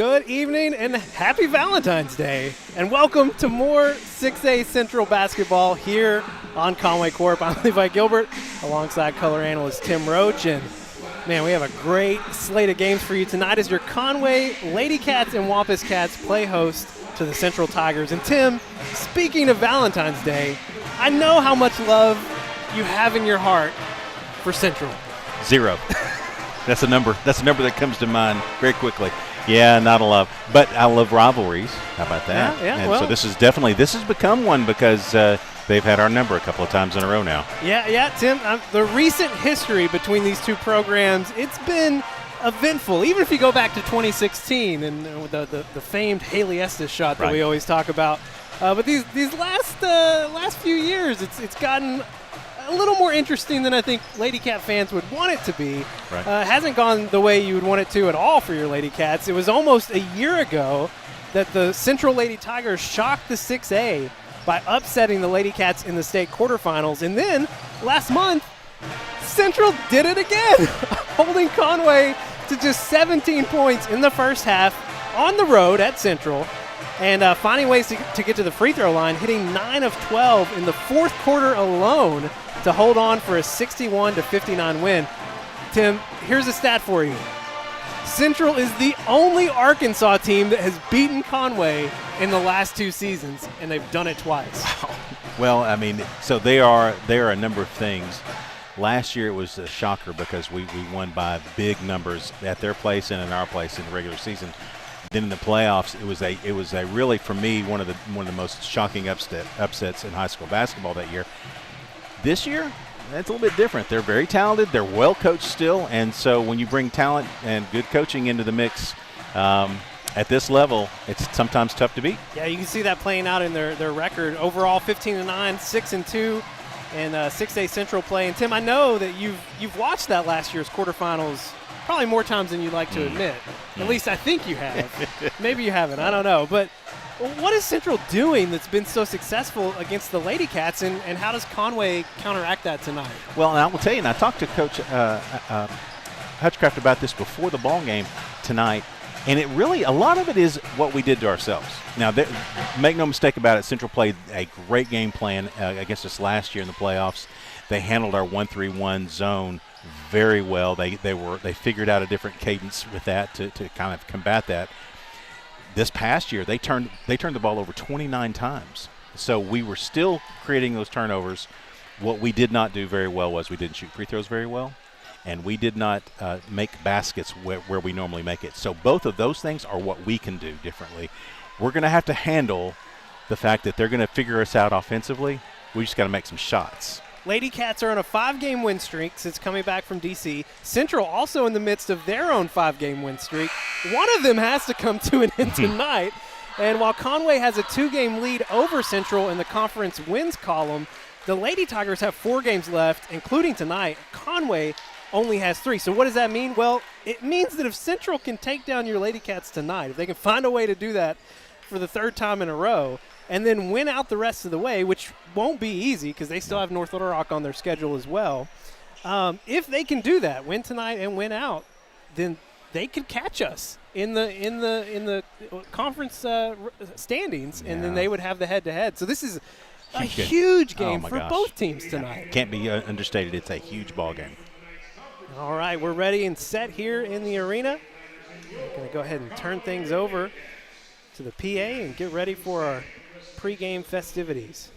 Good evening and happy Valentine's Day. And welcome to more 6A Central basketball here on Conway Corp. I'm Levi Gilbert alongside color analyst Tim Roach. And man, we have a great slate of games for you tonight as your Conway Lady Cats and Wampus Cats play host to the Central Tigers. And Tim, speaking of Valentine's Day, I know how much love you have in your heart for Central. 0. That's a number that comes to mind very quickly. Yeah, not a love. But I love rivalries. How about that? Yeah, and well, so this has become one because they've had our number a couple of times in a row now. Yeah, Tim, the recent history between these two programs, it's been eventful. Even if you go back to 2016 and the famed Haley Estes shot that we always talk about. But these last few years, it's gotten a little more interesting than I think Lady Cat fans would want it to be. Right. Hasn't gone the way you would want it to at all for your Lady Cats. It was almost a year ago that the Central Lady Tigers shocked the 6A by upsetting the Lady Cats in the state quarterfinals. And then last month, Central did it again, holding Conway to just 17 points in the first half on the road at Central. And finding ways to get to the free throw line, hitting 9 of 12 in the fourth quarter alone to hold on for a 61-59 win. Tim, here's a stat for you. Central is the only Arkansas team that has beaten Conway in the last 2 seasons, and they've done it twice. Wow. Well, I mean, so they are a number of things. Last year it was a shocker because we won by big numbers at their place and in our place in the regular season. Then in the playoffs, it was a really, for me, one of the most shocking upsets in high school basketball that year. This year, that's a little bit different. They're very talented. They're well coached still, and so when you bring talent and good coaching into the mix at this level, it's sometimes tough to beat. Yeah, you can see that playing out in their record overall: 15-9, 6-2, and 6A Central play. And Tim, I know that you've watched that last year's quarterfinals probably more times than you'd like to admit. At least I think you have. Maybe you haven't. I don't know. But what is Central doing that's been so successful against the Lady Cats, and how does Conway counteract that tonight? Well, and I will tell you, and I talked to Coach Hutchcraft about this before the ball game tonight, and it really, a lot of it is what we did to ourselves. Now, make no mistake about it, Central played a great game plan against us last year in the playoffs. They handled our 1-3-1 zone very well. They figured out a different cadence with that to kind of combat that. This past year, they turned the ball over 29 times. So we were still creating those turnovers. What we did not do very well was we didn't shoot free throws very well, and we did not make baskets where we normally make it. So both of those things are what we can do differently. We're going to have to handle the fact that they're going to figure us out offensively. We just got to make some shots. Lady Cats are on a 5-game win streak since coming back from D.C. Central also in the midst of their own 5-game win streak. One of them has to come to an end tonight. And while Conway has a 2-game lead over Central in the conference wins column, the Lady Tigers have 4 games left, including tonight. Conway only has 3. So what does that mean? Well, it means that if Central can take down your Lady Cats tonight, if they can find a way to do that for the 3rd time in a row, and then win out the rest of the way, which won't be easy because they still have North Little Rock on their schedule as well. If they can do that, win tonight and win out, then they could catch us in the conference standings, and then they would have the head-to-head. So this is a huge game for both teams tonight. Can't be understated. It's a huge ball game. All right, we're ready and set here in the arena. We're going to go ahead and turn things over to the PA and get ready for our pregame festivities.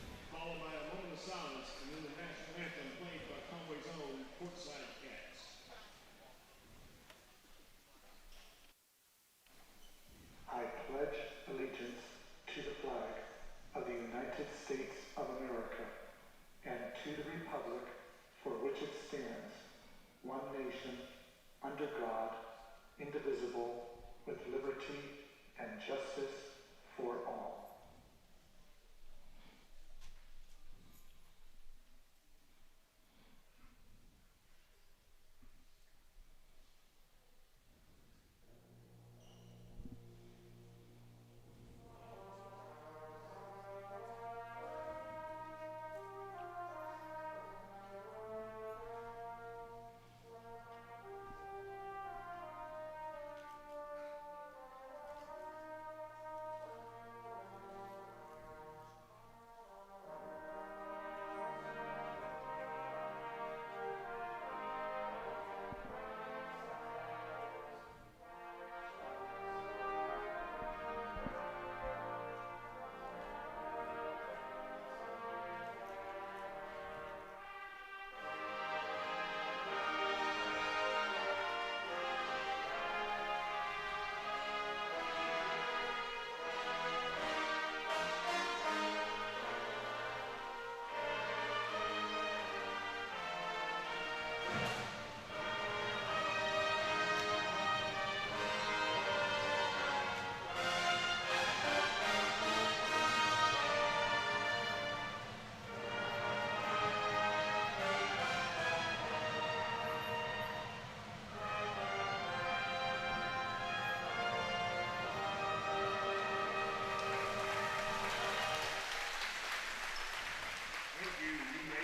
I pledge allegiance to the flag of the United States of America and to the republic for which it stands, one nation, under God, indivisible, with liberty and justice for all.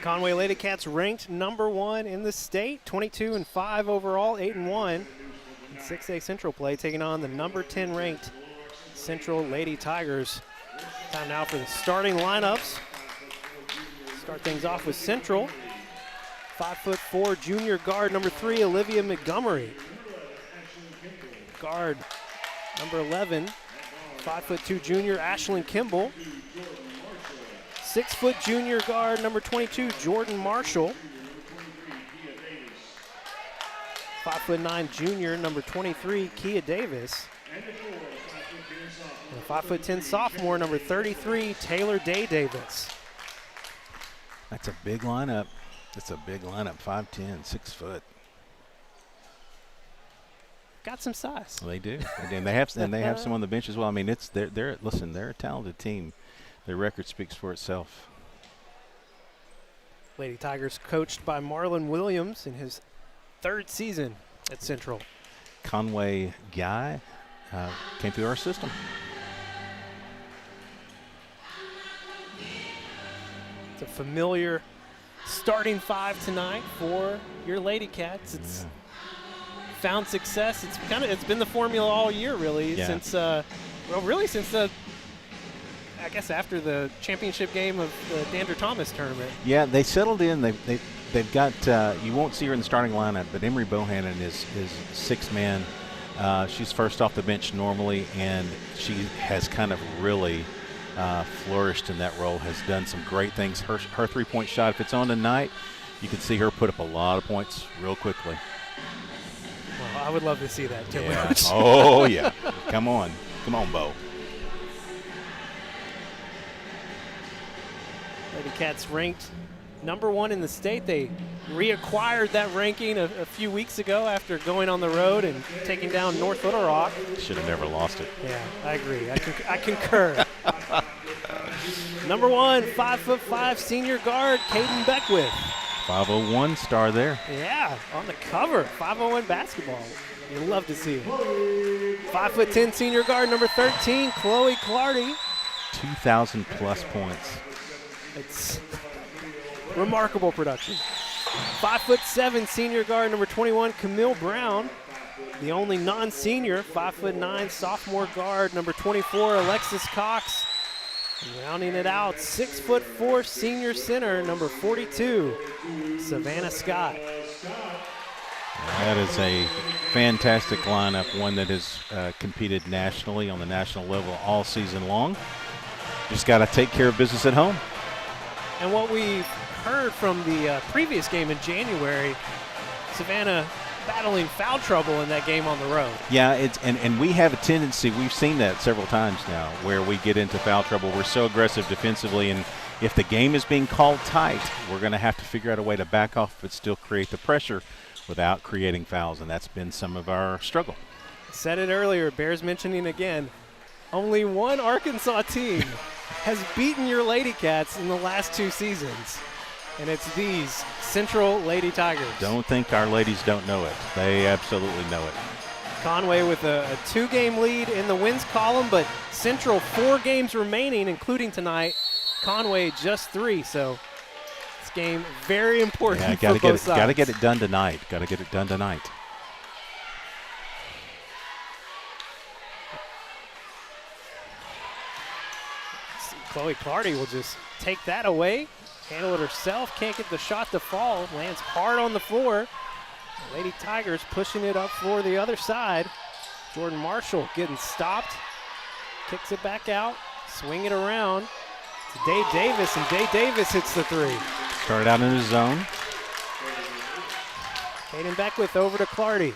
Conway Lady Cats ranked number 1 in the state, 22-5 overall, 8-1. 6A Central play, taking on the number 10 ranked Central Lady Tigers. Time now for the starting lineups. Start things off with Central. 5'4" junior guard number 3, Olivia Montgomery. Guard number 11, 5'2" junior Ashlyn Kimball. 6' junior guard number 22, Jordan Marshall. 5'9" junior number 23, Kia Davis. And 5'10" sophomore number 33, Taylor Day Davis. That's a big lineup. That's a big lineup. 5'10", 6 foot. Got some size. Well, they do. And they have some on the bench as well. I mean, they're a talented team. Their record speaks for itself. Lady Tigers coached by Marlon Williams in his 3rd season at Central. Conway Guy came through our system. It's a familiar starting 5 tonight for your Lady Cats. It's found success. It's been the formula all year, really, since the I guess after the championship game of the Dander Thomas tournament. Yeah, they settled in. They've got you won't see her in the starting lineup, but Emery Bohannon is 6th man. She's first off the bench normally, and she has kind of really flourished in that role, has done some great things. Her 3-point shot, if it's on tonight, you can see her put up a lot of points real quickly. Well, I would love to see that too. Yeah. Oh, yeah. Come on, Bo. Lady Cats ranked number 1 in the state. They reacquired that ranking a few weeks ago after going on the road and taking down North Little Rock. Should have never lost it. Yeah, I agree. I concur. Number 1, 5'5" senior guard, Caden Beckwith. 501 star there. Yeah, on the cover, 501 basketball. You'd love to see it. 5'10" senior guard, number 13, Chloe Clardy. 2,000+ points. It's remarkable production. 5'7" senior guard, number 21, Camille Brown. The only non-senior, 5'9" sophomore guard, number 24, Alexis Cox. Rounding it out, 6'4" senior center, number 42, Savannah Scott. That is a fantastic lineup, one that has competed nationally on the national level all season long. Just got to take care of business at home. And what we've heard from the previous game in January, Savannah battling foul trouble in that game on the road. Yeah, and we have a tendency, we've seen that several times now, where we get into foul trouble. We're so aggressive defensively, and if the game is being called tight, we're going to have to figure out a way to back off but still create the pressure without creating fouls, and that's been some of our struggle. Said it earlier, Bears mentioning again, only one Arkansas team has beaten your Lady Cats in the last 2 seasons, and it's these Central Lady Tigers. Don't think our ladies don't know it. They absolutely know it. Conway with a 2-game lead in the wins column, but Central 4 games remaining, including tonight. Conway just 3, so this game very important for both sides. Got to get it done tonight. Got to get it done tonight. Chloe Clardy will just take that away, handle it herself, can't get the shot to fall, lands hard on the floor. Lady Tigers pushing it up for the other side. Jordan Marshall getting stopped, kicks it back out, swing it around to Day Davis, and Day Davis hits the 3. Started out in his zone. Caden Beckwith over to Clardy.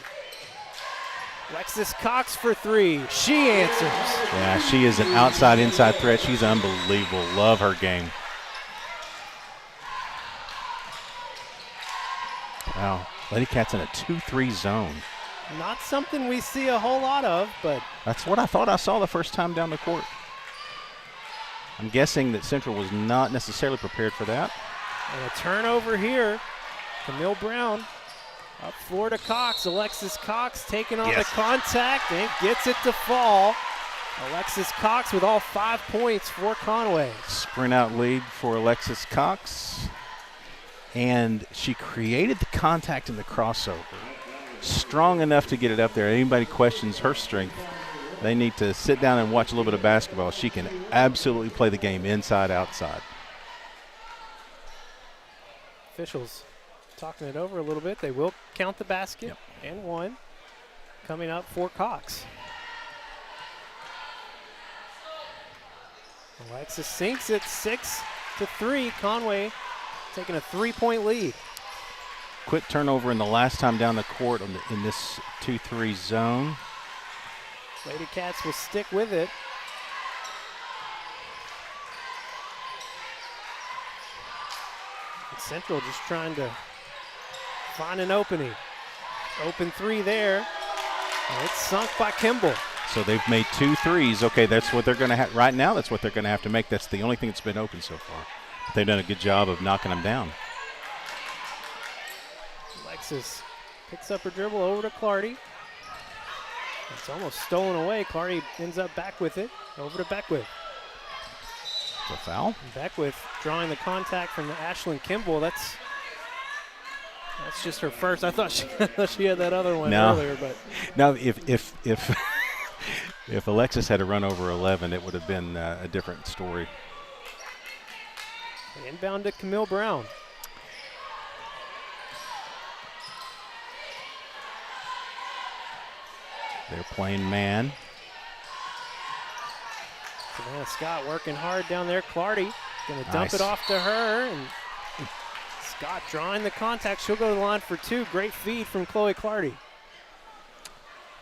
Alexis Cox for 3. She answers. Yeah, she is an outside-inside threat. She's unbelievable. Love her game. Wow. Lady Cats in a 2-3 zone. Not something we see a whole lot of, but that's what I thought I saw the first time down the court. I'm guessing that Central was not necessarily prepared for that. And a turnover here. Camille Brown up floor to Cox. Alexis Cox taking on the contact and gets it to fall. Alexis Cox with all 5 points for Conway. Sprint out lead for Alexis Cox. and she created the contact in the crossover. Strong enough to get it up there. Anybody questions her strength, they need to sit down and watch a little bit of basketball. She can absolutely play the game inside, outside. Officials talking it over a little bit. They will count the basket and one coming up for Cox. Alexis sinks it 6-3. Conway taking a 3-point lead. Quick turnover in the last time down the court in this 2-3 zone. Lady Cats will stick with it. And Central just trying to find an opening. Open three there. And it's sunk by Kimball. So they've made 2 threes. Okay, that's what they're going to have right now. That's what they're going to have to make. That's the only thing that's been open so far. But they've done a good job of knocking them down. Alexis picks up her dribble over to Clardy. It's almost stolen away. Clardy ends up back with it. Over to Beckwith. The foul. And Beckwith drawing the contact from Ashlyn Kimball. That's just her first. I thought she had that other one earlier, but now if if Alexis had a run over 11, it would have been a different story. Inbound to Camille Brown. They're playing man. Savannah Scott working hard down there. Clardy going to dump it off to her. And Scott drawing the contact. She'll go to the line for two. Great feed from Chloe Clardy.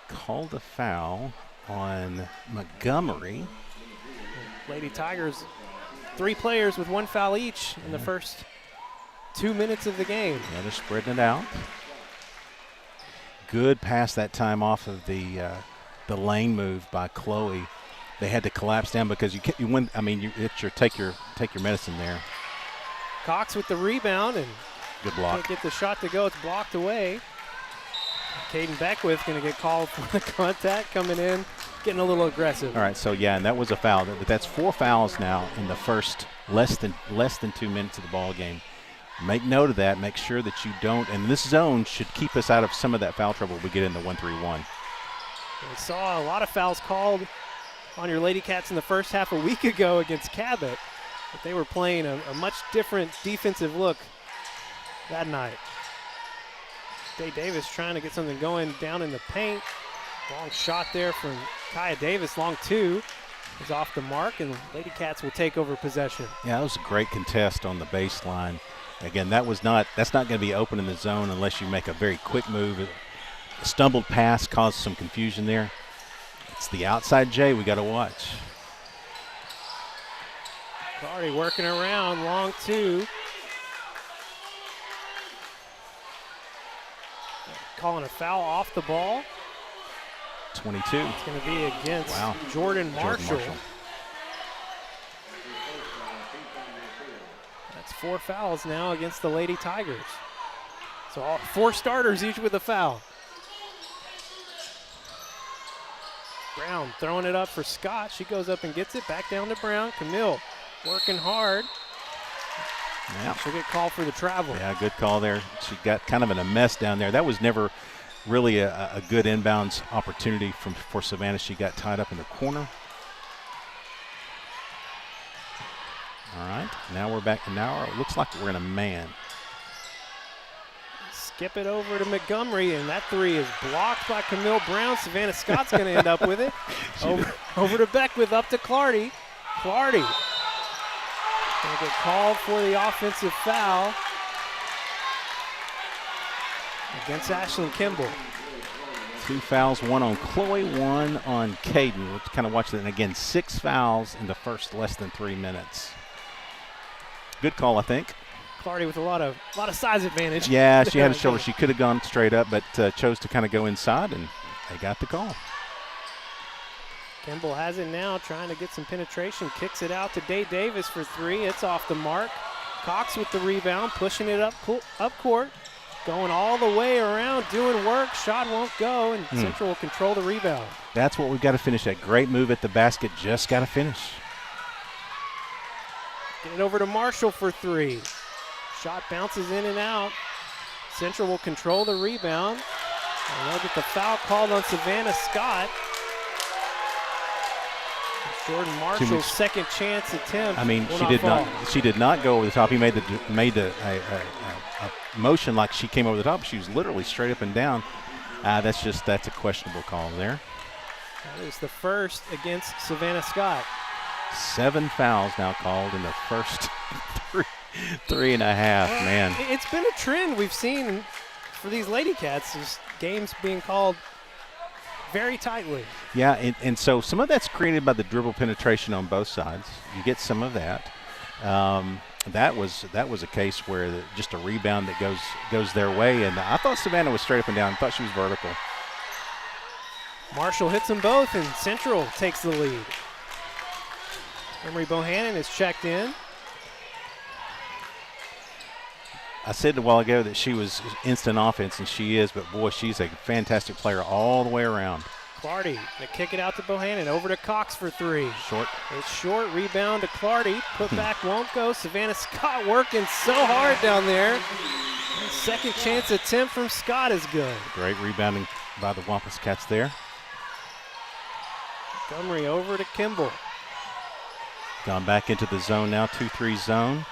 Called a foul on Montgomery. Lady Tigers, 3 players with 1 foul each in the first 2 minutes of the game. Yeah, they're spreading it out. Good pass that time off of the lane move by Chloe. They had to collapse down because you win. I mean, it's your take your medicine there. Cox with the rebound and good block. Can't get the shot to go. It's blocked away. Caden Beckwith going to get called for the contact coming in, getting a little aggressive. All right, so yeah, and that was a foul. That's 4 fouls now in the first less than 2 minutes of the ball game. Make note of that. Make sure that you don't. And this zone should keep us out of some of that foul trouble we get in the 1-3-1. We saw a lot of fouls called on your Lady Cats in the first half a week ago against Cabot, but they were playing a much different defensive look that night. Day Davis trying to get something going down in the paint. Long shot there from Kaya Davis. Long 2 is off the mark, and Lady Cats will take over possession. Yeah, that was a great contest on the baseline. Again, that's not going to be open in the zone unless you make a very quick move. A stumbled pass caused some confusion there. It's the outside J we got to watch. Clardy working around, long 2. Calling a foul off the ball. 22. It's going to be against Jordan Marshall. That's 4 fouls now against the Lady Tigers. So all 4 starters each with a foul. Brown throwing it up for Scott. She goes up and gets it. Back down to Brown. Camille working hard. Yeah. She'll get called for the travel. Yeah, good call there. She got kind of in a mess down there. That was never really a good inbounds opportunity for Savannah. She got tied up in the corner. All right, now we're back. Now it looks like we're in a man. Skip it over to Montgomery, and that 3 is blocked by Camille Brown. Savannah Scott's going to end up with it. Over to Beckwith, up to Clardy. Clardy going to get called for the offensive foul against Ashlyn Kimball. 2 fouls, 1 on Chloe, 1 on Caden. We'll kind of watch that. And again, 6 fouls in the first less than 3 minutes. Good call, I think. Clardy with a lot of size advantage. Yeah, she had a shoulder. She could have gone straight up, but chose to kind of go inside, and they got the call. Kimball has it now, trying to get some penetration. Kicks it out to Day Davis for 3. It's off the mark. Cox with the rebound, pushing it up court. Going all the way around, doing work. Shot won't go, and Central will control the rebound. That's what we've got to finish. That great move at the basket. Just got to finish. Get it over to Marshall for 3. Shot bounces in and out. Central will control the rebound. And they'll get the foul called on Savannah Scott. Jordan Marshall's second chance attempt. I mean, she did not go over the top. He made a motion like she came over the top. She was literally straight up and down. That's a questionable call there. That is the first against Savannah Scott. 7 fouls now called in the first three and a half. Man, it's been a trend we've seen for these Lady Cats. Is games being called very tightly. Yeah, and so some of that's created by the dribble penetration on both sides. You get some of that. That was a case where just a rebound that goes their way, and I thought Savannah was straight up and down. I thought she was vertical. Marshall hits them both, and Central takes the lead. Emery Bohannon is checked in. I said a while ago that she was instant offense, and she is, but boy, she's a fantastic player all the way around. Clardy, they kick it out to Bohannon, over to Cox for 3. Short. It's short, rebound to Clardy, put back won't go. Savannah Scott working so hard down there. Second chance attempt from Scott is good. Great rebounding by the Wampus Cats there. Montgomery over to Kimball. Gone back into the zone now, 2-3 zone.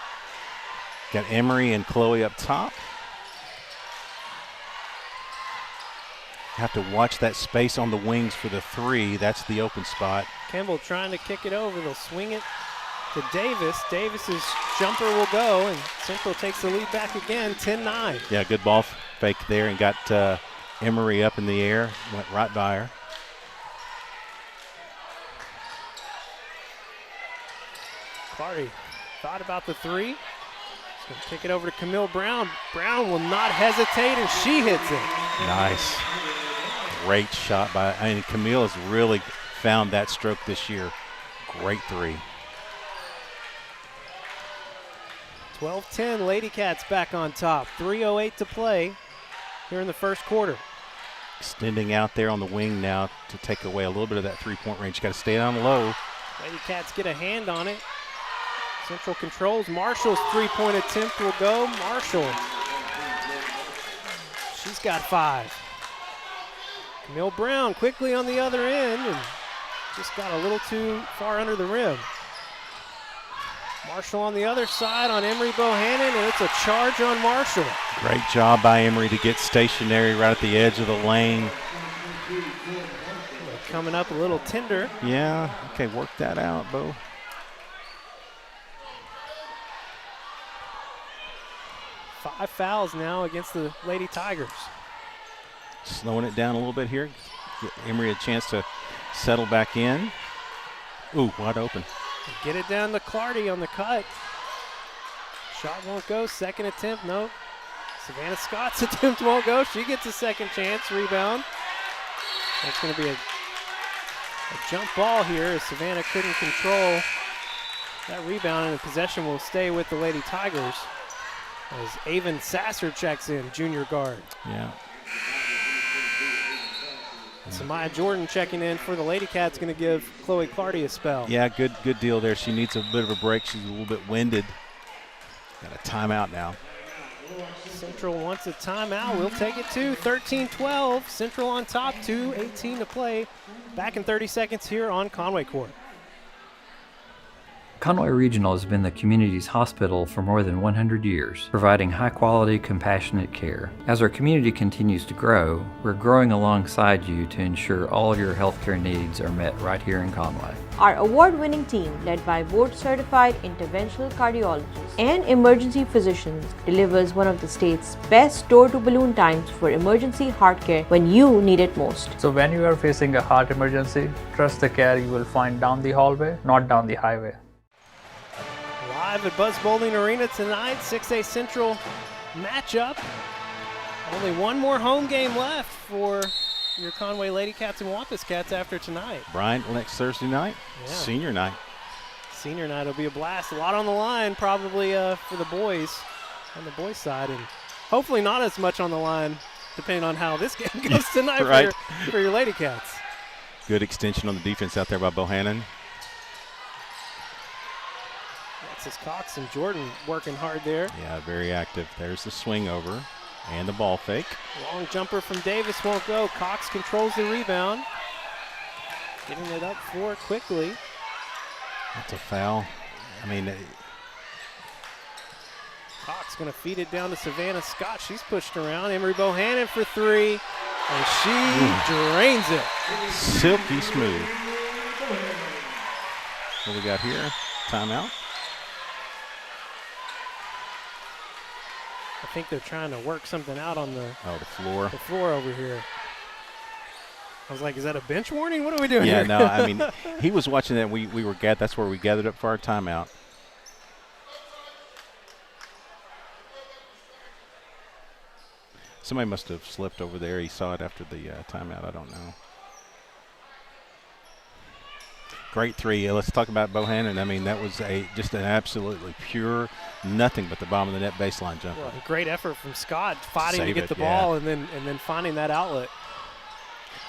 Got Emery and Chloe up top. Have to watch that space on the wings for the 3. That's the open spot. Kimball trying to kick it over. They'll swing it to Davis. Davis's jumper will go, and Central takes the lead back again, 10-9. Yeah, good ball fake there, and got Emery up in the air. Went right by her. Clardy thought about the 3. He's going to kick it over to Camille Brown. Brown will not hesitate, and she hits it. Nice. Great shot by, Camille has really found that stroke this year. Great 3. 12-10, Lady Cats back on top. 3:08 to play here in the first quarter. Extending out there on the wing now to take away a little bit of that three-point range. Got to stay down low. Lady Cats get a hand on it. Central controls. Marshall's three-point attempt will go. Marshall. She's got 5. Camille Brown quickly on the other end and just got a little too far under the rim. Marshall on the other side on Emery Bohannon, and it's a charge on Marshall. Great job by Emery to get stationary right at the edge of the lane. Coming up a little tender. Yeah, okay, work that out, Bo. Five fouls now against the Lady Tigers. Slowing it down a little bit here. Get Emery a chance to settle back in. Ooh, wide open. Get it down to Clardy on the cut. Shot won't go. Second attempt, no. Savannah Scott's attempt won't go. She gets a second chance. Rebound. That's going to be a jump ball here as Savannah couldn't control that rebound, and the possession will stay with the Lady Tigers as Avon Sasser checks in, junior guard. Yeah. Samaya Jordan checking in for the Lady Cats, going to give Chloe Clardy a spell. Yeah, good deal there. She needs a bit of a break. She's a little bit winded. Got a timeout now. Central wants a timeout. We'll take it too. 13-12. Central on top. 2:18 to play. Back in 30 seconds here on Conway Corp. Conway Regional has been the community's hospital for more than 100 years, providing high-quality, compassionate care. As our community continues to grow, we're growing alongside you to ensure all of your healthcare needs are met right here in Conway. Our award-winning team, led by board-certified interventional cardiologists and emergency physicians, delivers one of the state's best door-to-balloon times for emergency heart care when you need it most. So when you are facing a heart emergency, trust the care you will find down the hallway, not down the highway. Live at Buzz Bowling Arena tonight, 6A Central matchup. Only one more home game left for your Conway Lady Cats and Wampus Cats after tonight. Bryant next Thursday night, Yeah. senior night. Senior night will be a blast. A lot on the line probably for the boys on the boys' side, and hopefully not as much on the line depending on how this game goes tonight Right. for your Lady Cats. Good extension on the defense out there by Bohannon. Alexis Cox and Jordan working hard there. Yeah, very active. There's the swing over and the ball fake. Long jumper from Davis won't go. Cox controls the rebound. Getting it up floor quickly. That's a foul. I mean, Cox going to feed it down to Savannah Scott. She's pushed around. Emery Bohannon for three, and she drains it. silky smooth. What we got here? Timeout. I think they're trying to work something out on the floor. The floor over here. I was like, is that a bench warning? What are we doing Yeah, here? no, I mean, he was watching that. We were that's where we gathered up for our timeout. Somebody must have slipped over there. He saw it after the timeout. I don't know. Great three. Let's talk about Bohannon. I mean, that was just an absolutely pure, nothing but the bottom of the net baseline jumper. Well, great effort from Scott, fighting to get the yeah. ball and then finding that outlet.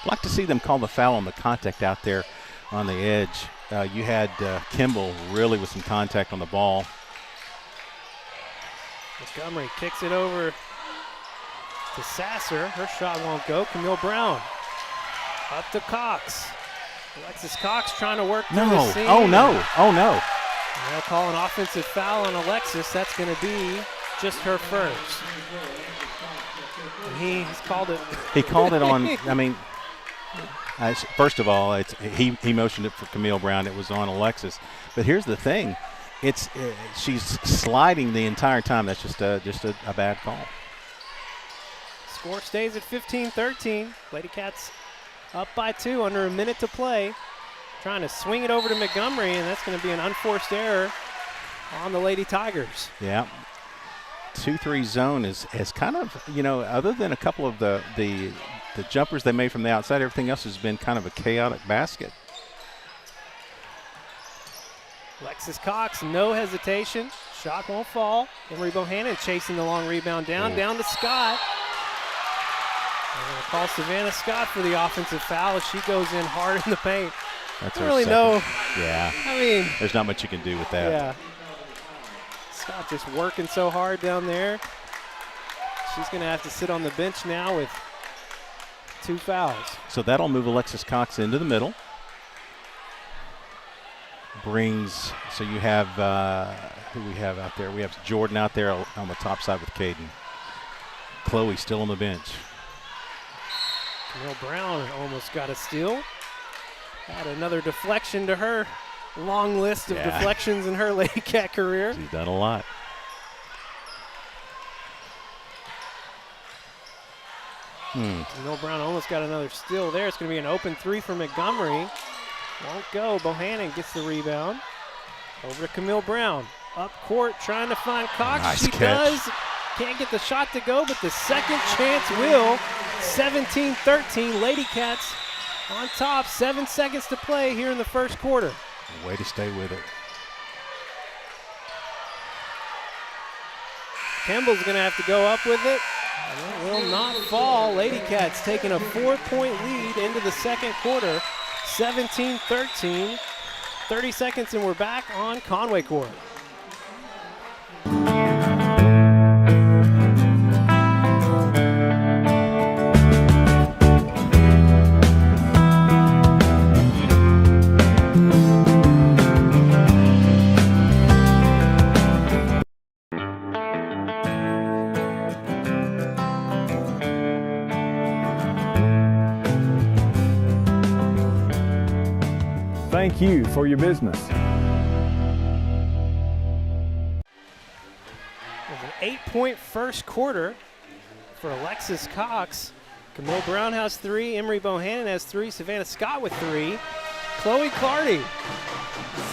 I'd like to see them call the foul on the contact out there on the edge. You had Kimball really with some contact on the ball. Montgomery kicks it over to Sasser. Her shot won't go. Camille Brown up to Cox. Alexis Cox trying to work through the seam. Oh, no. They'll call an offensive foul on Alexis. That's going to be just her first. And he's called it. He called it on, I mean, first of all, he motioned it for Camille Brown. It was on Alexis. But here's the thing. She's sliding the entire time. That's just a bad call. Score stays at 15-13. Lady Cats up by 2, under a minute to play. Trying to swing it over to Montgomery, and that's going to be an unforced error on the Lady Tigers. Yeah. 2-3 zone is kind of, other than a couple of the jumpers they made from the outside, everything else has been kind of a chaotic basket. Alexis Cox, no hesitation. Shot won't fall. Emery Bohannon chasing the long rebound down to Scott. They're going to call Savannah Scott for the offensive foul as she goes in hard in the paint. That's I don't really know. Yeah. I mean, there's not much you can do with that. Yeah. Scott just working so hard down there. She's going to have to sit on the bench now with 2 fouls. So that'll move Alexis Cox into the middle. So you have, who we have out there? We have Jordan out there on the top side with Caden. Chloe still on the bench. Camille Brown almost got a steal. Had another deflection to her long list of deflections in her Lady Cat career. She's done a lot. Camille Brown almost got another steal there. It's going to be an open 3 for Montgomery. Won't go. Bohannon gets the rebound. Over to Camille Brown. Up court trying to find Cox. Nice she catch. does. Can't get the shot to go, but the second chance will. 17-13. Lady Cats on top. 7 seconds to play here in the first quarter. Way to stay with it. Kemball's going to have to go up with it. And it will not fall. Lady Cats taking a 4-point lead into the second quarter. 17-13. 30 seconds and we're back on Conway Corp. Thank you for your business. With an 8-point first quarter for Alexis Cox. Camille Brown has 3. Emery Bohannon has 3. Savannah Scott with 3. Chloe Clardy,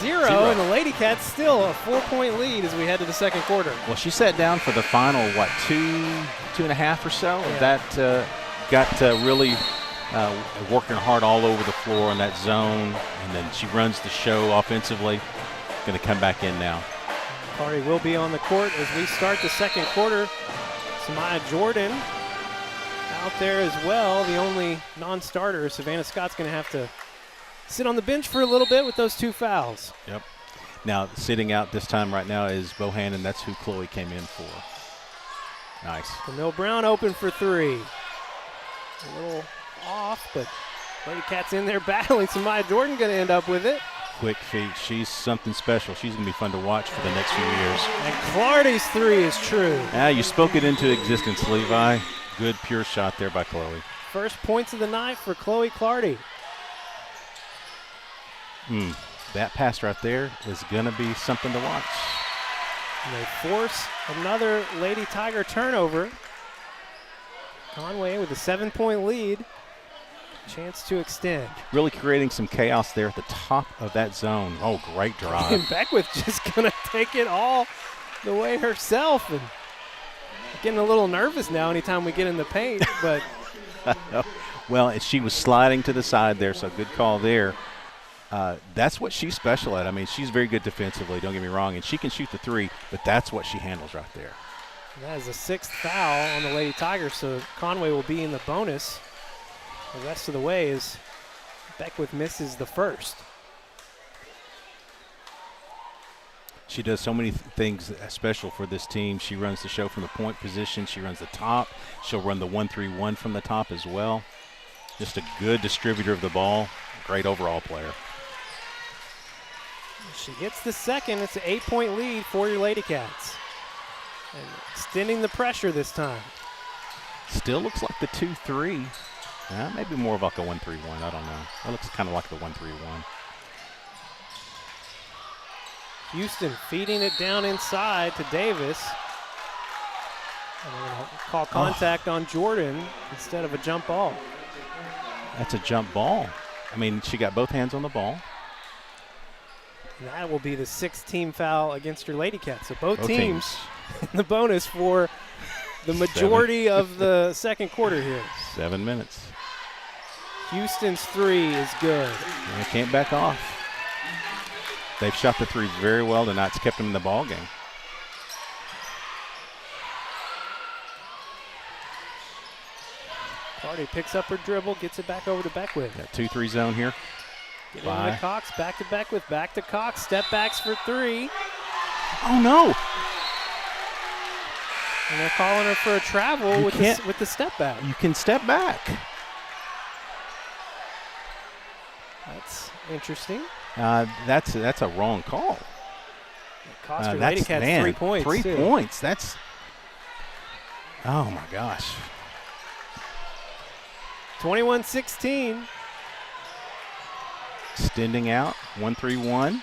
0. And the Lady Cats still a 4-point lead as we head to the second quarter. Well, she sat down for the final, 2.5 or so. Yeah. That got really working hard all over the floor in that zone, and then she runs the show offensively. Going to come back in now. Clardy will be on the court as we start the second quarter. Samaya Jordan out there as well, the only non-starter. Savannah Scott's going to have to sit on the bench for a little bit with those 2 fouls. Yep. Now, sitting out this time right now is Bohannon. That's who Chloe came in for. Nice. Camille Brown open for three. A little off, but Lady Cat's in there battling. So Maya Jordan going to end up with it. Quick feet. She's something special. She's going to be fun to watch for the next few years. And Clardy's three is true. You spoke it into existence, Levi. Good pure shot there by Chloe. First points of the night for Chloe Clardy. That pass right there is going to be something to watch. And they force another Lady Tiger turnover. Conway with a 7-point lead. Chance to extend. Really creating some chaos there at the top of that zone. Oh, great drive. And Beckwith just going to take it all the way herself. And getting a little nervous now anytime we get in the paint. But well, she was sliding to the side there, so good call there. That's what she's special at. I mean, she's very good defensively, don't get me wrong, and she can shoot the three, but that's what she handles right there. That is a 6th foul on the Lady Tigers, so Conway will be in the bonus the rest of the way as Beckwith misses the first. She does so many things special for this team. She runs the show from the point position. She runs the top. She'll run the 1-3-1 from the top as well. Just a good distributor of the ball. Great overall player. She gets the second. It's an 8-point lead for your Lady Cats. And extending the pressure this time. Still looks like the 2-3. Maybe more of like a 1-3-1. I don't know. It looks kind of like the 1-3-1. Houston feeding it down inside to Davis. And they're going to call contact on Jordan instead of a jump ball. That's a jump ball. I mean, she got both hands on the ball. And that will be the 6th team foul against your Lady Cats. So both teams in the bonus for the majority of the second quarter here. 7 minutes. Houston's three is good. They can't back off. They've shot the threes very well tonight. It's kept them in the ball game. Clardy picks up her dribble, gets it back over to Beckwith. 2-3 zone here. Get into Cox, back to Beckwith, back to Cox. Step backs for three. Oh, no. And they're calling her for a travel with the step back. You can step back. That's interesting. That's a wrong call. It cost your Lady Cats 3 points. 3 points. That's, oh my gosh. 21-16. Extending out, 1-3-1.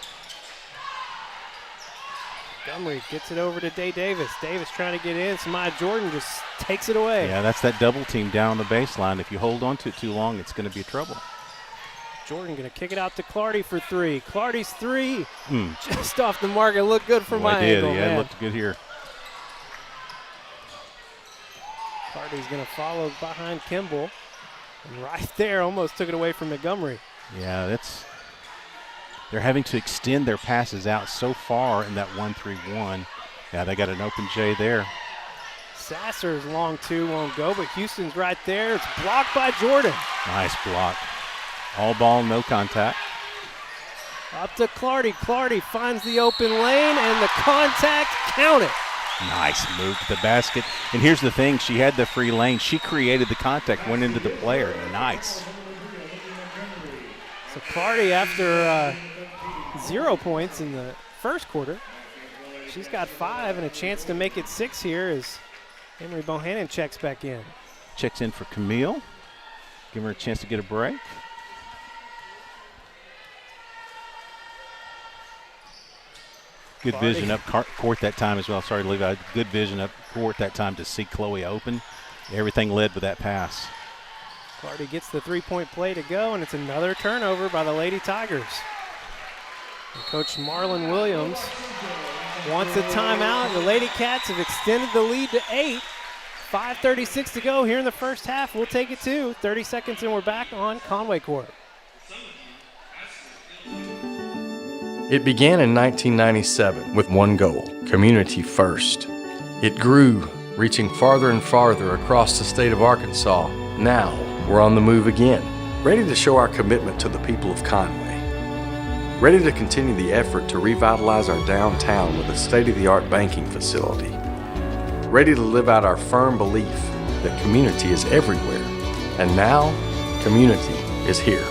Montgomery gets it over to Day Davis. Davis trying to get in. Samaya Jordan just takes it away. Yeah, that's that double team down on the baseline. If you hold on to it too long, it's going to be trouble. Jordan going to kick it out to Clardy for three. Clardy's three. Just off the mark. It looked good from my angle. Yeah, it looked good here. Clardy's going to follow behind Kimball. And right there, almost took it away from Montgomery. Yeah, they're having to extend their passes out so far in that 1-3-1. Yeah, they got an open J there. Sasser's long two won't go, but Houston's right there. It's blocked by Jordan. Nice block. All ball, no contact. Up to Clardy. Clardy finds the open lane, and the contact counted. Nice move to the basket. And here's the thing. She had the free lane. She created the contact, went into the player. Nice. So Clardy, after 0 points in the first quarter, she's got 5 and a chance to make it 6 here as Henry Bohannon checks back in. Checks in for Camille. Give her a chance to get a break. Good vision up court that time as well. Sorry, Levi. Good vision up court that time to see Chloe open. Everything led with that pass. Clardy gets the three-point play to go, and it's another turnover by the Lady Tigers. And Coach Marlon Williams wants a timeout. The Lady Cats have extended the lead to 8. 5:36 to go here in the first half. We'll take it to 30 seconds, and we're back on Conway Corp. It began in 1997 with one goal, community first. It grew, reaching farther and farther across the state of Arkansas. Now, we're on the move again, ready to show our commitment to the people of Conway. ready to continue the effort to revitalize our downtown with a state-of-the-art banking facility, ready to live out our firm belief that community is everywhere, and now community is here.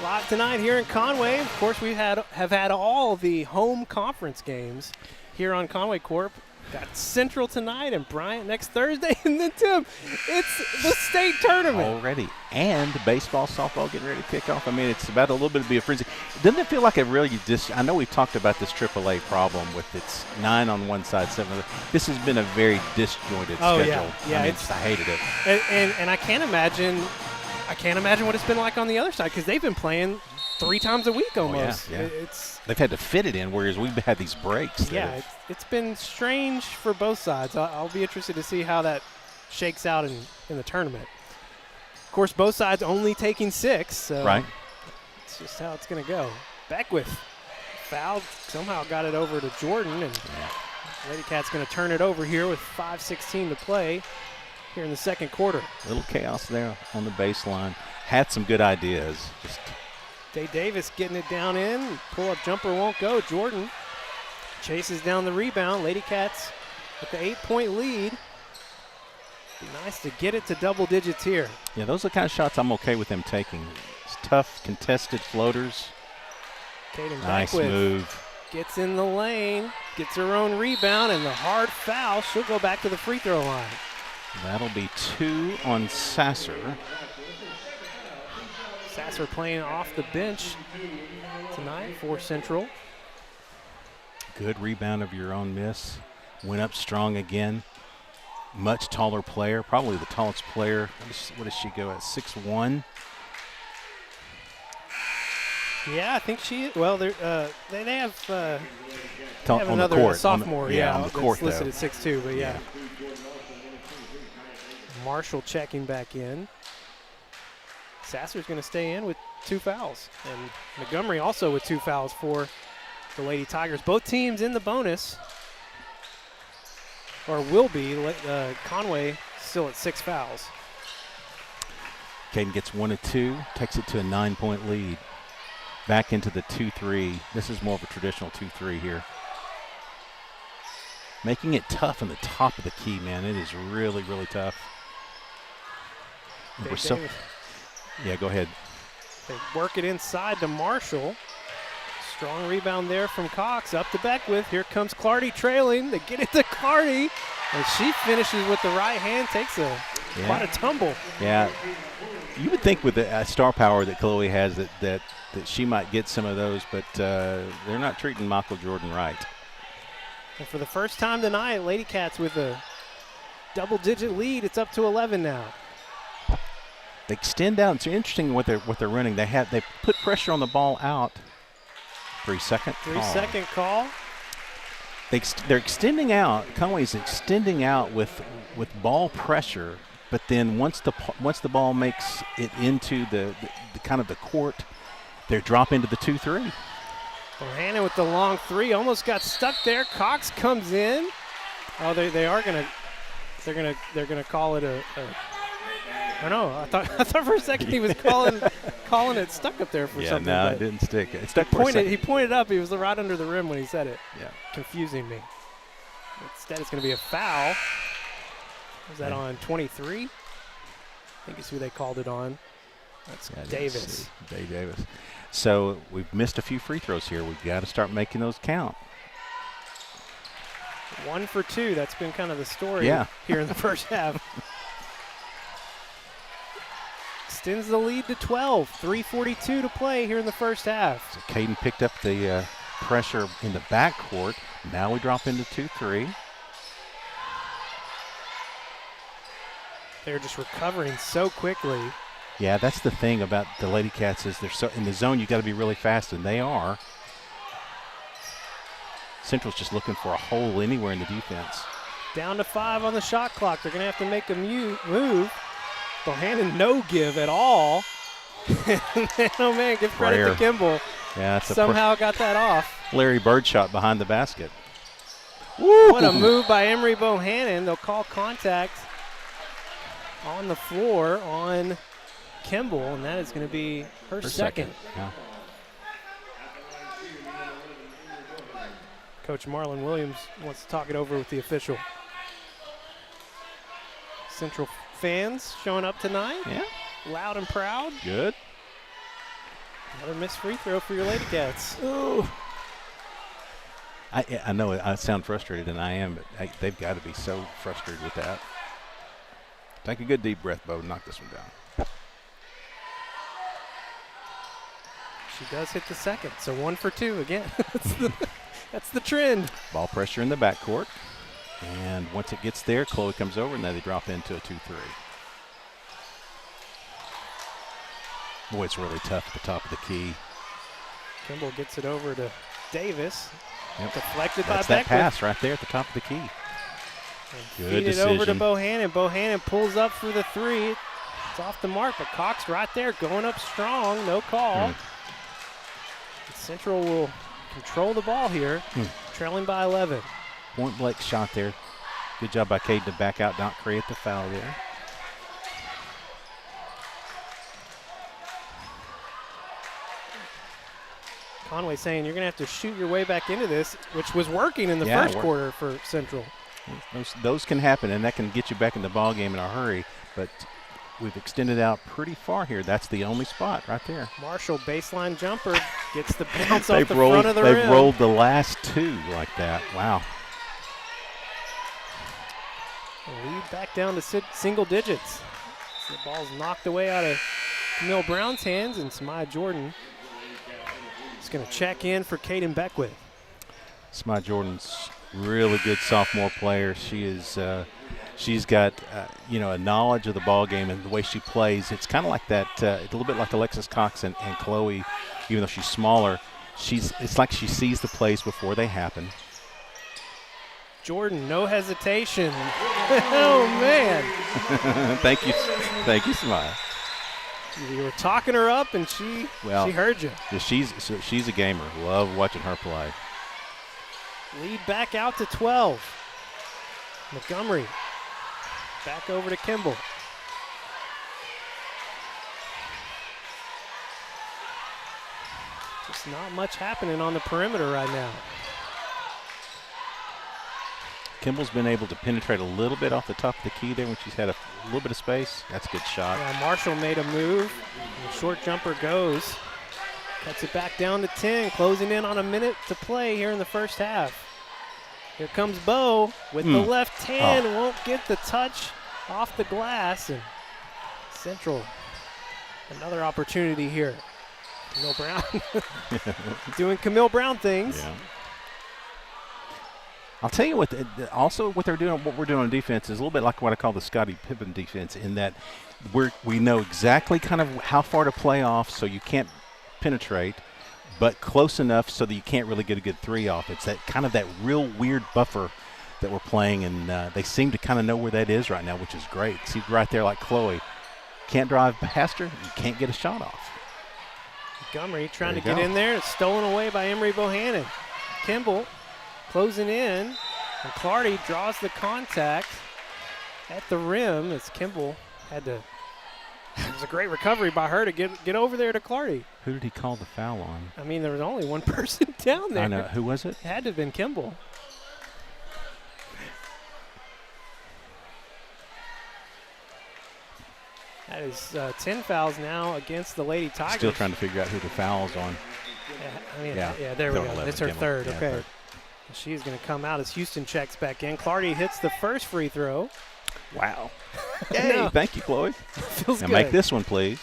Live tonight here in Conway. Of course, we have had all the home conference games here on Conway Corp. Got Central tonight and Bryant next Thursday, and then Tim, it's the state tournament already, and baseball, softball getting ready to kick off. I mean, it's about a little bit to be a frenzy. Doesn't it feel like a really I know we've talked about this AAA problem with its 9 on one side, 7 on the other. This has been a very disjointed schedule. Yeah, I hated it. And I can't imagine what it's been like on the other side, because they've been playing 3 times a week almost. Yeah. They've had to fit it in, whereas we've had these breaks. Yeah, it's been strange for both sides. I'll be interested to see how that shakes out in the tournament. Of course, both sides only taking 6. So right. It's just how it's going to go. Beckwith fouled, somehow got it over to Jordan, and Lady Cat's going to turn it over here with 5:16 to play here in the second quarter. A little chaos there on the baseline. Had some good ideas. Just Day Davis getting it down in. Pull-up jumper won't go. Jordan chases down the rebound. Lady Cats with the 8-point lead. Be nice to get it to double digits here. Yeah, those are the kind of shots I'm okay with them taking. It's tough, contested floaters. Caden Nice Beckwith move. gets in the lane, gets her own rebound, and the hard foul. She'll go back to the free throw line. That'll be 2 on Sasser. Sasser playing off the bench tonight for Central. Good rebound of your own miss. Went up strong again. Much taller player, probably the tallest player. What does she go at, 6'1"? Yeah, I think they have On another the court. sophomore, on the court, that's listed though. at 6'2", but yeah. Marshall checking back in. Sasser's going to stay in with 2 fouls. And Montgomery also with 2 fouls for the Lady Tigers. Both teams in the bonus, or will be. Conway still at 6 fouls. Caden gets 1 of 2, takes it to a 9-point lead. Back into the 2-3. This is more of a traditional 2-3 here. Making it tough on the top of the key, man. It is really, really tough. Yeah, go ahead. They work it inside to Marshall. Strong rebound there from Cox. Up to Beckwith. Here comes Clardy trailing. They get it to Clardy. And she finishes with the right hand. Takes quite a tumble. Yeah. You would think with the star power that Chloe has that she might get some of those, but they're not treating Michael Jordan right. And for the first time tonight, Lady Cats with a double-digit lead. It's up to 11 now. They extend out. It's interesting what they're running. They put pressure on the ball out. 3-second call. 3-second call. They're extending out. Conway's extending out with ball pressure, but then once the ball makes it into the kind of the court, they drop into the 2-3. Bohannon with the long 3, almost got stuck there. Cox comes in. Oh, they're gonna call it a I know. I thought for a second he was calling it stuck up there for something. Yeah, no, it didn't stick. It stuck for a second. He pointed up. He was right under the rim when he said it. Yeah. Confusing me. Instead, it's going to be a foul. Was that on 23? I think it's who they called it on. That's Davis. Day Davis. So we've missed a few free throws here. We've got to start making those count. 1 for 2. That's been kind of the story here in the first half. Extends the lead to 12. 3:42 to play here in the first half. So Caden picked up the pressure in the backcourt. Now we drop into 2-3. They're just recovering so quickly. Yeah, that's the thing about the Lady Cats is they're so in the zone. You got to be really fast, and they are. Central's just looking for a hole anywhere in the defense. Down to 5 on the shot clock. They're going to have to make a move. Bohannon no give at all. Oh, man, give credit to Kimball. Yeah, that's somehow got that off. Larry Bird shot behind the basket. Woo! What a move by Emery Bohannon. They'll call contact on the floor on Kimball, and that is going to be her second. Yeah. Coach Marlon Williams wants to talk it over with the official. Central fans showing up tonight. Yeah. Loud and proud. Good. Another missed free throw for your Lady Cats. Ooh. I know I sound frustrated, and I am, but they've got to be so frustrated with that. Take a good deep breath, Bo. Knock this one down. She does hit the second, so 1 for 2 again. That's the trend. Ball pressure in the backcourt. And once it gets there, Chloe comes over, and then they drop into a 2-3. Boy, it's really tough at the top of the key. Kimball gets it over to Davis. Yep. Deflected That's by that Beckwith. pass right there at the top of the key. Good Feed it decision. over to Bohannon. Bohannon pulls up for the 3. It's off the mark, but Cox right there going up strong. No call. Central will control the ball here, trailing by 11. Point blank shot there. Good job by Cade to back out, not create the foul there. Conway saying you're going to have to shoot your way back into this, which was working in the first quarter for Central. Those can happen, and that can get you back in the ball game in a hurry, but we've extended out pretty far here. That's the only spot right there. Marshall baseline jumper gets the bounce off the front of the They've rim. rolled the last 2 like that. Wow. Lead back down to single digits. So the ball's knocked away out of Camille Brown's hands, and Samaya Jordan is going to check in for Kaden Beckwith. Samaya Jordan's really good sophomore player. She is. She's got a knowledge of the ball game and the way she plays. It's kind of like that. A little bit like Alexis Cox and Chloe, even though she's smaller. It's like she sees the plays before they happen. Jordan, no hesitation. Oh, man. Thank you, Samaya. You were talking her up, and she heard you. Yeah, she's a gamer. Love watching her play. Lead back out to 12. Montgomery back over to Kimball. Just not much happening on the perimeter right now. Kimball's been able to penetrate a little bit off the top of the key there when she's had a little bit of space. That's a good shot. Yeah, Marshall made a move. The short jumper goes. Cuts it back down to 10, closing in on a minute to play here in the first half. Here comes Bo with the left hand. Won't get the touch off the glass. And Central, another opportunity here. Camille Brown doing Camille Brown things. Yeah. I'll tell you what. Also, what we're doing on defense is a little bit like what I call the Scottie Pippen defense, in that we know exactly kind of how far to play off, so you can't penetrate, but close enough so that you can't really get a good 3 off. It's that kind of that real weird buffer that we're playing, and they seem to kind of know where that is right now, which is great. See right there, like Chloe, can't drive past her, you can't get a shot off. Montgomery trying to get in there. It's stolen away by Emery Bohannon. Kimball closing in, and Clardy draws the contact at the rim as Kimball had to. It was a great recovery by her to get over there to Clardy. Who did he call the foul on? I mean, there was only one person down there. I know. Who was it? It had to have been Kimball. That is 10 fouls now against the Lady Tigers. Still trying to figure out who the foul's on. There we go. 11, It's her Kimball. third. Yeah, Okay. third. She's going to come out as Houston checks back in. Clardy hits the first free throw. Wow. Hey, thank you, Chloe. Feels now good. make this one, please.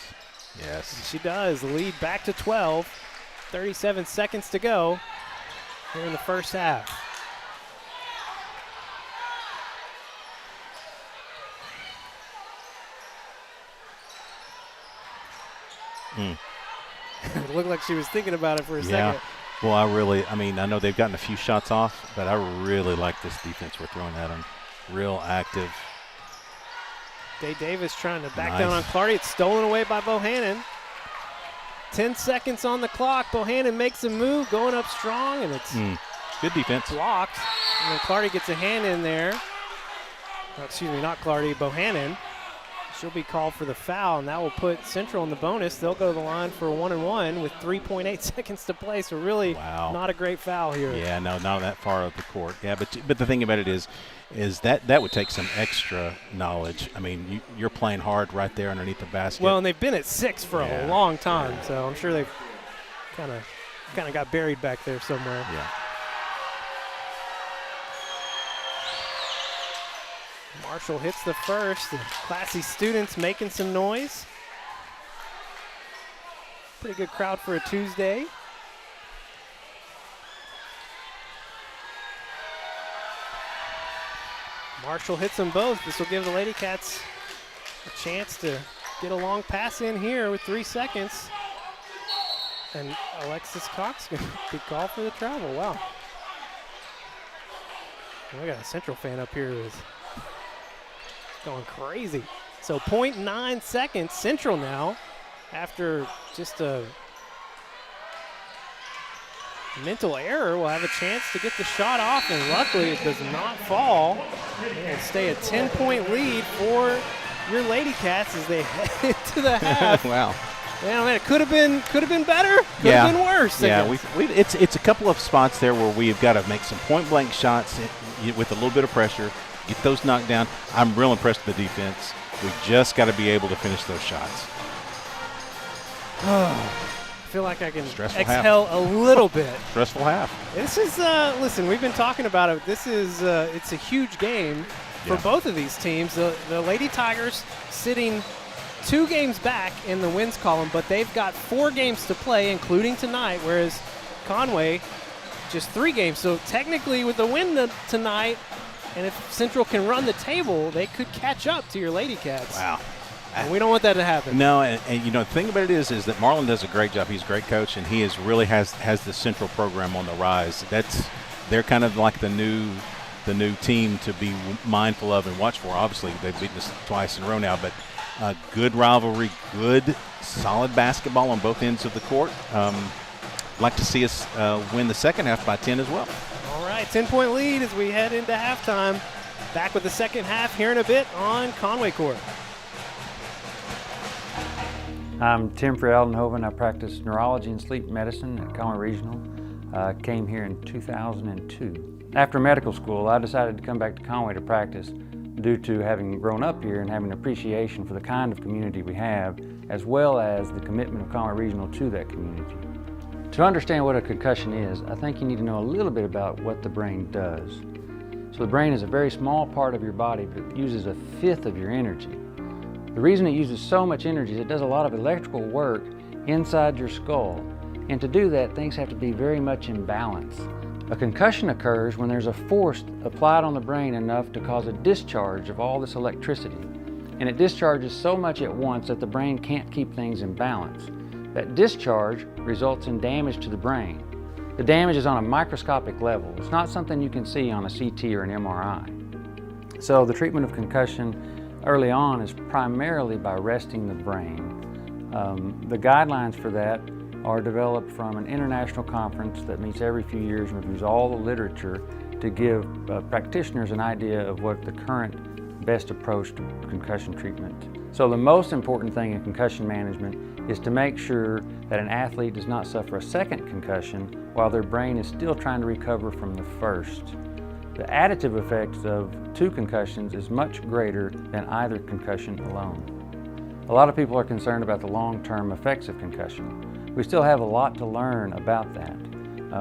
Yes. She does. Lead back to 12. 37 seconds to go here in the first half. It looked like she was thinking about it for a second. Well, I know they've gotten a few shots off, but I really like this defense we're throwing at them. Real active. Day Davis trying to back down on Clardy. It's stolen away by Bohannon. 10 seconds on the clock. Bohannon makes a move, going up strong, and it's good defense. Blocked. And then Clardy gets a hand in there. Oh, excuse me, not Clardy, Bohannon. she'll be called for the foul, and that will put Central in the bonus. They'll go to the line for a 1-and-1 with 3.8 seconds to play, so really not a great foul here. Yeah, no, not that far up the court. Yeah, but the thing about it is that would take some extra knowledge. I mean, you're playing hard right there underneath the basket. Well, and they've been at 6 for a long time, so I'm sure they've kind of got buried back there somewhere. Yeah. Marshall hits the first. The classy students making some noise. Pretty good crowd for a Tuesday. Marshall hits them both. This will give the Lady Cats a chance to get a long pass in here with 3 seconds. And Alexis Cox going to be called for the travel. Wow. We got a Central fan up here who's going crazy. So 0.9 seconds. Central now, after just a mental error, will have a chance to get the shot off, and luckily it does not fall. And stay a 10-point lead for your Lady Cats as they head into the half. Wow. Yeah, man, it could have been better. Could have been worse. Yeah, it's a couple of spots there where we've got to make some point-blank shots with a little bit of pressure, get those knocked down. I'm real impressed with the defense. We just got to be able to finish those shots. I feel like I can exhale a little bit. Stressful half. This is, listen, we've been talking about it. This is, it's a huge game for both of these teams. The Lady Tigers sitting 2 games back in the wins column, but they've got 4 games to play, including tonight, whereas Conway just 3 games. So technically with the win tonight, and if Central can run the table, they could catch up to your Lady Cats. Wow. And we don't want that to happen. No, and the thing about it is that Marlon does a great job. He's a great coach, and he really has the Central program on the rise. They're kind of like the new team to be mindful of and watch for. Obviously, they've beaten us twice in a row now, but good rivalry, good, solid basketball on both ends of the court. Like to see us win the second half by 10 as well. All right, 10-point lead as we head into halftime. Back with the second half here in a bit on Conway Corp. I'm Tim Aldenhoven. I practice neurology and sleep medicine at Conway Regional. Came here in 2002. After medical school, I decided to come back to Conway to practice due to having grown up here and having an appreciation for the kind of community we have, as well as the commitment of Conway Regional to that community. To understand what a concussion is, I think you need to know a little bit about what the brain does. So the brain is a very small part of your body, but it uses 1/5 of your energy. The reason it uses so much energy is it does a lot of electrical work inside your skull. And to do that, things have to be very much in balance. A concussion occurs when there's a force applied on the brain enough to cause a discharge of all this electricity. And it discharges so much at once that the brain can't keep things in balance. That discharge results in damage to the brain. The damage is on a microscopic level. It's not something you can see on a CT or an MRI. So the treatment of concussion early on is primarily by resting the brain. The guidelines for that are developed from an international conference that meets every few years and reviews all the literature to give practitioners an idea of what the current best approach to concussion treatment. So the most important thing in concussion management is to make sure that an athlete does not suffer a second concussion while their brain is still trying to recover from the first. The additive effects of 2 concussions is much greater than either concussion alone. A lot of people are concerned about the long-term effects of concussion. We still have a lot to learn about that.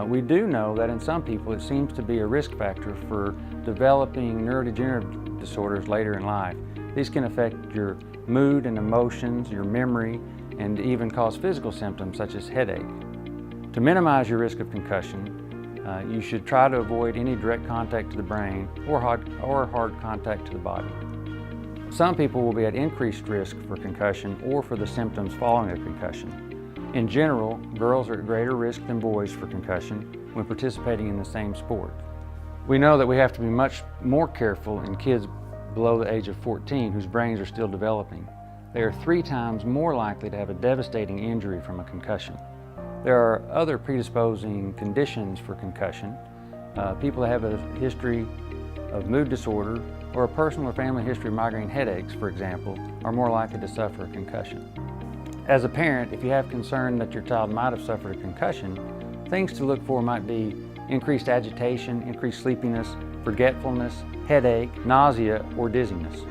We do know that in some people it seems to be a risk factor for developing neurodegenerative disorders later in life. These can affect your mood and emotions, your memory, and even cause physical symptoms such as headache. To minimize your risk of concussion, you should try to avoid any direct contact to the brain or hard contact to the body. Some people will be at increased risk for concussion or for the symptoms following a concussion. In general, girls are at greater risk than boys for concussion when participating in the same sport. We know that we have to be much more careful in kids below the age of 14 whose brains are still developing. They are 3 times more likely to have a devastating injury from a concussion. There are other predisposing conditions for concussion. People that have a history of mood disorder, or a personal or family history of migraine headaches, for example, are more likely to suffer a concussion. As a parent, if you have concern that your child might have suffered a concussion, things to look for might be increased agitation, increased sleepiness, forgetfulness, headache, nausea, or dizziness.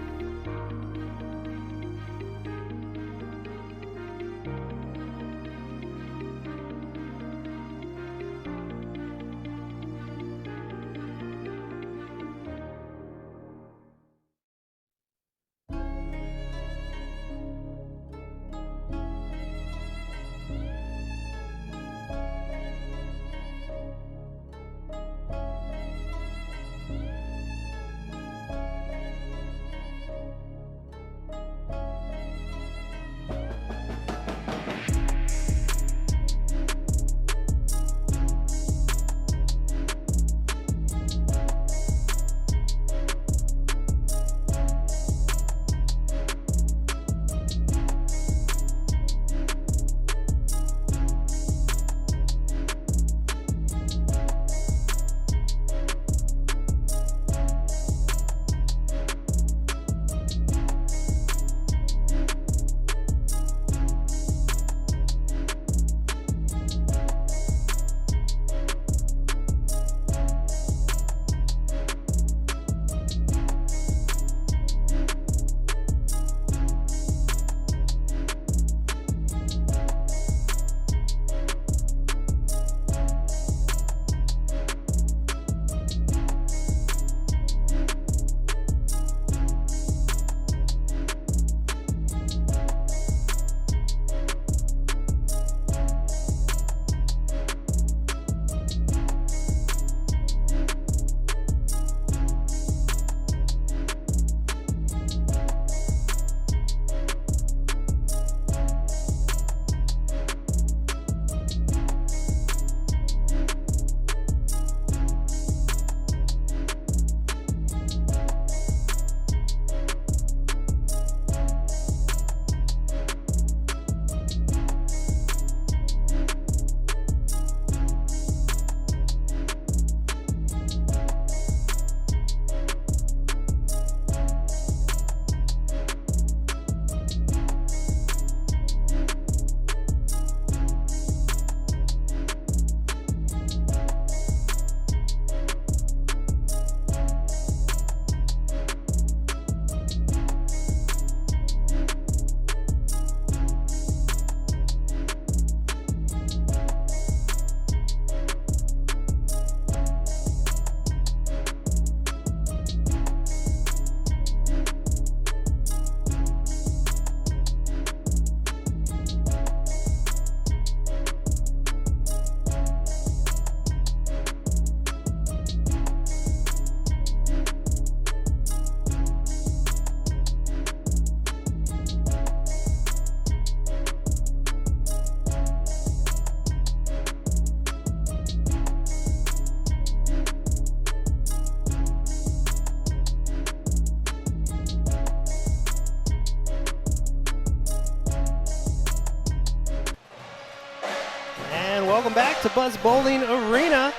Welcome back to Buzz Bowling Arena.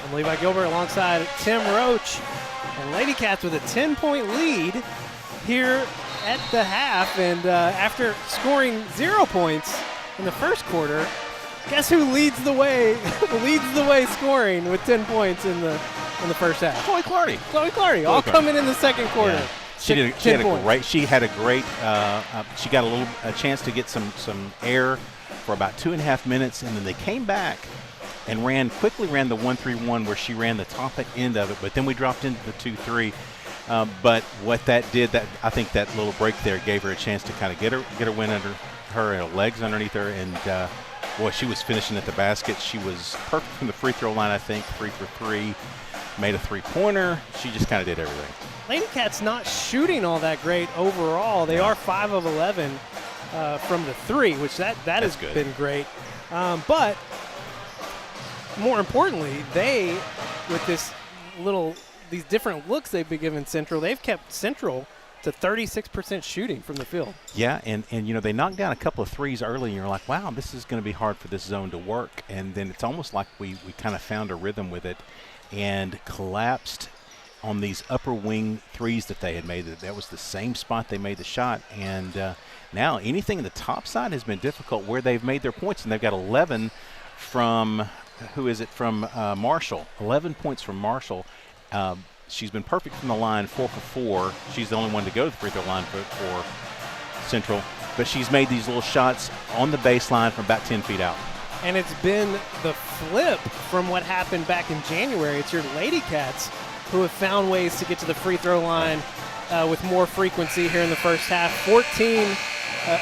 I'm Levi Gilbert alongside Tim Roach. And Lady Cats with a 10-point lead here at the half. And after scoring 0 points in the first quarter, guess who leads the way scoring with 10 points in the first half? Chloe Clardy. Chloe Clardy, all coming in the second quarter. Yeah. She had a great she got a chance to get some air for about 2.5 minutes, and then they came back and quickly ran the 1-3-1 where she ran the top end of it, but then we dropped into the 2-3. But what that did, I think that little break there gave her a chance to kind of get her win under her and her legs underneath her, and boy, she was finishing at the basket. She was perfect from the free throw line, I think, 3 for 3, made a three-pointer. She just kind of did everything. Lady Cats not shooting all that great overall. They are 5 of 11 from the 3, which that has good. Been great. But more importantly, they, with these different looks they've been given Central, they've kept Central to 36% shooting from the field. Yeah, and they knocked down a couple of threes early, and you're like, wow, this is going to be hard for this zone to work. And then it's almost like we kind of found a rhythm with it and collapsed on these upper wing threes that they had made. That was the same spot they made the shot. And now anything in the top side has been difficult where they've made their points. And they've got 11 from, Marshall. 11 points from Marshall. She's been perfect from the line, 4 for 4. She's the only one to go to the free throw line for Central. But she's made these little shots on the baseline from about 10 feet out. And it's been the flip from what happened back in January. It's your Lady Cats who have found ways to get to the free throw line with more frequency here in the first half. 14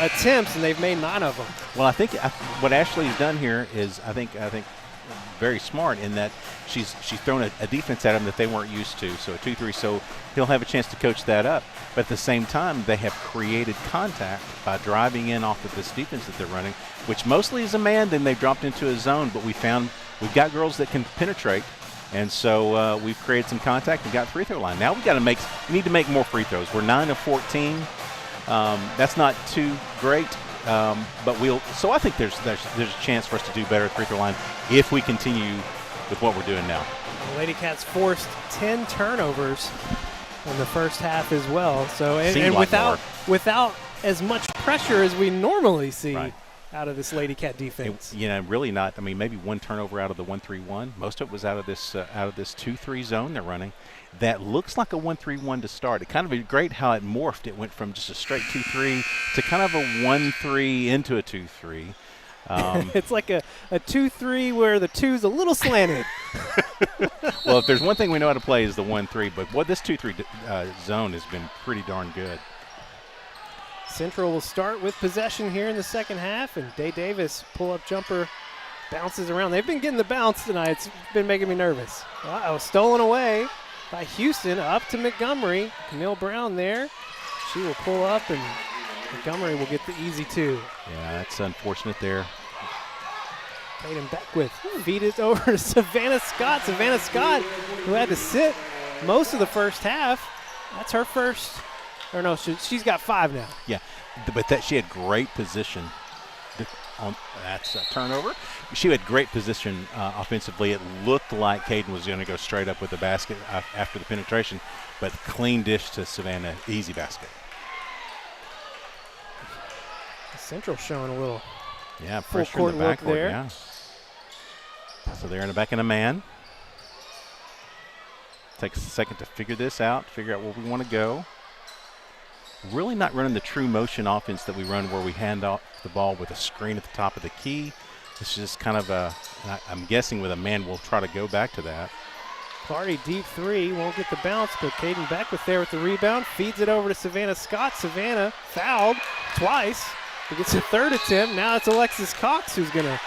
attempts, and they've made 9 of them. Well, I think what Ashley's done here is, I think very smart in that she's thrown a defense at them that they weren't used to, so a 2-3, so he'll have a chance to coach that up. But at the same time, they have created contact by driving in off of this defense that they're running, which mostly is a man. Then they've dropped into a zone, but we've got girls that can penetrate, and so we've created some contact and got free throw line. Now we need to make more free throws. We're 9 of 14. That's not too great. But so I think there's a chance for us to do better at free throw line if we continue with what we're doing now. The Lady Cats forced 10 turnovers in the first half as well. So and without as much pressure as we normally see out of this Lady Cat defense. Really not. I mean, maybe one turnover out of the 1-3-1. Most of it was out of this 2-3 zone they're running. That looks like a 1-3-1 to start. It kind of be great how it morphed. It went from just a straight 2-3 to kind of a 1-3 into a 2-3. It's like a 2-3 where the 2's a little slanted. Well, if there's one thing we know how to play is the 1-3, but this 2-3 zone has been pretty darn good. Central will start with possession here in the second half, and Day Davis pull-up jumper bounces around. They've been getting the bounce tonight. It's been making me nervous. Stolen away by Houston, up to Montgomery. Camille Brown there. She will pull up, and Montgomery will get the easy 2. Yeah, that's unfortunate there. Peyton Beckwith feed it over to Savannah Scott. Savannah Scott, who had to sit most of the first half. That's her first. Or no, she's got 5 now. Yeah, but she had great position. That's a turnover. She had great position offensively. It looked like Caden was going to go straight up with the basket after the penetration, but clean dish to Savannah, easy basket. Central showing a little full court in the look backcourt, there. Yeah. So they're in the back in a man. Takes a second to figure this out, figure out where we want to go. Really not running the true motion offense that we run where we hand off the ball with a screen at the top of the key. It's just kind of I'm guessing with a man we'll try to go back to that. Clardy deep 3, won't get the bounce, but Caden Beckwith there with the rebound, feeds it over to Savannah Scott. Savannah fouled twice. He gets a 3rd attempt. Now it's Alexis Cox who's going to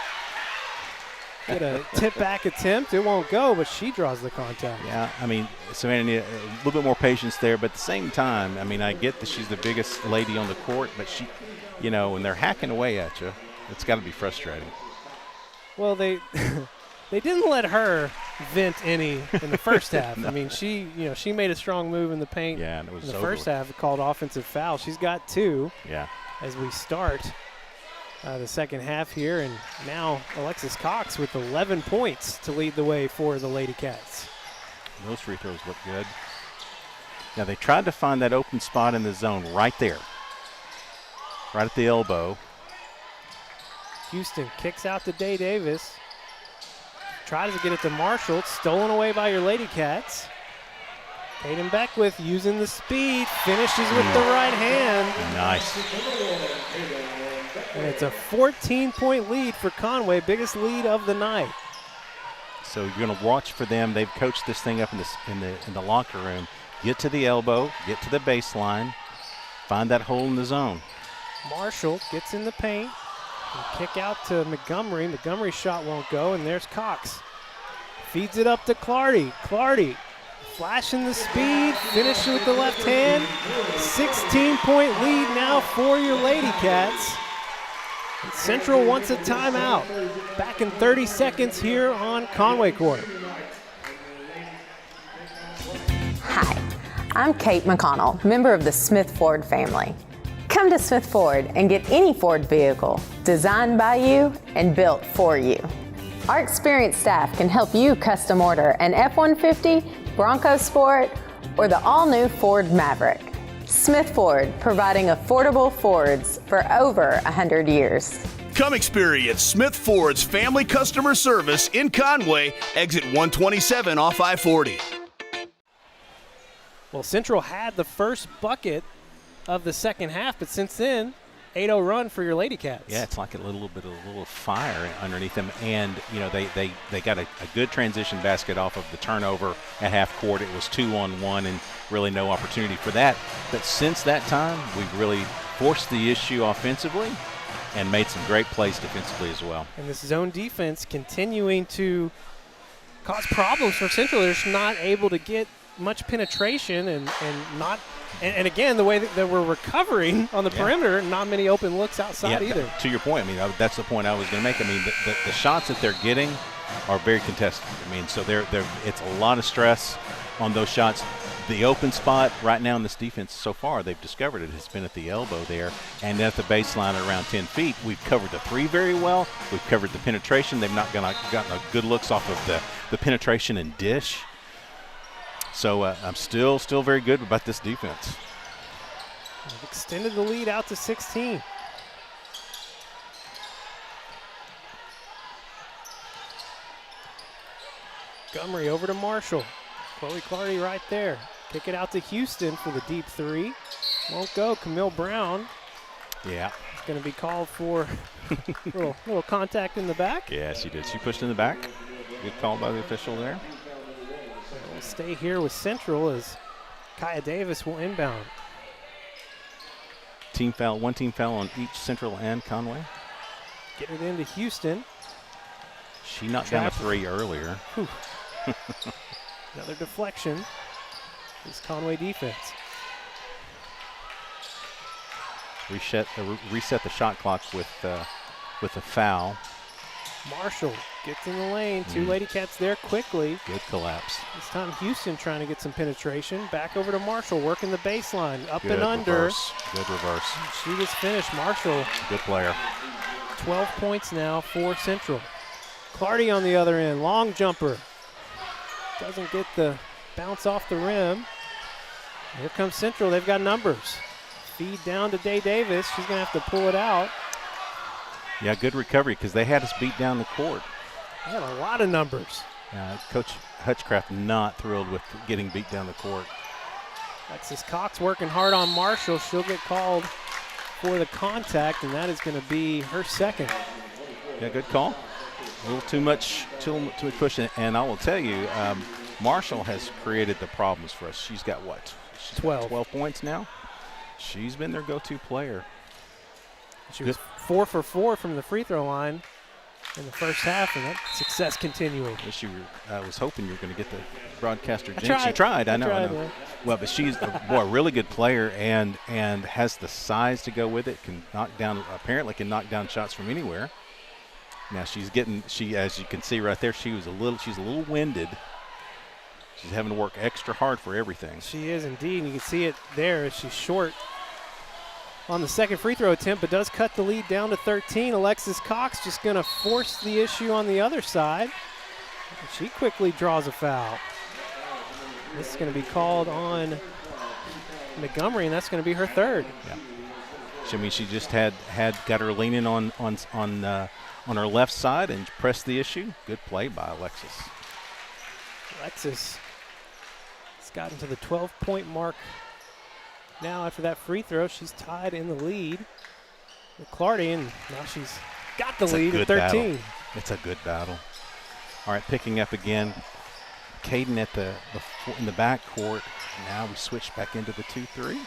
get a tip-back attempt. It won't go, but she draws the contact. Yeah, I mean, Savannah needs a little bit more patience there, but at the same time, I mean, I get that she's the biggest lady on the court, but she, when they're hacking away at you, it's got to be frustrating. Well, they didn't let her vent any in the first half. No. I mean, she made a strong move in the paint. Yeah, and it was in the over. first half. It called offensive foul. She's got 2. Yeah. As we start the second half here, and now Alexis Cox with 11 points to lead the way for the Lady Cats. Those free throws look good. Now they tried to find that open spot in the zone right there, right at the elbow. Houston kicks out to Day Davis. Tries to get it to Marshall. It's stolen away by your Lady Cats. Peyton Beckwith using the speed, finishes with the right hand. Nice. And it's a 14-point lead for Conway, biggest lead of the night. So you're going to watch for them. They've coached this thing up in the locker room. Get to the elbow, get to the baseline, find that hole in the zone. Marshall gets in the paint. Kick out to Montgomery. Montgomery's shot won't go, and there's Cox. Feeds it up to Clardy. Clardy flashing the speed, finishing with the left hand. 16-point lead now for your Lady Cats. And Central wants a timeout. Back in 30 seconds here on Conway Corp. Hi, I'm Kate McConnell, member of the Smith Ford family. Come to Smith Ford and get any Ford vehicle designed by you and built for you. Our experienced staff can help you custom order an F-150, Bronco Sport, or the all-new Ford Maverick. Smith Ford, providing affordable Fords for over 100 years. Come experience Smith Ford's family customer service in Conway, exit 127 off I-40. Well, Central had the first bucket of the second half, but since then, 8-0 run for your Lady Cats. Yeah, it's like a little fire underneath them, and they got a good transition basket off of the turnover at half court. It was 2-on-1 and really no opportunity for that. But since that time, we've really forced the issue offensively and made some great plays defensively as well. And this zone defense continuing to cause problems for Central. They're just not able to get much penetration and again, the way that we're recovering on the perimeter, not many open looks outside either. To your point, I mean, that's the point I was going to make. I mean, the shots that they're getting are very contested. I mean, so it's a lot of stress on those shots. The open spot right now in this defense so far, they've discovered it, has been at the elbow there, and at the baseline at around 10 feet. We've covered the three very well. We've covered the penetration. They've not gotten good looks off of the penetration and dish. So I'm still very good about this defense. They've extended the lead out to 16. Montgomery over to Marshall. Chloe Clardy right there. Kick it out to Houston for the deep three. Won't go. Camille Brown. Yeah. It's going to be called for little contact in the back. Yeah, she did. She pushed in the back. Good call by the official there. We'll stay here with Central as Kaya Davis will inbound. One team foul on each Central and Conway. Get it into Houston. She knocked down a three earlier. Another deflection. This Conway defense. Reset the shot clock with a foul. Marshall gets in the lane. Two Lady Cats there quickly. Good collapse. This time Houston trying to get some penetration. Back over to Marshall, working the baseline. Up Good and under. Reverse. Good reverse. She was finished. Marshall. Good player. 12 points now for Central. Clardy on the other end. Long jumper. Doesn't get the bounce off the rim. Here comes Central. They've got numbers. Feed down to Day Davis. She's going to have to pull it out. Yeah, good recovery because they had us beat down the court. They had a lot of numbers. Coach Hutchcraft not thrilled with getting beat down the court. Alexis Cox working hard on Marshall. She'll get called for the contact, and that is going to be her second. Yeah, good call. A little too much push, and I will tell you, Marshall has created the problems for us. She's got what? 12 points now. She's been their go-to player. She was 4 for 4 from the free throw line in the first half, and that success continuing. I was hoping you were going to get the broadcaster jinx. You tried. I know. Yeah. Well, but she's a really good player and has the size to go with it. Apparently can knock down shots from anywhere. Now as you can see right there, she's a little winded. She's having to work extra hard for everything. She is indeed, and you can see it there as she's short on the second free throw attempt, but does cut the lead down to 13. Alexis Cox just going to force the issue on the other side. She quickly draws a foul. This is going to be called on Montgomery, and that's going to be her third. Yeah. She just had got her leaning on her left side and pressed the issue. Good play by Alexis. Alexis has gotten to the 12-point mark. Now after that free throw, she's tied in the lead with Clardy, and now she's got the lead at 13. Battle. It's a good battle. All right, picking up again. Caden in the backcourt. Now we switch back into the 2-3.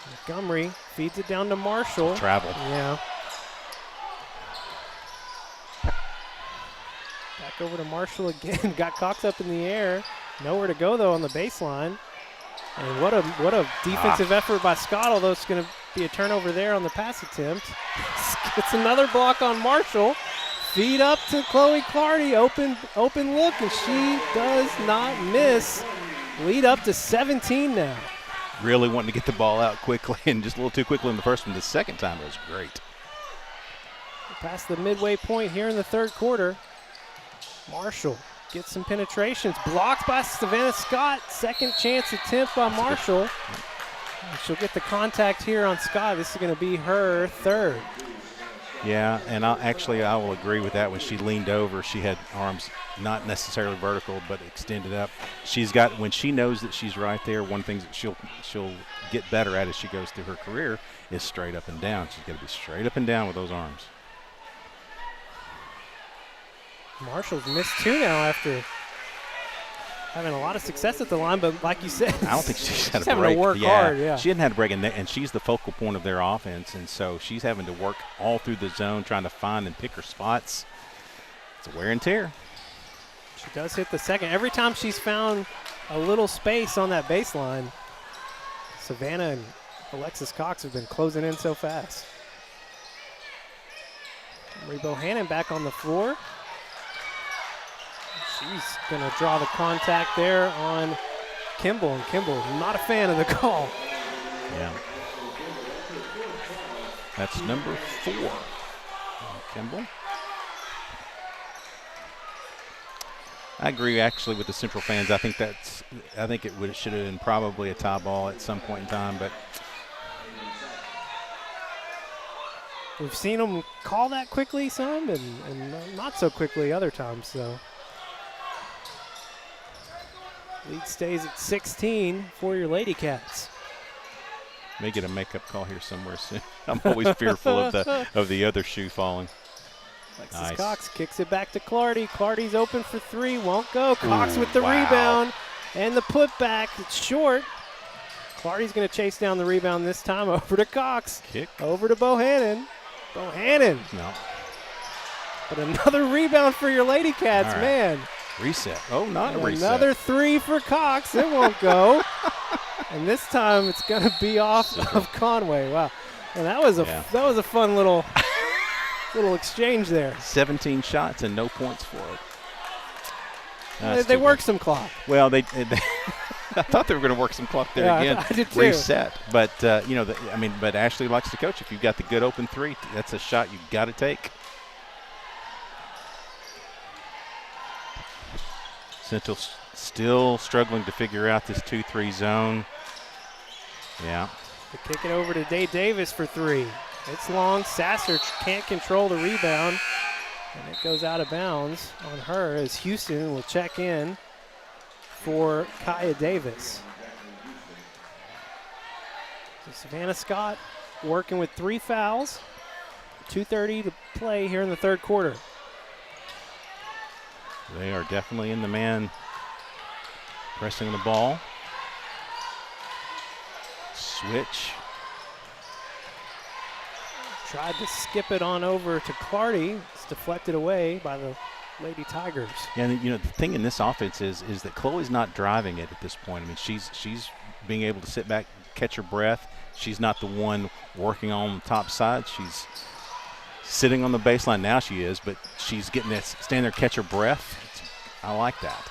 Montgomery feeds it down to Marshall. Travel. Yeah. Back over to Marshall again. Got Cox up in the air. Nowhere to go, though, on the baseline. And what a defensive effort by Scott, although it's going to be a turnover there on the pass attempt. It's another block on Marshall. Feed up to Chloe Clardy. Open look, and she does not miss. Lead up to 17 now. Really wanting to get the ball out quickly, and just a little too quickly in the first one. The second time it was great. Past the midway point here in the third quarter. Marshall get some penetrations. Blocked by Savannah Scott. Second chance attempt by Marshall. She'll get the contact here on Scott. This is going to be her third. Yeah, and I will agree with that. When she leaned over, she had arms not necessarily vertical, but extended up. When she knows that she's right there, one thing that she'll get better at as she goes through her career is straight up and down. She's got to be straight up and down with those arms. Marshall's missed 2 now after having a lot of success at the line, but like you said, I don't think she's had a break. Having to work hard, yeah. She hadn't had a break, and she's the focal point of their offense, and so she's having to work all through the zone, trying to find and pick her spots. It's a wear and tear. She does hit the second. Every time she's found a little space on that baseline, Savannah and Alexis Cox have been closing in so fast. Marie Bohannon back on the floor. She's going to draw the contact there on Kimball, and Kimball not a fan of the call. Yeah. That's number 4. Kimball. I agree actually with the Central fans. I think it should have been probably a tie ball at some point in time, but we've seen them call that quickly some and not so quickly other times, so. Lead stays at 16 for your Lady Cats. May get a makeup call here somewhere soon. I'm always fearful of the other shoe falling. Alexis Cox kicks it back to Clardy. Clardy's open for 3, won't go. Cox with the rebound and the putback. It's short. Clardy's going to chase down the rebound this time. Over to Cox. Kick. Over to Bohannon. Bohannon. No. But another rebound for your Lady Cats, right. Man. Reset. Oh, not a reset. Another 3 for Cox. It won't go. And this time it's going to be off of Conway. Wow. And that was a fun little exchange there. 17 shots and no points for it. They worked some clock. Well, they I thought they were going to work some clock there again. I did too. Reset. But, but Ashley likes to coach. If you've got the good open 3, that's a shot you've got to take. Central still struggling to figure out this 2-3 zone. Yeah. They kick it over to Day Davis for 3. It's long. Sasser can't control the rebound, and it goes out of bounds on her as Houston will check in for Kaya Davis. So Savannah Scott working with 3 fouls. 2:30 to play here in the third quarter. They are definitely in the man pressing the ball. Switch. Tried to skip it on over to Clardy. It's deflected away by the Lady Tigers. And the thing in this offense is that Chloe's not driving it at this point. I mean, she's being able to sit back, catch her breath. She's not the one working on the top side. She's sitting on the baseline now. She is, but she's getting that stand there, catch her breath. I like that.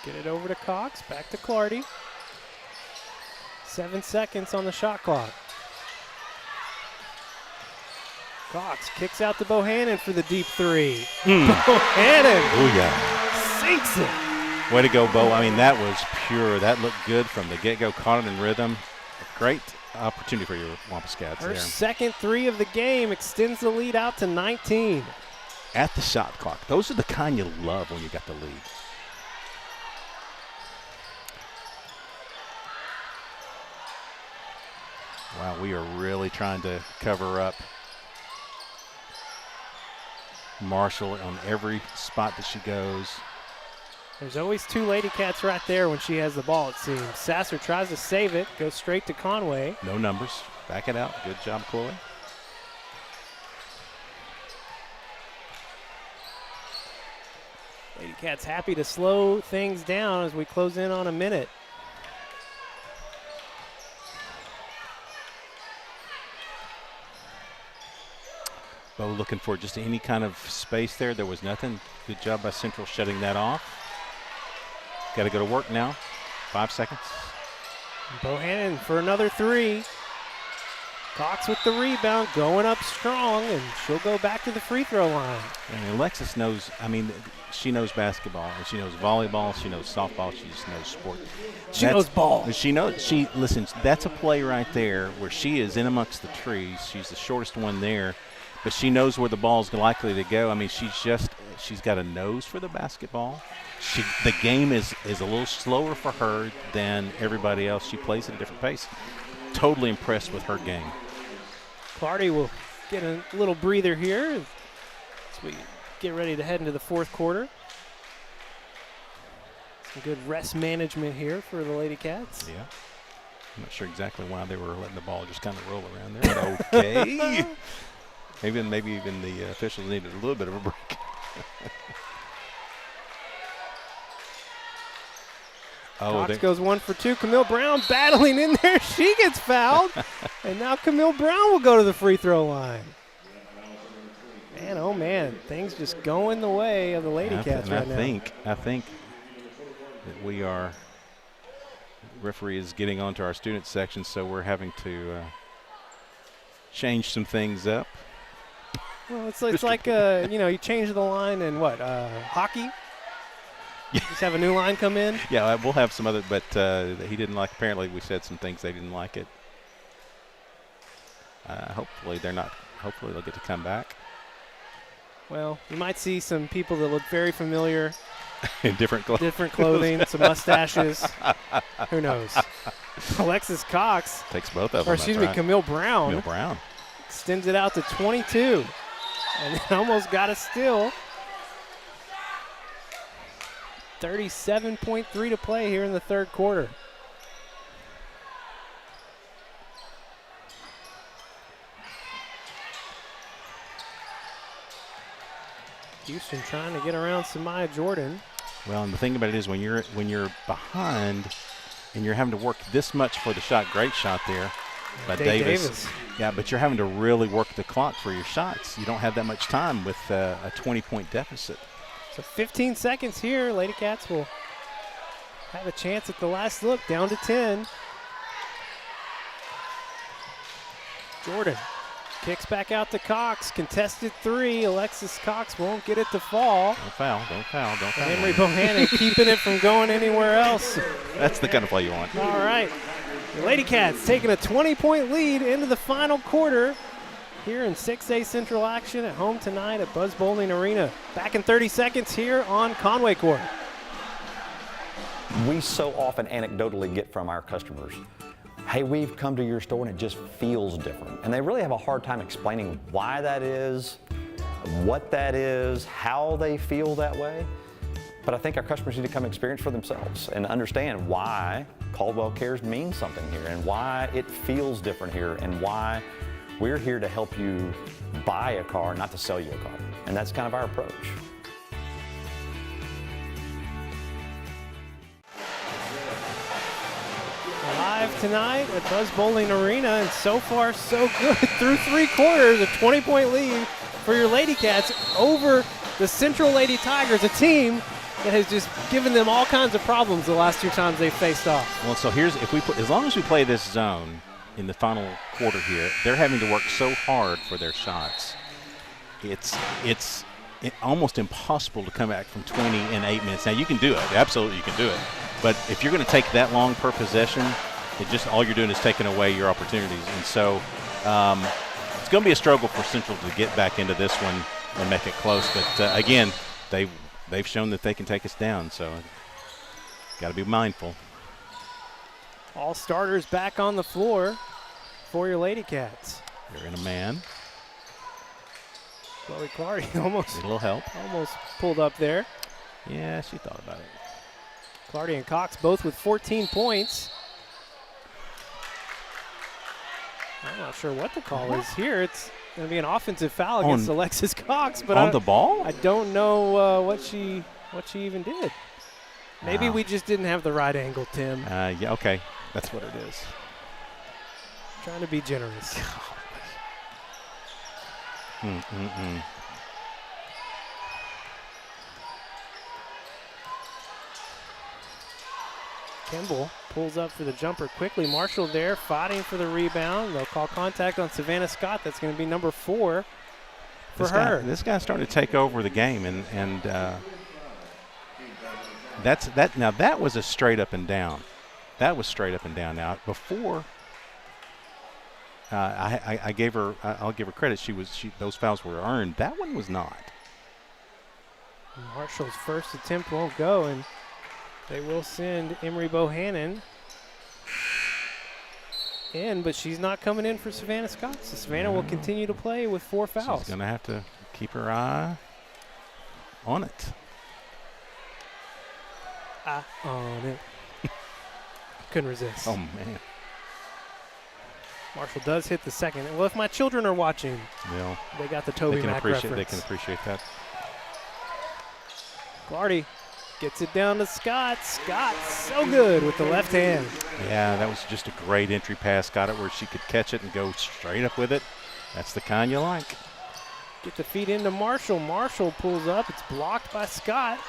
Get it over to Cox. Back to Clardy. 7 seconds on the shot clock. Cox kicks out to Bohannon for the deep 3. Bohannon. Oh, yeah. Sinks it. Way to go, Bo. I mean, that was pure. That looked good from the get-go. Caught it in rhythm. A great opportunity for your Wampus Cats Her there. second 3 of the game extends the lead out to 19. At the shot clock. Those are the kind you love when you got the lead. Wow, we are really trying to cover up Marshall on every spot that she goes. There's always 2 Lady Cats right there when she has the ball, it seems. Sasser tries to save it, goes straight to Conway. No numbers. Back it out. Good job, Chloe. Lady Cats happy to slow things down as we close in on a minute. Bo looking for just any kind of space there. There was nothing. Good job by Central shutting that off. Got to go to work now. 5 seconds. Bohannon for another 3. Cox with the rebound, going up strong, and she'll go back to the free throw line. And Alexis knows, she knows basketball, and she knows volleyball, she knows softball, she just knows sport. She knows ball. Listen, that's a play right there where she is in amongst the trees. She's the shortest one there, but she knows where the ball's likely to go. She's got a nose for the basketball. The game is a little slower for her than everybody else. She plays at a different pace. Totally impressed with her game. Clardy will get a little breather here as we get ready to head into the fourth quarter. Some good rest management here for the Lady Cats. Yeah. I'm not sure exactly why they were letting the ball just kind of roll around there, but okay. maybe even the officials needed a little bit of a break. Cox goes 1 for 2. Camille Brown battling in there. She gets fouled. And now Camille Brown will go to the free throw line. Man, oh man, things just going the way of the Lady Cats right now. I think that we are, referee is getting onto our student section, so we're having to change some things up. Well, it's like you change the line in hockey? Just have a new line come in? Yeah, we'll have some other, but he didn't like, apparently we said some things they didn't like it. Hopefully they'll get to come back. Well, you might see some people that look very familiar. In different clothing, some mustaches. Who knows? Alexis Cox. Takes both of them. Camille Brown. Camille Brown. Extends it out to 22. And almost got a steal. 37.3 to play here in the third quarter. Houston trying to get around Samaya Jordan. Well, and the thing about it is when you're behind and you're having to work this much for the shot, great shot there by Davis. Yeah, but you're having to really work the clock for your shots. You don't have that much time with a 20-point deficit. So 15 seconds here. Lady Cats will have a chance at the last look, down to 10. Jordan kicks back out to Cox. Contested 3. Alexis Cox won't get it to fall. Don't foul. Emery Bohannon keeping it from going anywhere else. That's the kind of play you want. All right. The Lady Cats taking a 20-point lead into the final quarter here in 6A Central action at home tonight at Buzz Bowling Arena. Back in 30 seconds here on Conway Corp. We so often anecdotally get from our customers, hey, we've come to your store and it just feels different. And they really have a hard time explaining why that is, what that is, how they feel that way. But I think our customers need to come experience for themselves and understand why Caldwell Cares means something here and why it feels different here and why we're here to help you buy a car, not to sell you a car. And that's kind of our approach. Live tonight at Buzz Bowling Arena, and so far so good. Through 3 quarters, a 20-point lead for your Lady Cats over the Central Lady Tigers, a team that has just given them all kinds of problems the last 2 times they've faced off. Well, so here's, as long as we play this zone in the final quarter here, they're having to work so hard for their shots. It's almost impossible to come back from 20 in 8 minutes. Now, you can do it. Absolutely, you can do it. But if you're going to take that long per possession, all you're doing is taking away your opportunities. And so it's going to be a struggle for Central to get back into this one and make it close. But, again, they've shown that they can take us down. So got to be mindful. All starters back on the floor for your Lady Cats. They're in a man. Chloe Clardy almost a little help. Almost pulled up there. Yeah, she thought about it. Clardy and Cox both with 14 points. I'm not sure what the call is here. It's going to be an offensive foul against Alexis Cox, but on the ball? I don't know what she even did. Maybe we just didn't have the right angle, Tim. Yeah, okay. That's what it is. Trying to be generous. Kimball pulls up for the jumper quickly. Marshall there fighting for the rebound. They'll call contact on Savannah Scott. That's going to be number 4 for her. This guy's starting to take over the game, and now that was a straight up and down. That was straight up and down. Now before, I'll give her credit. Those fouls were earned. That one was not. Marshall's first attempt won't go, and they will send Emery Bohannon in, but she's not coming in for Savannah Scott. So Savannah will continue to play with 4 fouls. She's going to have to keep her eye on it. On it. Couldn't resist. Oh, man. Marshall does hit the second. Well, if my children are watching, they got the Toby Mac reference. They can appreciate that. Clardy gets it down to Scott. Scott so good with the left hand. Yeah, that was just a great entry pass. Got it where she could catch it and go straight up with it. That's the kind you like. Get the feed into Marshall. Marshall pulls up. It's blocked by Scott.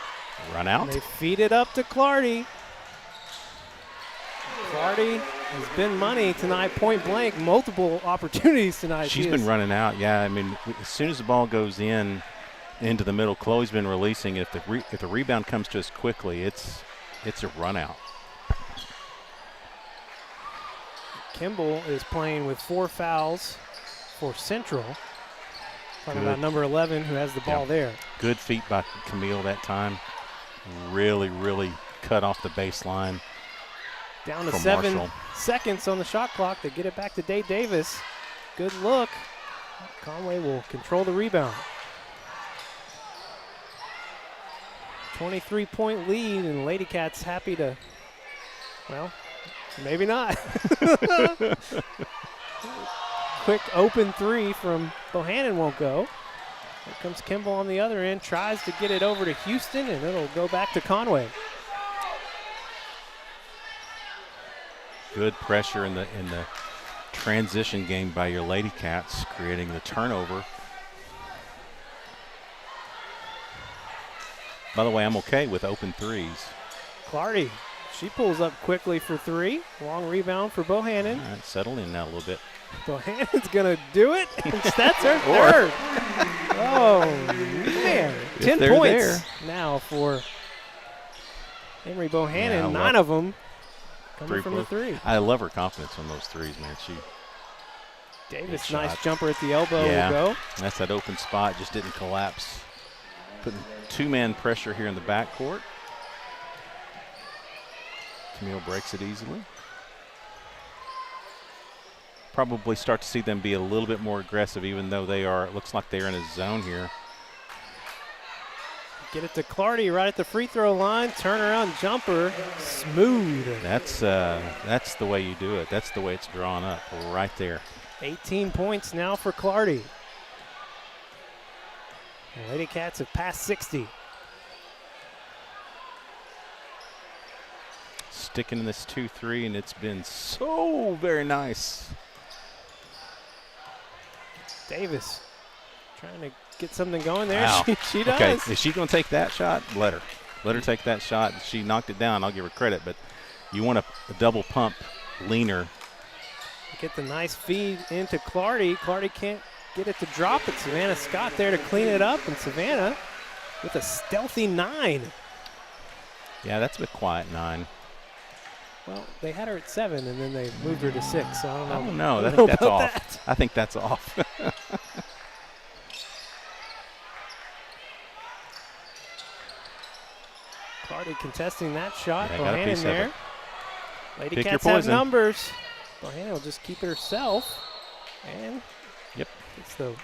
Run out. And they feed it up to Clardy. Clardy has been money tonight, point blank. Multiple opportunities tonight. She's been running out. Yeah, I mean, as soon as the ball goes into the middle, Chloe's been releasing. If the rebound comes to us quickly, it's a run out. Kimball is playing with 4 fouls for Central. Talking about number 11 who has the ball there. Good feet by Camille that time. Really, really cut off the baseline. Down to 7 seconds on the shot clock. They get it back to Dade Davis. Good look. Conway will control the rebound. 23-point lead, and Lady Cats happy to, well, maybe not. Quick open 3 from Bohannon won't go. Here comes Kimball on the other end, tries to get it over to Houston, and it'll go back to Conway. Good pressure in the transition game by your Lady Cats, creating the turnover. By the way, I'm okay with open 3s. Clardy, she pulls up quickly for 3. Long rebound for Bohannon. All right, settle in now a little bit. Bohannon's going to do it. That's her third. Oh, man. 10 points now for Emery Bohannon. 9 of them coming from the 3. I love her confidence on those 3s, man. Davis, nice jumper at the elbow will go. That's that open spot, just didn't collapse. Putting 2-man pressure here in the backcourt. Camille breaks it easily. Probably start to see them be a little bit more aggressive, even though it looks like they're in a zone here. Get it to Clardy right at the free throw line. Turnaround jumper, smooth. That's the way you do it. That's the way it's drawn up, right there. 18 points now for Clardy. The Lady Cats have passed 60. Sticking in this 2-3, and it's been so very nice. Davis trying to get something going there. Wow. She does. Okay, is she going to take that shot? Let her take that shot. She knocked it down. I'll give her credit, but you want a double pump leaner. Get the nice feed into Clardy. Clardy can't get it to drop, but Savannah Scott there to clean it up, and Savannah with a stealthy 9. Yeah, that's a bit quiet 9. Well, they had her at 7, and then they moved her to 6. So I don't know. I don't know. I think that's off. I think that's off. Clardy contesting that shot. Yeah, Bohannon there. Lady Pick Cats your have poison. numbers. Bohannon will just keep it herself. And it's the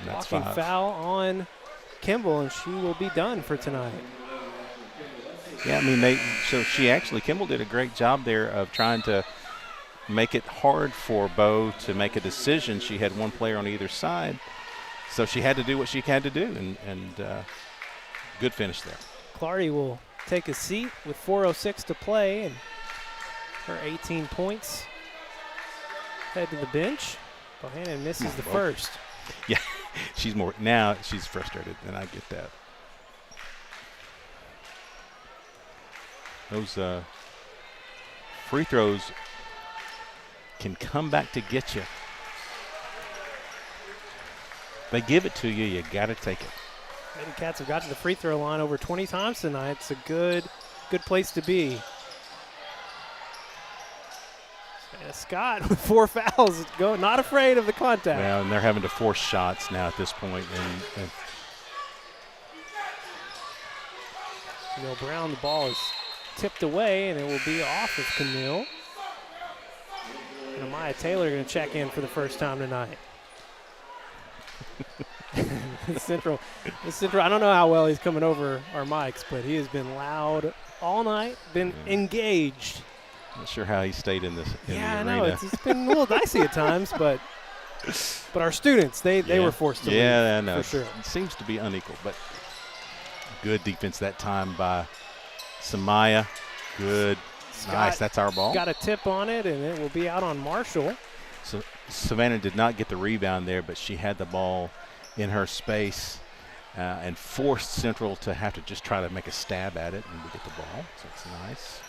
walking foul on Kimball, and she will be done for tonight. Yeah, I mean, Kimball did a great job there of trying to make it hard for Bo to make a decision. She had one player on either side, so she had to do what she had to do, and good finish there. Clardy will take a seat with 4:06 to play, and her 18 points. Head to the bench. Bohannon misses the first. Yeah, she's frustrated, and I get that. free throws can come back to get you. They give it to you, you got to take it. Lady Cats have got to the free throw line over 20 times tonight. It's a good place to be. And Scott with 4 fouls, not afraid of the contact. Well, and they're having to force shots now at this point. And Camille Brown, the ball is tipped away, and it will be off of Camille. And Amaya Taylor going to check in for the first time tonight. Central, I don't know how well he's coming over our mics, but he has been loud all night, been engaged. Not sure how he stayed in the arena. I know. It's been a little dicey at times, but our students, they were forced to leave. Yeah, I know. For sure. It seems to be unequal, but good defense that time by Samaya. Good. Scott nice. That's our ball. Got a tip on it, and it will be out on Marshall. So Savannah did not get the rebound there, but she had the ball in her space and forced Central to have to just try to make a stab at it, and we get the ball. So it's nice.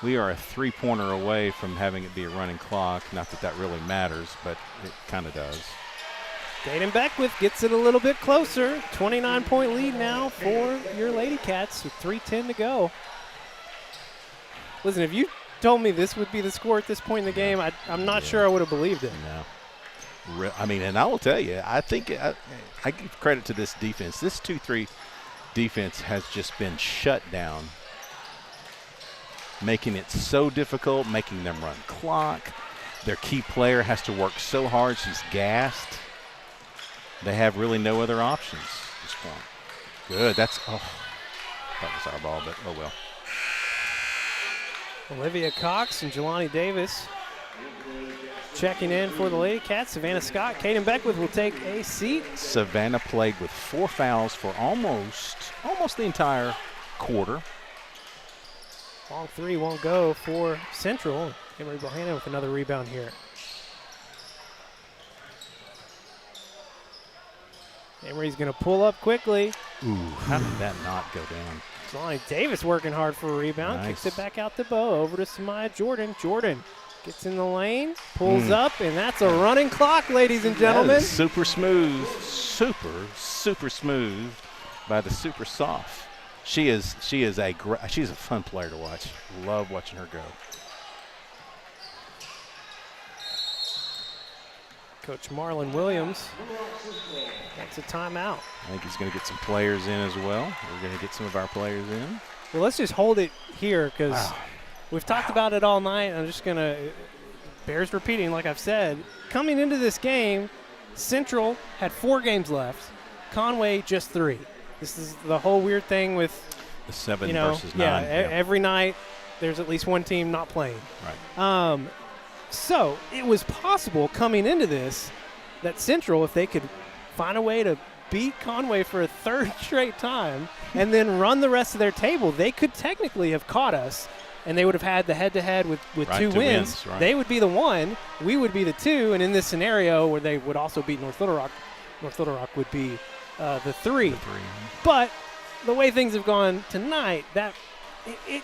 We are a 3-pointer away from having it be a running clock. Not that that really matters, but it kind of does. Dayton Beckwith gets it a little bit closer. 29-point lead now for your Lady Cats with 3:10 to go. Listen, if you told me this would be the score at this point in the game, I'm not sure I would have believed it. No. I mean, and I will tell you, I think I give credit to this defense. This 2-3 defense has just been shut down, making it so difficult, making them run clock. Their key player has to work so hard, she's gassed. They have really no other options at this point. Good, that was our ball, but oh well. Olivia Cox and Jelani Davis checking in for the Lady Cats. Savannah Scott, Kaden Beckwith will take a seat. Savannah played with 4 fouls for almost the entire quarter. Long 3 won't go for Central. Emery Bohannon with another rebound here. Emery's going to pull up quickly. Ooh, how did that not go down? Jelani Davis working hard for a rebound. Nice. Kicks it back out to Bo. Over to Samaya Jordan. Jordan gets in the lane, pulls up, and that's a running clock, ladies and gentlemen. That is super smooth, super smooth by the super soft. She's a fun player to watch. Love watching her go. Coach Marlon Williams gets a timeout. I think he's going to get some players in as well. We're going to get some of our players in. Well, let's just hold it here because we've talked about it all night. I'm just going to bears repeating, like I've said. Coming into this game, Central had 4 games left. Conway just 3. This is the whole weird thing with the 7 versus 9. Every night there's at least one team not playing. Right. So it was possible coming into this that Central, if they could find a way to beat Conway for a 3rd straight time and then run the rest of their table, they could technically have caught us, and they would have had the head-to-head with 2 wins. Right. They would be the 1, we would be the 2, and in this scenario where they would also beat North Little Rock would be the 3. But the way things have gone tonight, that it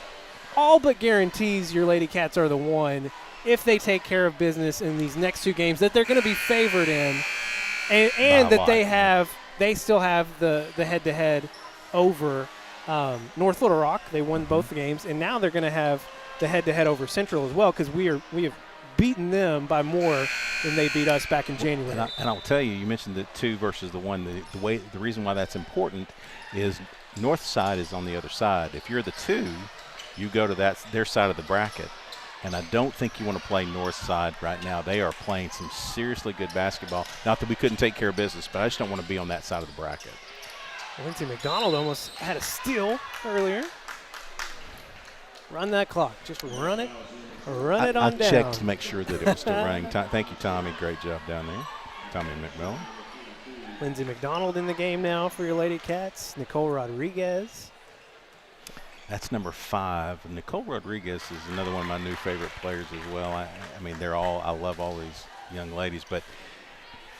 all but guarantees your Lady Cats are the 1 if they take care of business in these next 2 games that they're going to be favored in, and that they still have the head-to-head over North Little Rock. They won both the games, and now they're going to have the head-to-head over Central as well because we have beaten them by more than they beat us back in January. And I'll tell you, you mentioned the 2 versus the 1. The reason why that's important is North side is on the other side. If you're the 2, you go to their side of the bracket. And I don't think you want to play North side right now. They are playing some seriously good basketball. Not that we couldn't take care of business, but I just don't want to be on that side of the bracket. Lindsey McDonald almost had a steal earlier. Run that clock. Just run it. Run it on down. I checked to make sure that it was still running. Thank you, Tommy. Great job down there. Tommy McMillan. Lindsey McDonald in the game now for your Lady Cats. Nicole Rodriguez. That's number 5. Nicole Rodriguez is another one of my new favorite players as well. I mean, I love all these young ladies, but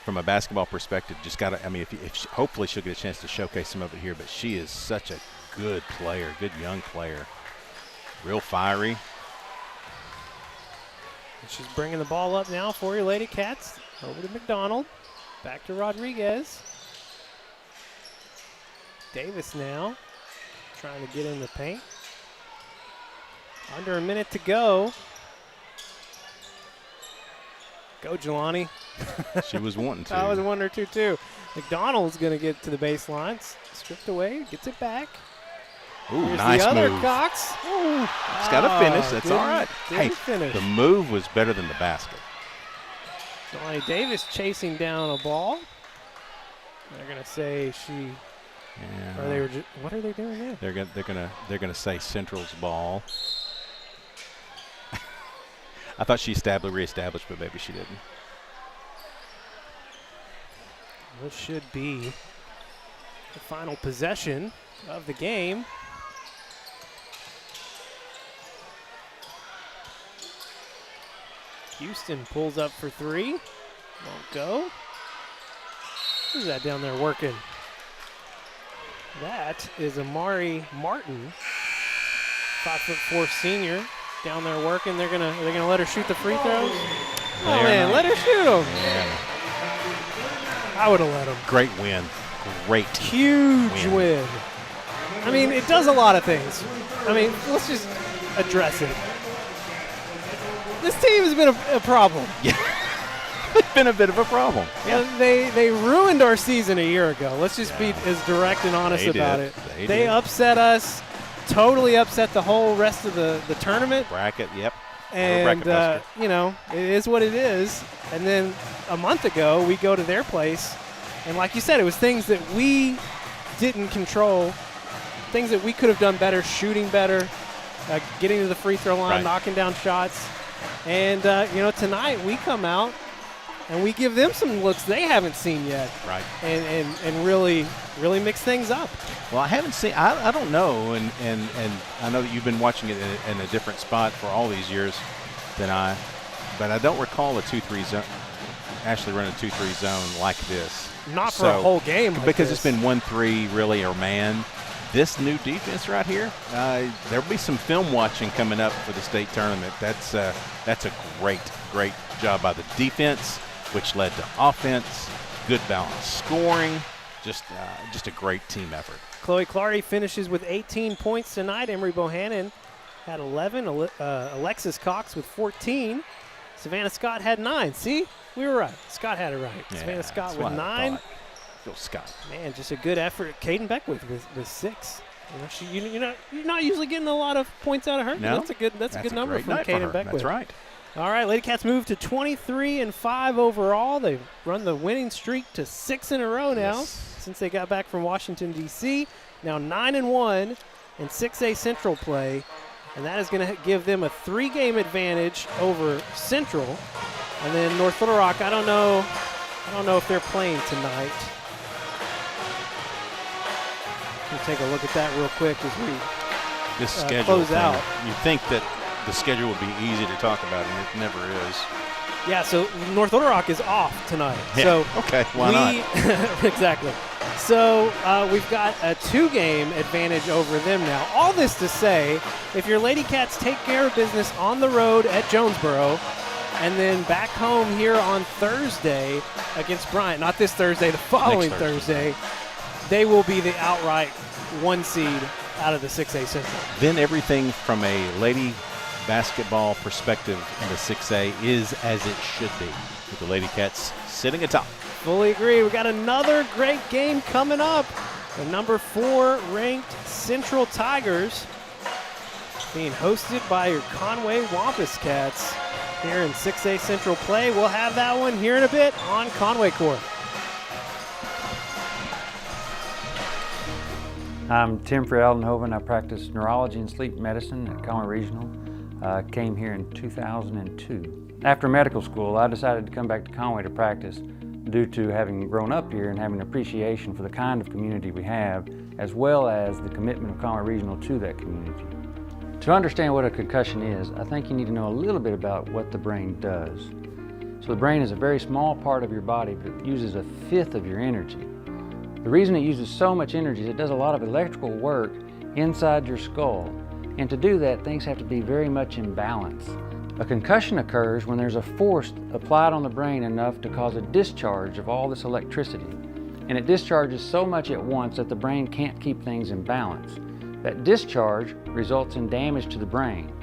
from a basketball perspective, just got to, I mean, hopefully she'll get a chance to showcase some of it here, but she is such a good player, good young player. Real fiery. She's bringing the ball up now for your Lady Cats. Over to McDonald. Back to Rodriguez. Davis now trying to get in the paint. Under a minute to go. Go, Jelani. She was wanting to. I was wanting her to, too. McDonald's going to get to the baseline. Stripped away, gets it back. Ooh, Here's nice the other move. Cox. Ooh. It's got to finish. That's all right. Didn't finish. The move was better than the basket. Jelani Davis chasing down a ball. They're going to say she. Yeah. Or they were. What are they doing there? They're gonna say Central's ball. I thought she reestablished, but maybe she didn't. This should be the final possession of the game. Houston pulls up for three. Won't go. Who's that down there working? That is Amari Martin, 5'4" senior, down there working. They're gonna let her shoot the free throws. Oh man, let her shoot them. Yeah. I would have let them. Great win. Great. Huge win. I mean, it does a lot of things. I mean, let's just address it. This team has been a problem. Yeah. It's been a bit of a problem. Yeah. They ruined our season a year ago. Let's just be as direct and honest about it. They upset us, totally upset the whole rest of the tournament. Bracket, yep. And, you know, it is what it is. And then a month ago, we go to their place. And like you said, it was things that we didn't control, things that we could have done better, shooting better, getting to the free throw line, knocking down shots. And, you know, tonight we come out and we give them some looks they haven't seen yet. Right. And really mix things up. Well, I haven't seen, I don't know, and I know that you've been watching it in a different spot for all these years than I, but I don't recall a 2-3 zone, Ashley running a 2-3 zone like this. Not for a whole game like because this. It's been 1-3 really, or man. This new defense right here, there'll be some film watching coming up for the state tournament. That's a great job by the defense, which led to offense, good balanced scoring, just a great team effort. Chloe Clardy finishes with 18 points tonight. Emery Bohannon had 11. Alexis Cox with 14. Savannah Scott had 9. See, we were right. Scott had it right. Yeah, Savannah Scott with 9. Go Scott. Man, just a good effort. Caden Beckwith with 6. You know, you're not usually getting a lot of points out of her. No, that's a good number from Caden Beckwith. That's right. All right, Lady Cats move to 23-5 overall. They've run the winning streak to 6 in a row now since they got back from Washington, D.C. Now 9-1 in 6A Central play, and that is going to give them a 3-game advantage over Central. And then North Little Rock, I don't know if they're playing tonight. We'll take a look at that real quick as we close out. You think that the schedule would be easy to talk about, and it never is. Yeah, so North Little Rock is off tonight. Yeah, so okay, why not? Exactly. So we've got a 2-game advantage over them now. All this to say, if your Lady Cats take care of business on the road at Jonesboro, and then back home here on Thursday against Bryant, not this Thursday, the following Thursday, they will be the outright 1 seed out of the 6A Central. Then everything from a lady basketball perspective in the 6A is as it should be, with the Lady Cats sitting atop. Fully agree. We got another great game coming up. The number 4 ranked Central Tigers being hosted by your Conway Wampus Cats here in 6A Central play. We'll have that one here in a bit on Conway Corp. I'm Tim Aldenhoven. I practice neurology and sleep medicine at Conway Regional. Came here in 2002. After medical school, I decided to come back to Conway to practice due to having grown up here and having an appreciation for the kind of community we have, as well as the commitment of Conway Regional to that community. To understand what a concussion is, I think you need to know a little bit about what the brain does. So the brain is a very small part of your body, but it uses 1/5 of your energy. The reason it uses so much energy is it does a lot of electrical work inside your skull, And to do that, things have to be very much in balance. A concussion occurs when there's a force applied on the brain enough to cause a discharge of all this electricity. And it discharges so much at once that the brain can't keep things in balance. That discharge results in damage to the brain.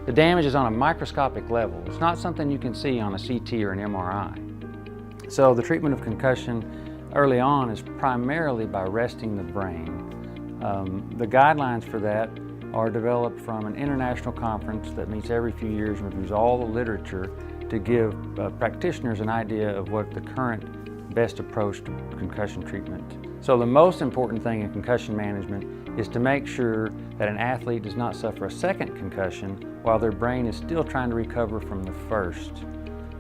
The damage is on a microscopic level. It's not something you can see on a CT or an MRI. So the treatment of concussion early on is primarily by resting the brain. The guidelines for that are developed from an international conference that meets every few years and reviews all the literature to give practitioners an idea of what the current best approach to concussion treatment. So the most important thing in concussion management is to make sure that an athlete does not suffer a second concussion while their brain is still trying to recover from the first.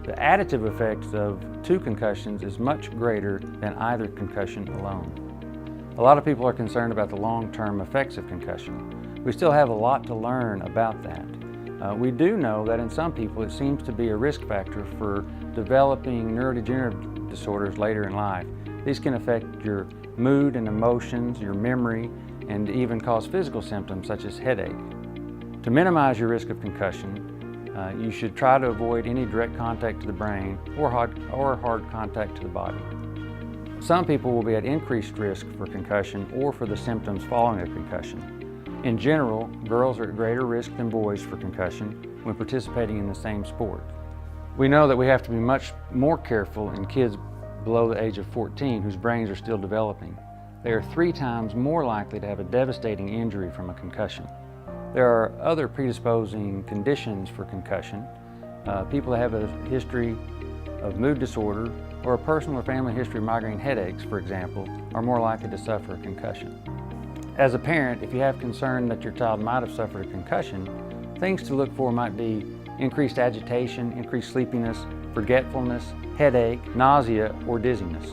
The additive effects of 2 concussions is much greater than either concussion alone. A lot of people are concerned about the long-term effects of concussion. We still have a lot to learn about that. We do know that in some people it seems to be a risk factor for developing neurodegenerative disorders later in life. These can affect your mood and emotions, your memory, and even cause physical symptoms such as headache. To minimize your risk of concussion, you should try to avoid any direct contact to the brain or hard contact to the body. Some people will be at increased risk for concussion or for the symptoms following a concussion. In general, girls are at greater risk than boys for concussion when participating in the same sport. We know that we have to be much more careful in kids below the age of 14 whose brains are still developing. They are 3 times more likely to have a devastating injury from a concussion. There are other predisposing conditions for concussion. People that have a history of mood disorder or a personal or family history of migraine headaches, for example, are more likely to suffer a concussion. As a parent, if you have concern that your child might have suffered a concussion, things to look for might be increased agitation, increased sleepiness, forgetfulness, headache, nausea, or dizziness.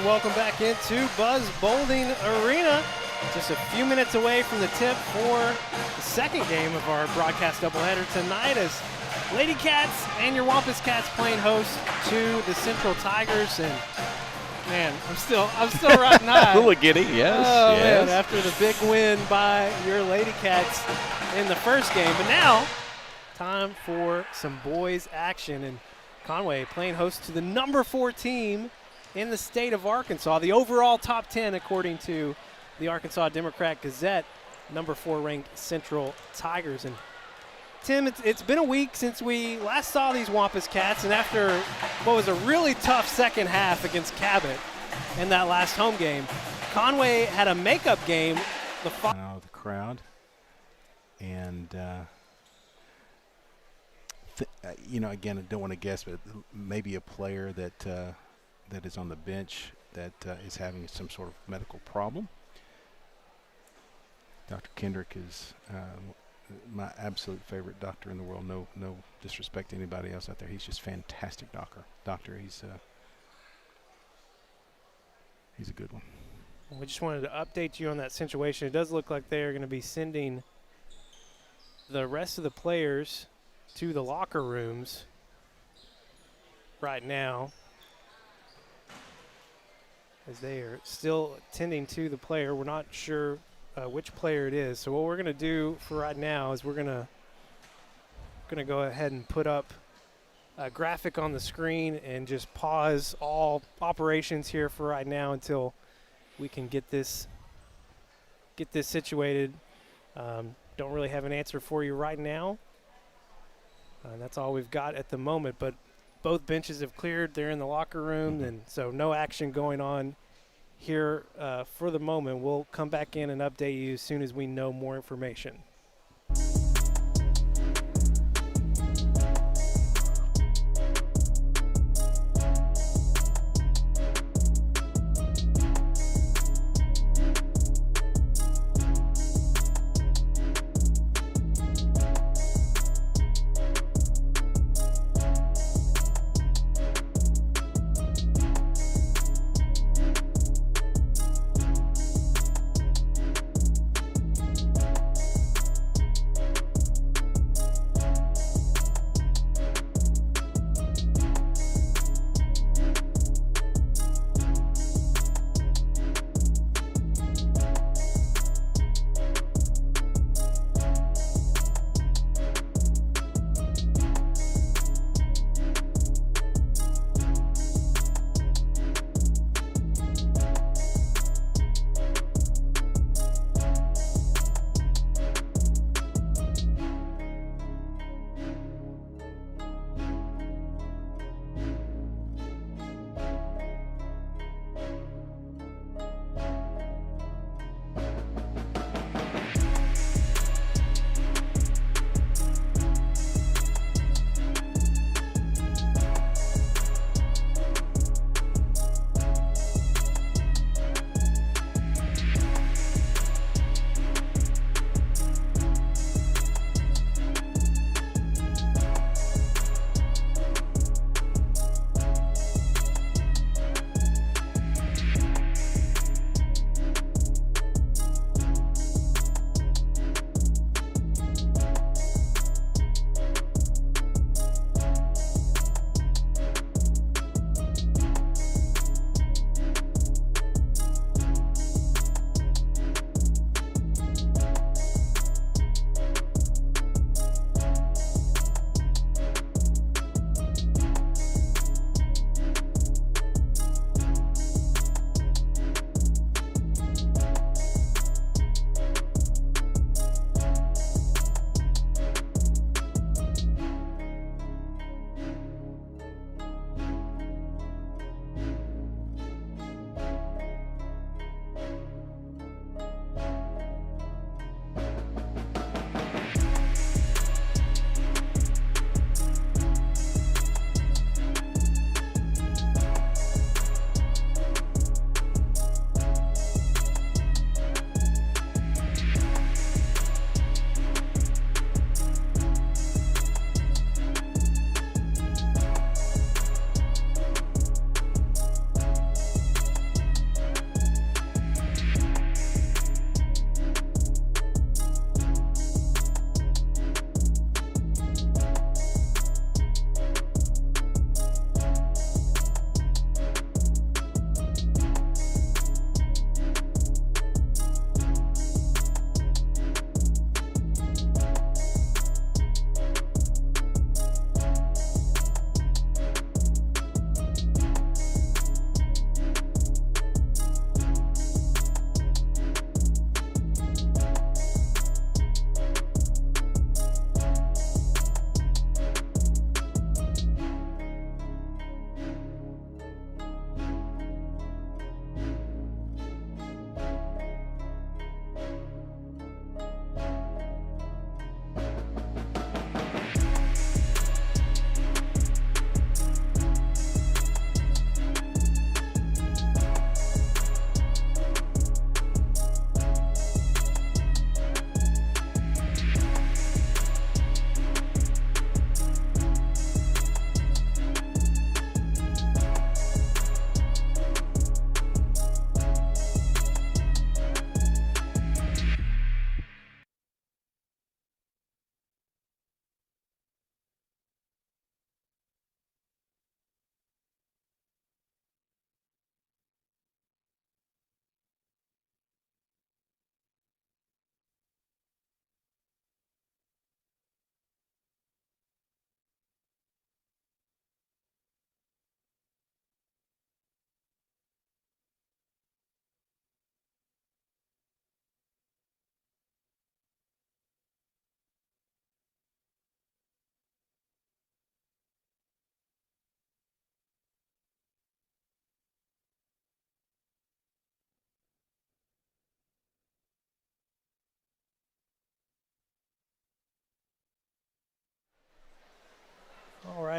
Welcome back into Buzz Boulding Arena. Just a few minutes away from the tip for the second game of our broadcast doubleheader tonight, as Lady Cats and your Wampus Cats playing host to the Central Tigers. And man, I'm still riding high. A little giddy, yes. Oh yes. man, after the big win by your Lady Cats in the first game. But now, time for some boys action, and Conway playing host to the number 4 team in the state of Arkansas, the overall top 10 according to the Arkansas Democrat-Gazette, number 4 ranked Central Tigers. And Tim, it's been a week since we last saw these Wampus Cats, and after what was a really tough second half against Cabot in that last home game, Conway had a makeup game. The crowd, and again, I don't want to guess, but maybe a player that is on the bench that is having some sort of medical problem. Dr. Kendrick is my absolute favorite doctor in the world. No disrespect to anybody else out there. He's just fantastic doctor. He's a good one. We just wanted to update you on that situation. It does look like they're going to be sending the rest of the players to the locker rooms right now, as they are still tending to the player. We're not sure which player it is. So what we're going to do for right now is we're going to go ahead and put up a graphic on the screen and just pause all operations here for right now until we can get this situated. Don't really have an answer for you right now. That's all we've got at the moment, but both benches have cleared. They're in the locker room, and so no action going on here for the moment. We'll come back in and update you as soon as we know more information.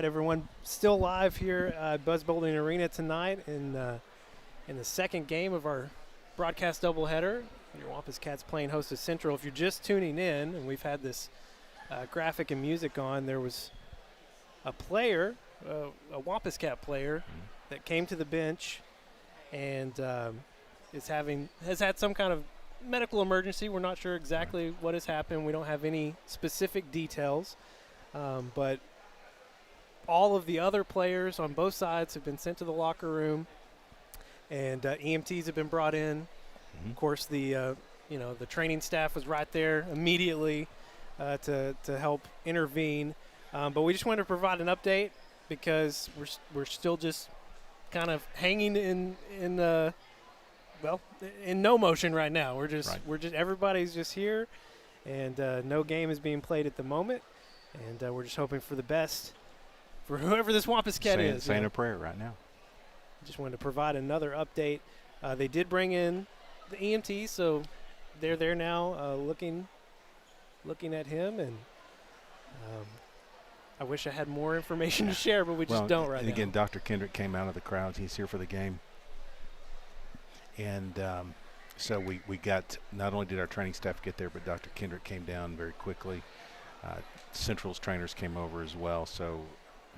right, everyone. Still live here at Buzz Bowling Arena tonight in the second game of our broadcast doubleheader. Your Wampus Cats playing host to Central. If you're just tuning in, and we've had this graphic and music on, there was a player, a Wampus Cat player, that came to the bench and has had some kind of medical emergency. We're not sure exactly what has happened. We don't have any specific details, but all of the other players on both sides have been sent to the locker room, and EMTs have been brought in. Of course, the training staff was right there immediately to help intervene. But we just wanted to provide an update because we're still just kind of hanging in no motion right now. We're just everybody's just here, and no game is being played at the moment, and we're just hoping for the best for whoever this Wampus Cat is. Saying a prayer right now. Just wanted to provide another update. They did bring in the EMT, so they're there now, looking at him, and I wish I had more information to share, but we just don't right now. And again, Dr. Kendrick came out of the crowd. He's here for the game. And so we got, not only did our training staff get there, but Dr. Kendrick came down very quickly. Central's trainers came over as well. So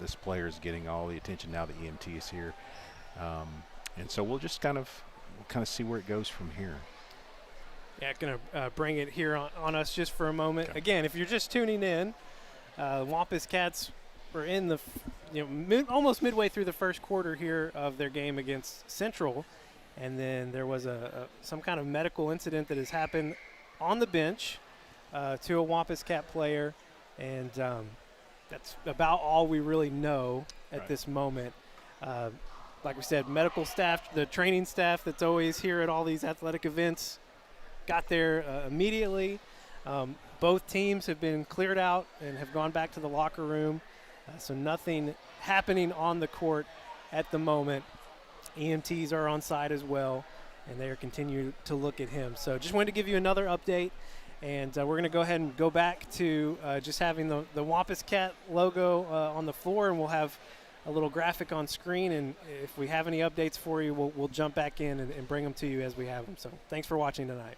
this player is getting all the attention now that EMT is here. And so we'll just kind of see where it goes from here. Yeah, going to bring it here on us just for a moment. Okay. Again, if you're just tuning in, Wampus Cats were in the almost midway through the first quarter here of their game against Central, and then there was some kind of medical incident that has happened on the bench to a Wampus Cat player, and that's about all we really know at this moment. Like we said, medical staff, the training staff that's always here at all these athletic events, got there immediately. Both teams have been cleared out and have gone back to the locker room, so nothing happening on the court at the moment. EMTs are on site as well, and they are continuing to look at him. So just wanted to give you another update, and we're going to go ahead and go back to just having the Wampus Cat logo on the floor, and we'll have a little graphic on screen, and if we have any updates for you, we'll jump back in and bring them to you as we have them. So thanks for watching tonight.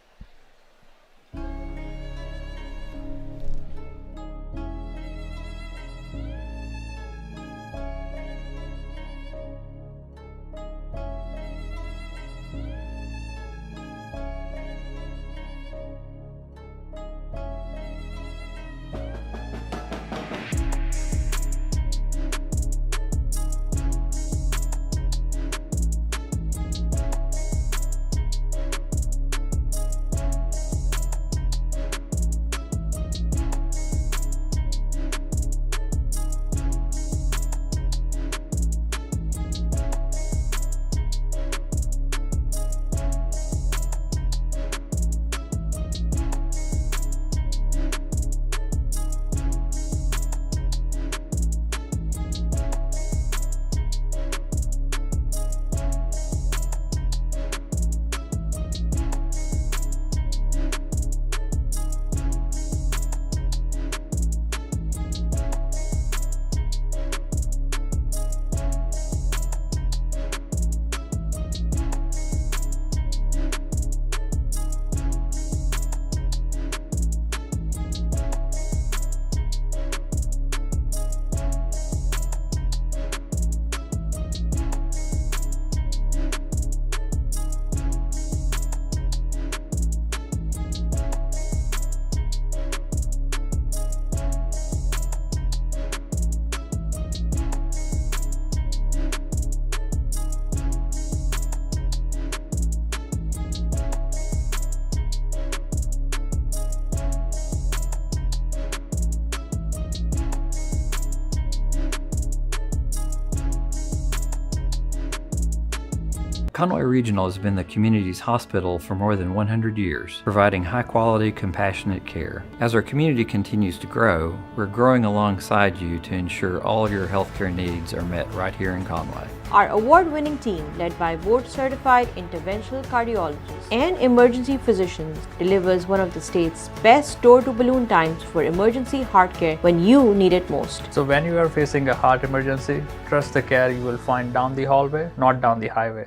Conway Regional has been the community's hospital for more than 100 years, providing high-quality, compassionate care. As our community continues to grow, we're growing alongside you to ensure all of your healthcare needs are met right here in Conway. Our award-winning team, led by board-certified interventional cardiologists and emergency physicians, delivers one of the state's best door-to-balloon times for emergency heart care when you need it most. So when you are facing a heart emergency, trust the care you will find down the hallway, not down the highway.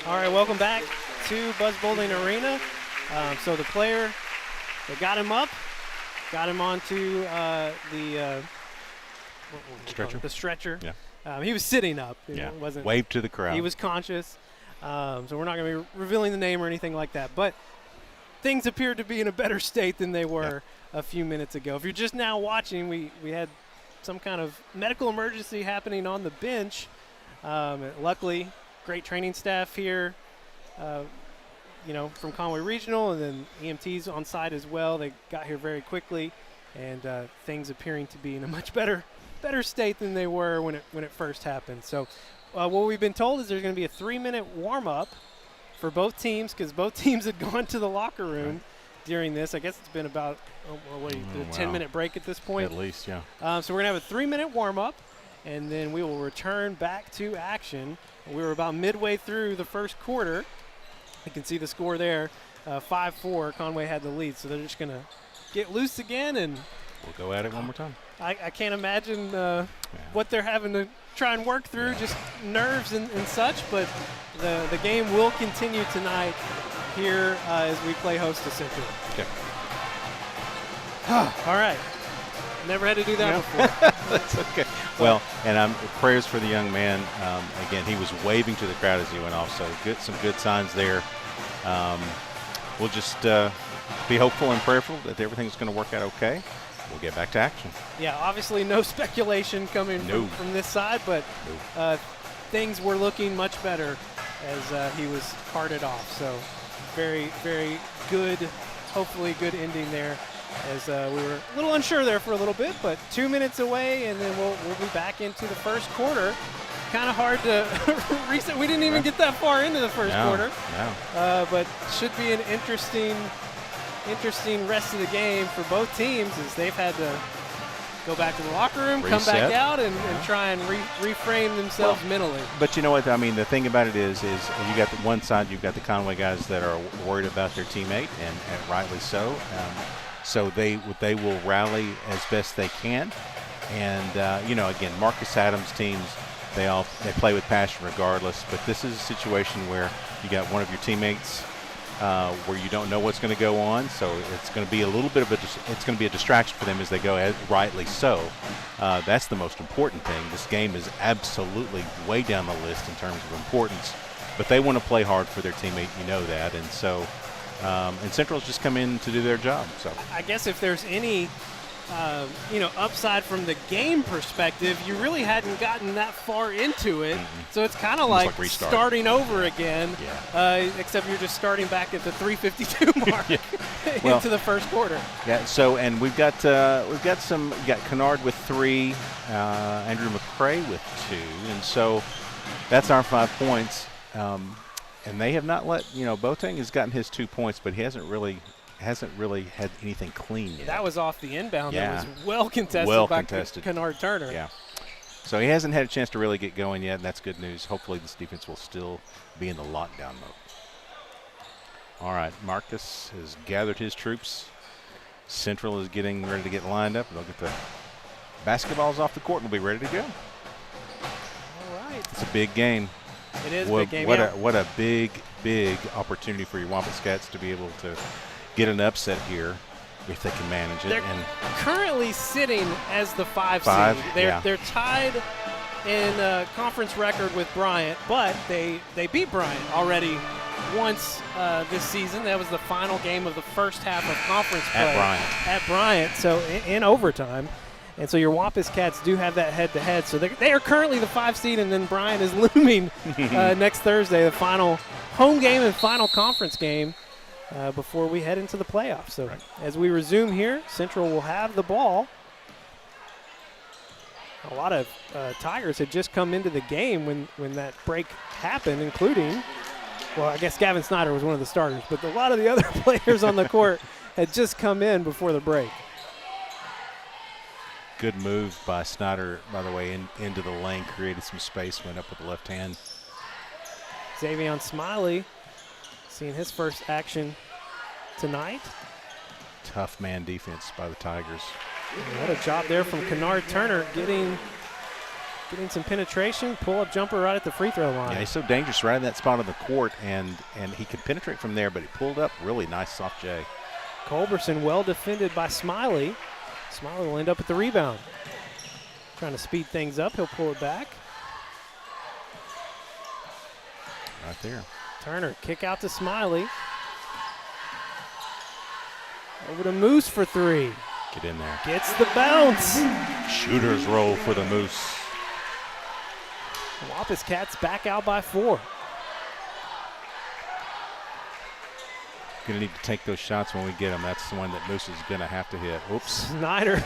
All right, welcome back to Buzz Bowling Arena. So the player, they got him up, got him onto the stretcher. Yeah. He was sitting up. Yeah. Wasn't waved to the crowd. He was conscious. So we're not going to be revealing the name or anything like that. But things appear to be in a better state than they were a few minutes ago. If you're just now watching, we had some kind of medical emergency happening on the bench. Luckily, great training staff here, from Conway Regional, and then EMTs on site as well. They got here very quickly, and things appearing to be in a much better state than they were when it first happened. So what we've been told is there's going to be a 3-minute warm-up for both teams, because both teams had gone to the locker room during this. I guess it's been about a 10-minute break at this point. At least, yeah. So we're going to have a 3-minute warm-up, and then we will return back to action. We were about midway through the first quarter. You can see the score there, 5-4. Conway had the lead, so they're just going to get loose again, and we'll go at it one more time. I can't imagine what they're having to try and work through, just nerves and such, but the game will continue tonight here as we play host to Central. Okay. All right. Never had to do that before. That's okay. Well, and prayers for the young man. Again, he was waving to the crowd as he went off, so some good signs there. We'll just be hopeful and prayerful that everything's going to work out okay. We'll get back to action. Yeah, obviously no speculation coming from this side, but things were looking much better as he was carted off. So very, very good, hopefully good ending there, as we were a little unsure there for a little bit, but 2 minutes away, and then we'll be back into the first quarter. Kind of hard to reset. We didn't even get that far into the first quarter. No. But should be an interesting rest of the game for both teams, as they've had to go back to the locker room, come back out, and try and reframe themselves mentally. But you know what? I mean, the thing about it is you got the one side, you've got the Conway guys that are worried about their teammate, and rightly so. So they will rally as best they can. And, again, Marcus Adams' teams, they play with passion regardless. But this is a situation where you got one of your teammates where you don't know what's going to go on. So it's going to be a little bit of it's going to be a distraction for them as they go, rightly so. That's the most important thing. This game is absolutely way down the list in terms of importance. But they want to play hard for their teammate. You know that. And so and Central's just come in to do their job. So I guess if there's any upside from the game perspective, you really hadn't gotten that far into it. So it's kind of like starting over again, except you're just starting back at the 3:52 mark into the first quarter. Yeah. So and we've got Kennard with 3, Andrew McCrae with 2, and so that's our 5 points. And they have not let Boateng has gotten his 2 points, but he hasn't really had anything clean yet. That was off the inbound. That was well contested to Kennard Turner. Yeah. So he hasn't had a chance to really get going yet, and that's good news. Hopefully this defense will still be in the lockdown mode. All right, Marcus has gathered his troops. Central is getting ready to get lined up. They'll get the basketballs off the court and we'll be ready to go. All right. It's a big game. It is a big game. What a big opportunity for your Wampus Cats to be able to get an upset here if they can manage it. They're currently sitting as the 5 seed. They're tied in conference record with Bryant, but they beat Bryant already once this season. That was the final game of the first half of conference play at Bryant, so in overtime. And so your Wampus Cats do have that head-to-head. So they are currently the 5 seed, and then Bryant is looming next Thursday, the final home game and final conference game before we head into the playoffs. So as we resume here, Central will have the ball. A lot of Tigers had just come into the game when that break happened, including, well, I guess Gavin Snyder was one of the starters, but a lot of the other players on the court had just come in before the break. Good move by Snyder, by the way, into the lane, created some space, went up with the left hand. Xavion Smiley seeing his first action tonight. Tough man defense by the Tigers. What a job there from Kennard Turner, getting some penetration, pull-up jumper right at the free throw line. Yeah, he's so dangerous right in that spot on the court, and he could penetrate from there, but he pulled up really nice soft J. Culberson well defended by Smiley. Smiley will end up with the rebound. Trying to speed things up, he'll pull it back. Right there. Turner, kick out to Smiley. Over to Moose for three. Get in there. Gets the bounce. Shooter's roll for the Moose. Wampus Cats back out by 4. Going to need to take those shots when we get them. That's the one that Moose is going to have to hit. Oops. Snyder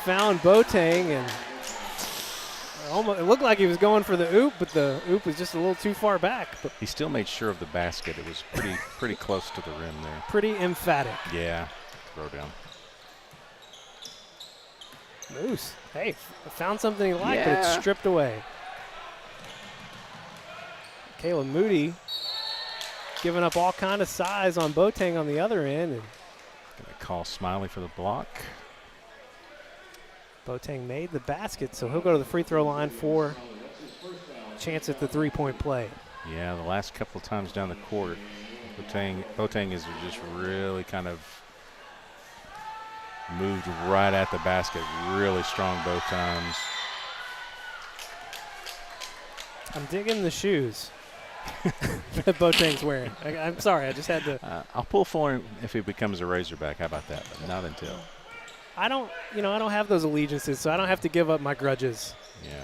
found Boateng, and it looked like he was going for the oop, but the oop was just a little too far back. But he still made sure of the basket. It was pretty close to the rim there. Pretty emphatic. Yeah. Throw down. Moose, hey, found something he liked, but it's stripped away. Caleb Moody giving up all kind of size on Boateng on the other end. And gonna call Smiley for the block. Boateng made the basket, so he'll go to the free throw line for a chance at the three-point play. Yeah, the last couple of times down the court, Boateng is just really kind of moved right at the basket, really strong both times. I'm digging the shoes that Boateng's wearing. I'm sorry, I just had to. I'll pull for him if he becomes a Razorback. How about that? But not until. I don't have those allegiances, so I don't have to give up my grudges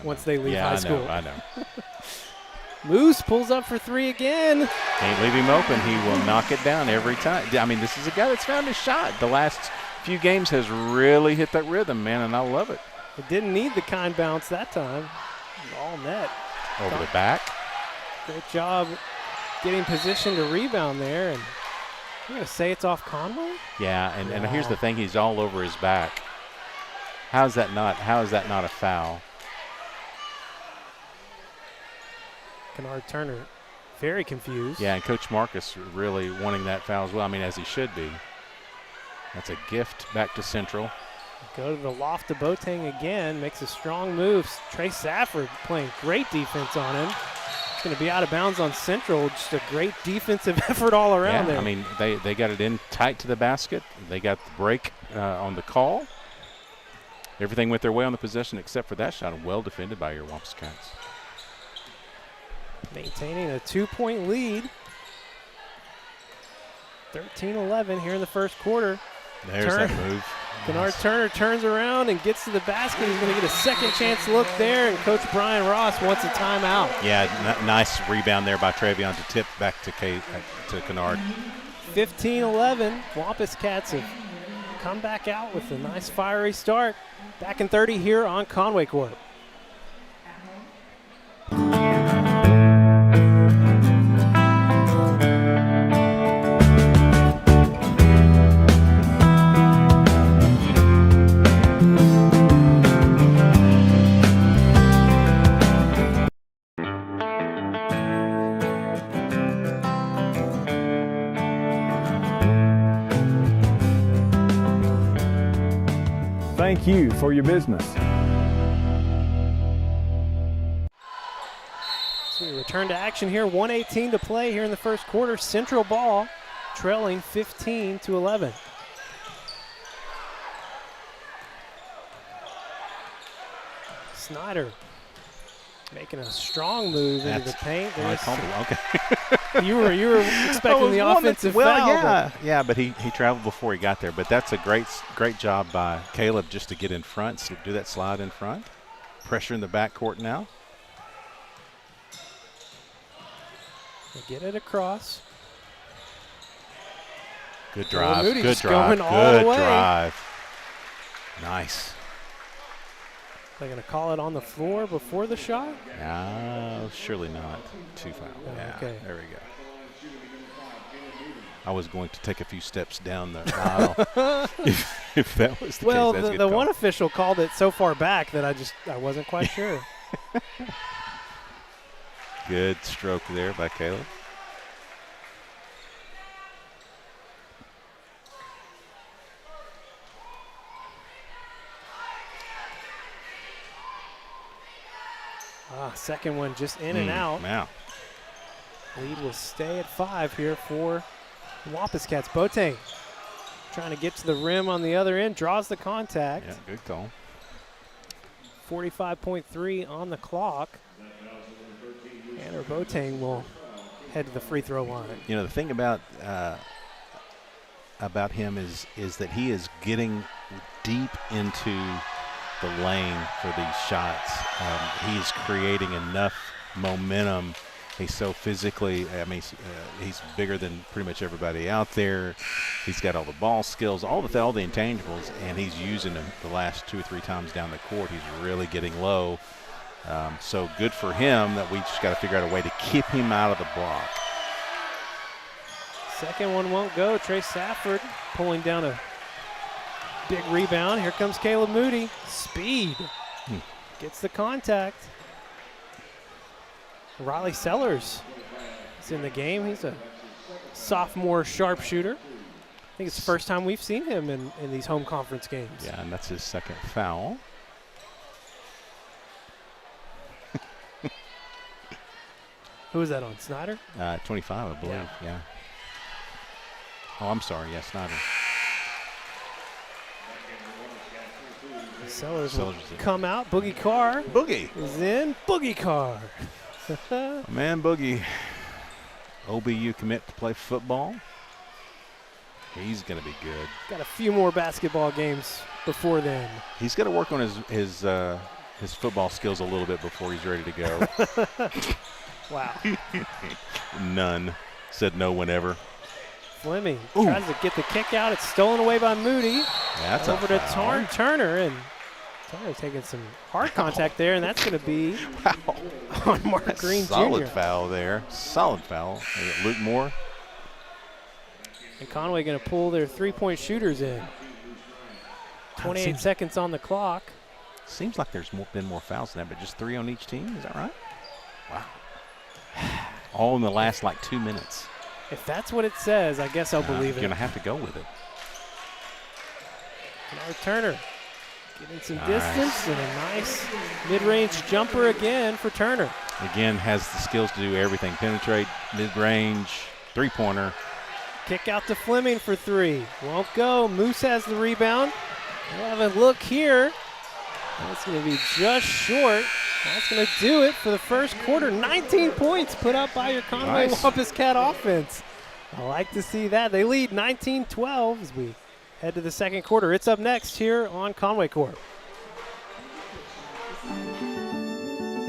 once they leave high school. I know. Moose pulls up for three again. Can't leave him open. He will knock it down every time. I mean, this is a guy that's found his shot. The last few games has really hit that rhythm, man, and I love it. It didn't need the kind bounce that time. All net. Over the back. Great job getting position to rebound there. And I'm going to say it's off Conway? Yeah, and here's the thing. He's all over his back. How is that not a foul? Kennard Turner very confused. Yeah, and Coach Marcus really wanting that foul as well. I mean, as he should be. That's a gift back to Central. Go to the loft to Boateng again. Makes a strong move. Trey Safford playing great defense on him. It's going to be out of bounds on Central. Just a great defensive effort all around there. I mean, they got it in tight to the basket. They got the break on the call. Everything went their way on the possession except for that shot. Well defended by your Wampus Cats. Maintaining a 2-point lead. 13-11 here in the first quarter. There's that move. Kennard Turner turns around and gets to the basket. He's going to get a second chance look there, and Coach Brian Ross wants a timeout. Yeah, nice rebound there by Travion to tip back to Kennard. 15-11. Wampus Cats have come back out with a nice fiery start. Back in 30 here on Conway Corp. Thank you for your business. So we return to action here. 1:18 to play here in the first quarter. Central ball trailing 15-11. Snyder making a strong move into the paint. Okay. you were expecting the offensive foul. Yeah, but he traveled before he got there. But that's a great job by Caleb just to get in front, do that slide in front. Pressure in the backcourt now. They get it across. Good drive. Moody Good just drive. going all the way. Drive. Nice. They're going to call it on the floor before the shot? No, surely not. 2 foul. Yeah, okay. There we go. I was going to take a few steps down the aisle if that was the case. Well, That's a the good call. one official called it so far back that I wasn't quite sure. Good stroke there by Caleb. Second one just in and out. Wow. Lead will stay at 5 here for the Wampus Cats. Boateng trying to get to the rim on the other end, draws the contact. Yeah, good call. 45.3 on the clock. And our Boateng will head to the free throw line. You know, the thing about him is that he is getting deep into the lane for these shots. He's creating enough momentum. He's so physically, he's bigger than pretty much everybody out there. He's got all the ball skills, all the intangibles, and he's using them the last 2 or 3 times down the court. He's really getting low. So good for him that we just got to figure out a way to keep him out of the block. Second one won't go. Trey Safford pulling down a big rebound. Here comes Caleb Moody. Speed. Gets the contact. Riley Sellers is in the game. He's a sophomore sharpshooter. I think it's the first time we've seen him in these home conference games. Yeah, and that's his second foul. Who was that on? Snyder? 25, I believe, yeah. Oh, I'm sorry. Yeah, Snyder. Sellers will come out. Boogie Carr is in. Boogie Carr. Man, Boogie, OBU commit to play football. He's going to be good. Got a few more basketball games before then. He's got to work on his football skills a little bit before he's ready to go. Wow. None. Said no whenever. Fleming tries to get the kick out. It's stolen away by Moody. That's over to Turner, and Turner taking some hard contact there, and that's going to be on Mark Green Jr. Solid foul there. Solid foul. Luke Moore. And Conway going to pull their three-point shooters in. 28 seconds on the clock. Seems like there's been more fouls than that, but just 3 on each team. Is that right? Wow. All in the last 2 minutes. If that's what it says, I guess I'll believe it. You're going to have to go with it. Now Turner getting some distance and a nice mid-range jumper again for Turner. Again, has the skills to do everything. Penetrate, mid-range, three-pointer. Kick out to Fleming for 3. Won't go. Moose has the rebound. We'll have a look here. That's going to be just short. That's going to do it for the first quarter. 19 points put up by your Conway Wampus Cat offense. I like to see that. They lead 19-12 as we head to the second quarter. It's up next here on Conway Corp.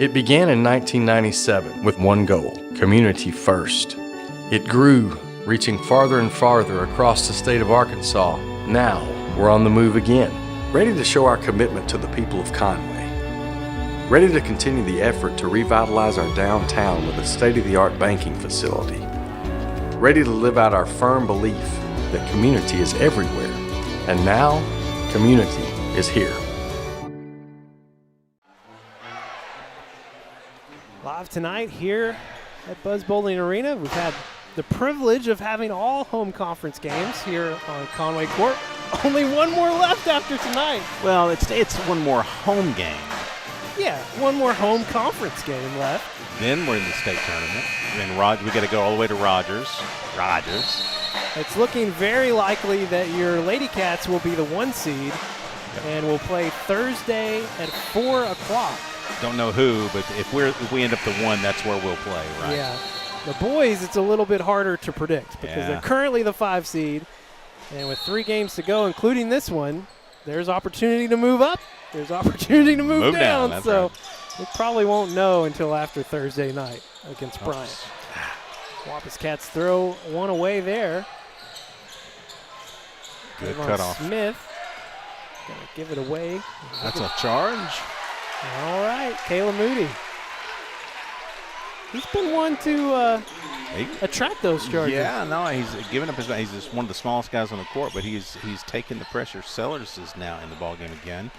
It began in 1997 with one goal, community first. It grew, reaching farther and farther across the state of Arkansas. Now, we're on the move again, ready to show our commitment to the people of Conway. Ready to continue the effort to revitalize our downtown with a state-of-the-art banking facility. Ready to live out our firm belief that community is everywhere. And now, community is here. Live tonight here at Buzz Bowling Arena. We've had the privilege of having all home conference games here on Conway Corp. Only one more left after tonight. Well, it's one more home game. Yeah, one more home conference game left. Then we're in the state tournament. And we got to go all the way to Rogers. It's looking very likely that your Lady Cats will be the 1 seed and will play Thursday at 4 o'clock. Don't know who, but if we end up the 1, that's where we'll play, right? Yeah. The boys, it's a little bit harder to predict because they're currently the 5 seed. And with 3 games to go, including this one, there's opportunity to move up. There's opportunity to move down. So we probably won't know until after Thursday night against Bryant. Wampus Cats throw one away there. Good cutoff. Smith gonna give it away. That's a charge. All right, Kayla Moody. He's been one to attract those charges. Yeah, no, he's giving up his. He's just one of the smallest guys on the court, but he's taken the pressure. Sellers is now in the ball game again.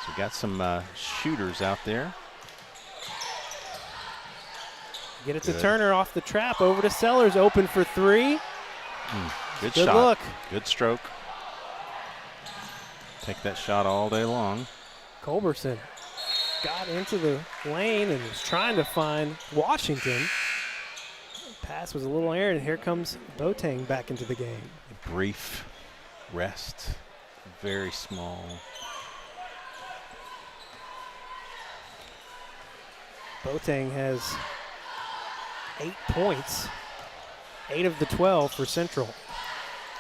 So we got some shooters out there. Get it to Turner off the trap, over to Sellers, open for three. Good shot. Look. Good stroke. Take that shot all day long. Culberson got into the lane and was trying to find Washington. Pass was a little errant, and here comes Boateng back into the game. A brief rest, very small. Boateng has 8 points, 8 of the 12 for Central.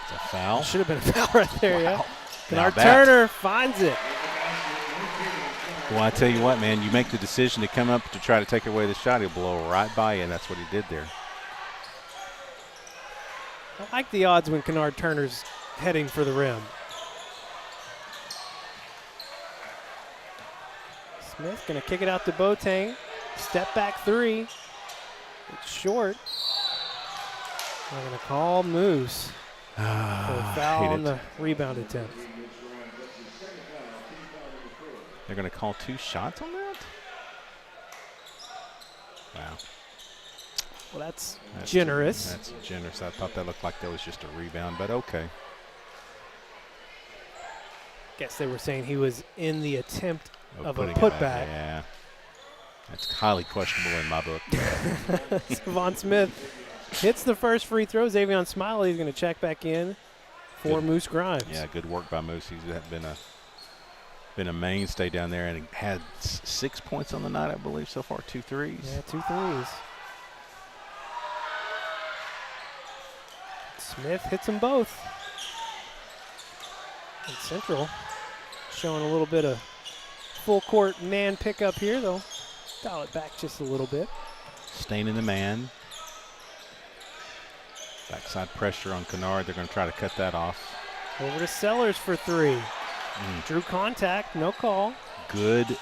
It's a foul. Should have been a foul right there, wow. Yeah. Turner finds it. Well, I tell you what, man, you make the decision to come up to try to take away the shot, he'll blow right by you, and that's what he did there. I like the odds when Kennard Turner's heading for the rim. Smith going to kick it out to Boateng. Step back three. It's short. They're going to call Moose for a foul on the rebound attempt. They're going to call 2 shots on that? Wow. Well, that's generous. That's generous. I thought that looked like that was just a rebound, but okay. Guess they were saying he was in the attempt of a putback. Yeah. That's highly questionable in my book. Savon Smith hits the first free throw. Xavion Smiley is going to check back in for Moose Grimes. Yeah, good work by Moose. He's been a mainstay down there, and he had 6 points on the night, I believe, so far. 2 threes. Yeah, 2 threes. Smith hits them both. And Central showing a little bit of full court man pickup here. They'll dial it back just a little bit. Staying in the man. Backside pressure on Kennard. They're going to try to cut that off. Over to Sellers for 3. Drew contact, no call. Good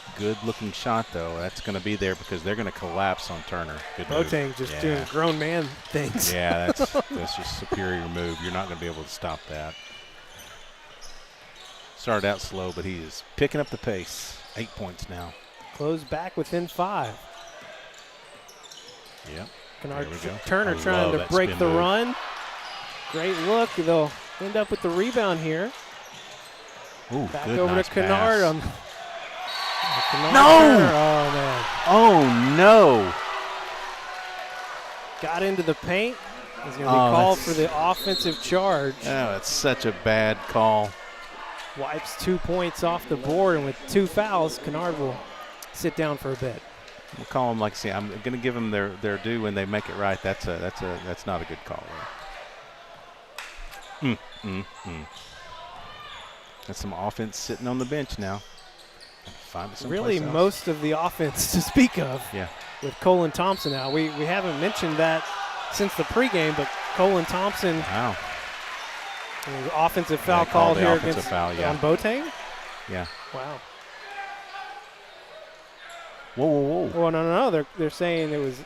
looking shot, though. That's going to be there because they're going to collapse on Turner. Good move. Boateng just doing grown man things. Yeah, that's just superior move. You're not going to be able to stop that. Started out slow, but he is picking up the pace. 8 points now. Close back within 5. Yep. Kennard Turner trying to break the run. Great look. They'll end up with the rebound here. Ooh, back good, over nice to Kennard. No! Turner. Oh, man. Oh, no. Got into the paint. He's going to be called for the offensive charge. Oh, that's such a bad call. Wipes 2 points off the board, and with 2 fouls, Kennard will sit down for a bit. We'll call them like, see, I'm going to give them their due when they make it right. That's not a good call. That's some offense sitting on the bench now. Really, most of the offense to speak of. Yeah. With Colin Thompson now, we haven't mentioned that since the pregame, but Colin Thompson. Wow. Offensive foul called here against on Boateng. Yeah. Wow. Whoa. Oh, no. They're saying it was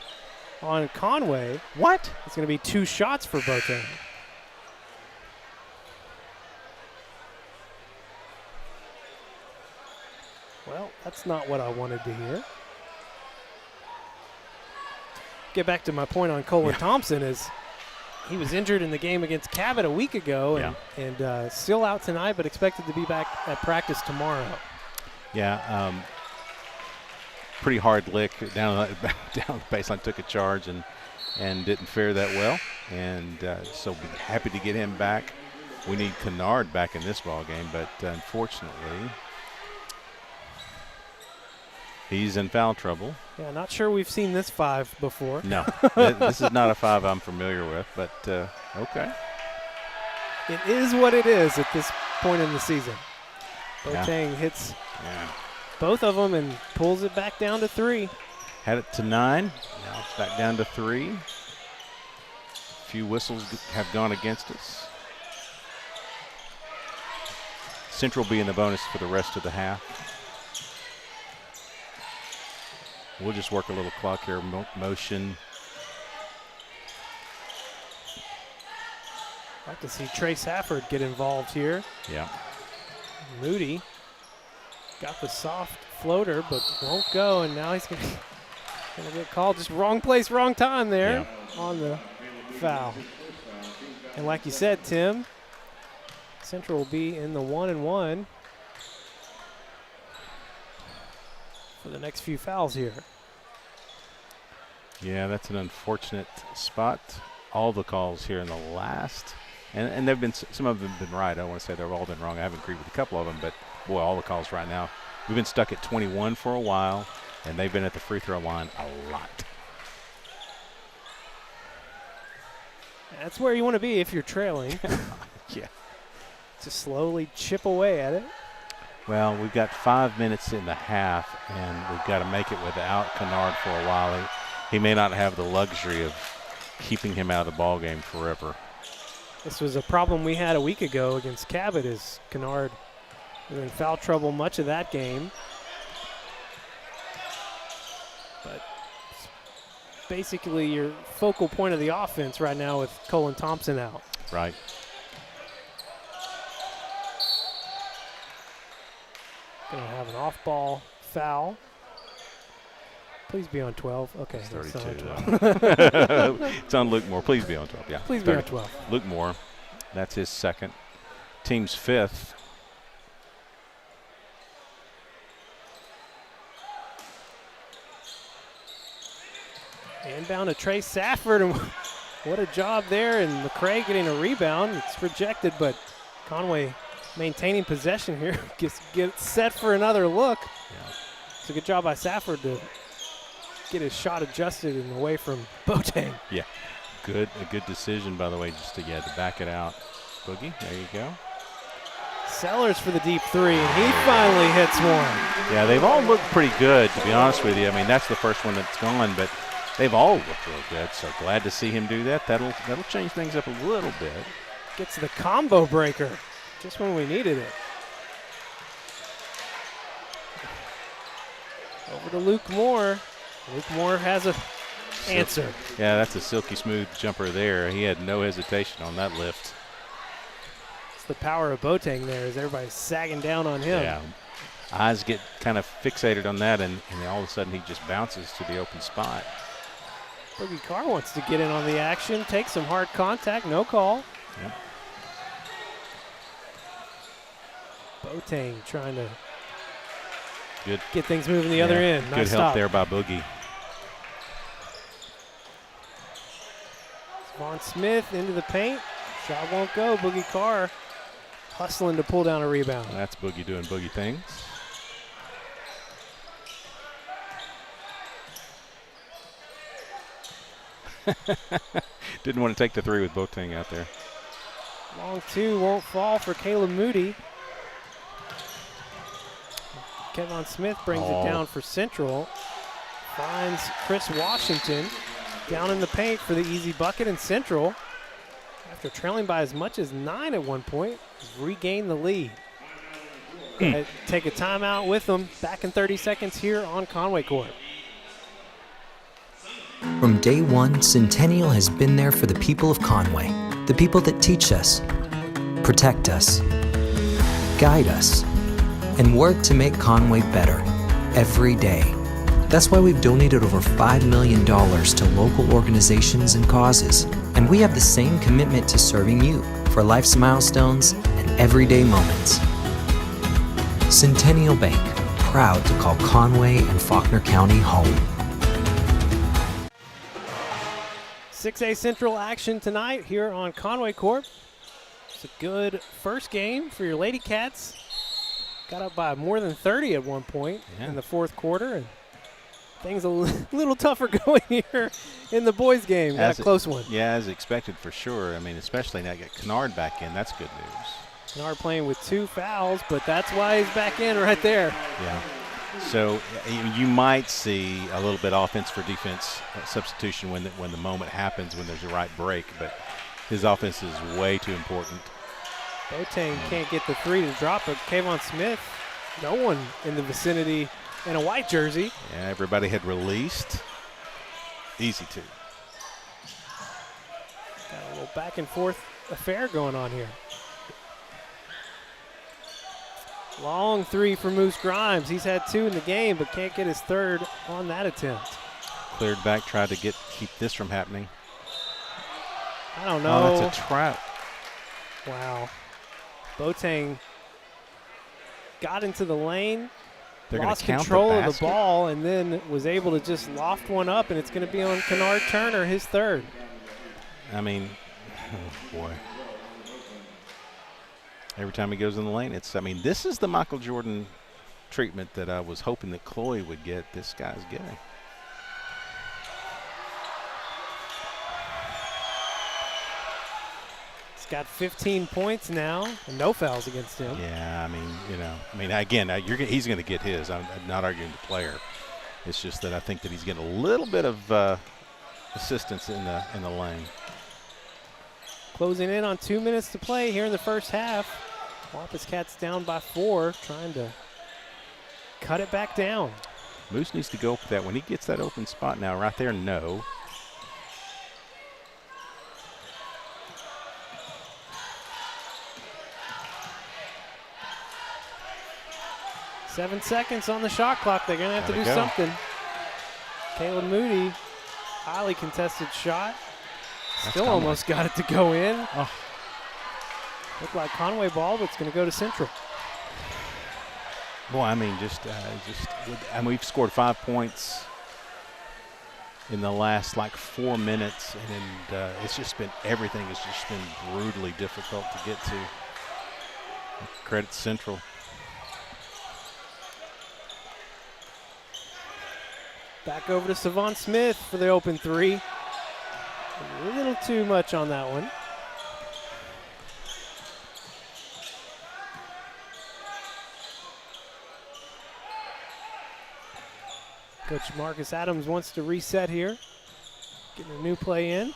on Conway. What? It's going to be 2 shots for Boateng. Well, that's not what I wanted to hear. Get back to my point on Colin Thompson is he was injured in the game against Cabot a week ago and still out tonight, but expected to be back at practice tomorrow. Yeah, pretty hard lick down the baseline, took a charge and didn't fare that well. And so be happy to get him back. We need Kennard back in this ball game, but unfortunately he's in foul trouble. Yeah, not sure we've seen this 5 before. No, this is not a 5 I'm familiar with, but okay. It is what it is at this point in the season. Boateng hits both of them and pulls it back down to 3. Had it to 9. Now it's back down to 3. A few whistles have gone against us. Central being the bonus for the rest of the half. We'll just work a little clock here, motion. I'd like to see Trey Safford get involved here. Yeah. Moody got the soft floater, but won't go, and now he's going to get called. Just wrong place, wrong time there on the foul. And like you said, Tim, Central will be in the 1-1 for the next few fouls here. Yeah, that's an unfortunate spot. All the calls here in the last, and they've been, some of them have been right. I don't want to say they've all been wrong. I haven't agreed with a couple of them, but boy, all the calls right now. We've been stuck at 21 for a while, and they've been at the free throw line a lot. That's where you want to be if you're trailing. Yeah. Just slowly chip away at it. Well, we've got 5 minutes in the half, and we've got to make it without Kennard for a while. He may not have the luxury of keeping him out of the ball game forever. This was a problem we had a week ago against Cabot, is Kennard was in foul trouble much of that game. But basically your focal point of the offense right now with Colin Thompson out. Right. Gonna have an off-ball foul. Please be on 12. Okay, it's it's 32. on 12. It's on Luke Moore. Please be on 12. Yeah. Please be on 12. Luke Moore. That's his second. Team's fifth. Inbound to Trey Safford, and what a job there, and McCray getting a rebound. It's rejected, but Conway maintaining possession here. Gets set for another look. Yeah. It's a good job by Safford to get his shot adjusted and away from Boateng. Yeah, a good decision, by the way, just to back it out. Boogie, there you go. Sellers for the deep three, and he finally hits one. Yeah, they've all looked pretty good, to be honest with you. I mean, that's the first one that's gone, but they've all looked real good, so glad to see him do that. That'll change things up a little bit. Gets the combo breaker just when we needed it. Over to Luke Moore. Luke Moore has an answer. Yeah, that's a silky smooth jumper there. He had no hesitation on that lift. It's the power of Boateng there as everybody's sagging down on him. Yeah, eyes get kind of fixated on that, and all of a sudden he just bounces to the open spot. Boogie Carr wants to get in on the action, take some hard contact, no call. Yep. Boateng trying to good get things moving the other end. Good Nice help stop there by Boogie. Vaughn Smith into the paint. Shot won't go. Boogie Carr hustling to pull down a rebound. That's Boogie doing Boogie things. Didn't want to take the three with Boateng out there. Long two won't fall for Caleb Moody. Kevon Smith brings it down for Central. Finds Chris Washington down in the paint for the easy bucket, and Central, after trailing by as much as 9 at one point, has regained the lead. Take a timeout with them. Back in 30 seconds here on Conway Corp. From day one, Centennial has been there for the people of Conway, the people that teach us, protect us, guide us, and work to make Conway better every day. That's why we've donated over $5 million to local organizations and causes, and we have the same commitment to serving you for life's milestones and everyday moments. Centennial Bank, proud to call Conway and Faulkner County home. 6A Central action tonight here on Conway Corp. It's a good first game for your Lady Cats. Got up by more than 30 at one point in the fourth quarter, and things a little tougher going here in the boys' game. Got a close one. Yeah, as expected for sure. I mean, especially now get Kennard back in. That's good news. Kennard playing with 2 fouls, but that's why he's back in right there. Yeah. So you might see a little bit offense for defense substitution when the moment happens, when there's a right break, but his offense is way too important. Boateng can't get the three to drop, but Kayvon Smith, no one in the vicinity in a white jersey. Yeah, everybody had released. Easy two. Got a little back and forth affair going on here. Long three for Moose Grimes. He's had 2 in the game, but can't get his 3rd on that attempt. Cleared back, tried to keep this from happening. I don't know. Oh, that's a trap. Wow. Boateng got into the lane, lost control of the ball, and then was able to just loft one up, and it's going to be on Kennard Turner, his 3rd. I mean, oh boy. Every time he goes in the lane, this is the Michael Jordan treatment that I was hoping that Chloe would get. This guy's getting. He's got 15 points now, and no fouls against him. Yeah, again, he's going to get his. I'm not arguing the player. It's just that I think that he's getting a little bit of assistance in the lane. Closing in on 2 minutes to play here in the first half. Wampus Cats down by 4, trying to cut it back down. Moose needs to go for that. When he gets that open spot now, right there, no. Seven seconds on the shot clock. They're going to have to do something. Caleb Moody, highly contested shot. Still almost got it to go in. Oh. Looked like Conway ball, but it's going to go to Central. Boy, we've scored 5 points in the last 4 minutes, and it's just been, everything has just been brutally difficult to get to. Credit Central. Back over to Savon Smith for the open 3. A little too much on that one. Coach Marcus Adams wants to reset here. Getting a new play in.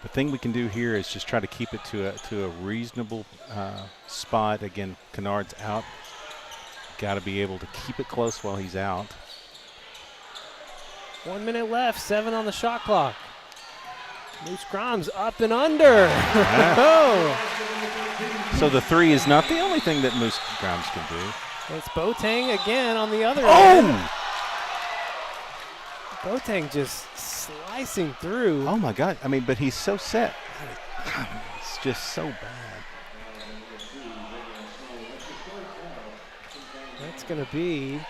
The thing we can do here is just try to keep it to a reasonable spot. Again, Kennard's out. Got to be able to keep it close while he's out. 1 minute left, 7 on the shot clock. Moose Grimes up and under. So the 3 is not the only thing that Moose Grimes can do. It's Boateng again on the other end. Boateng just slicing through. Oh my God, but he's so set. It's just so bad. That's going to be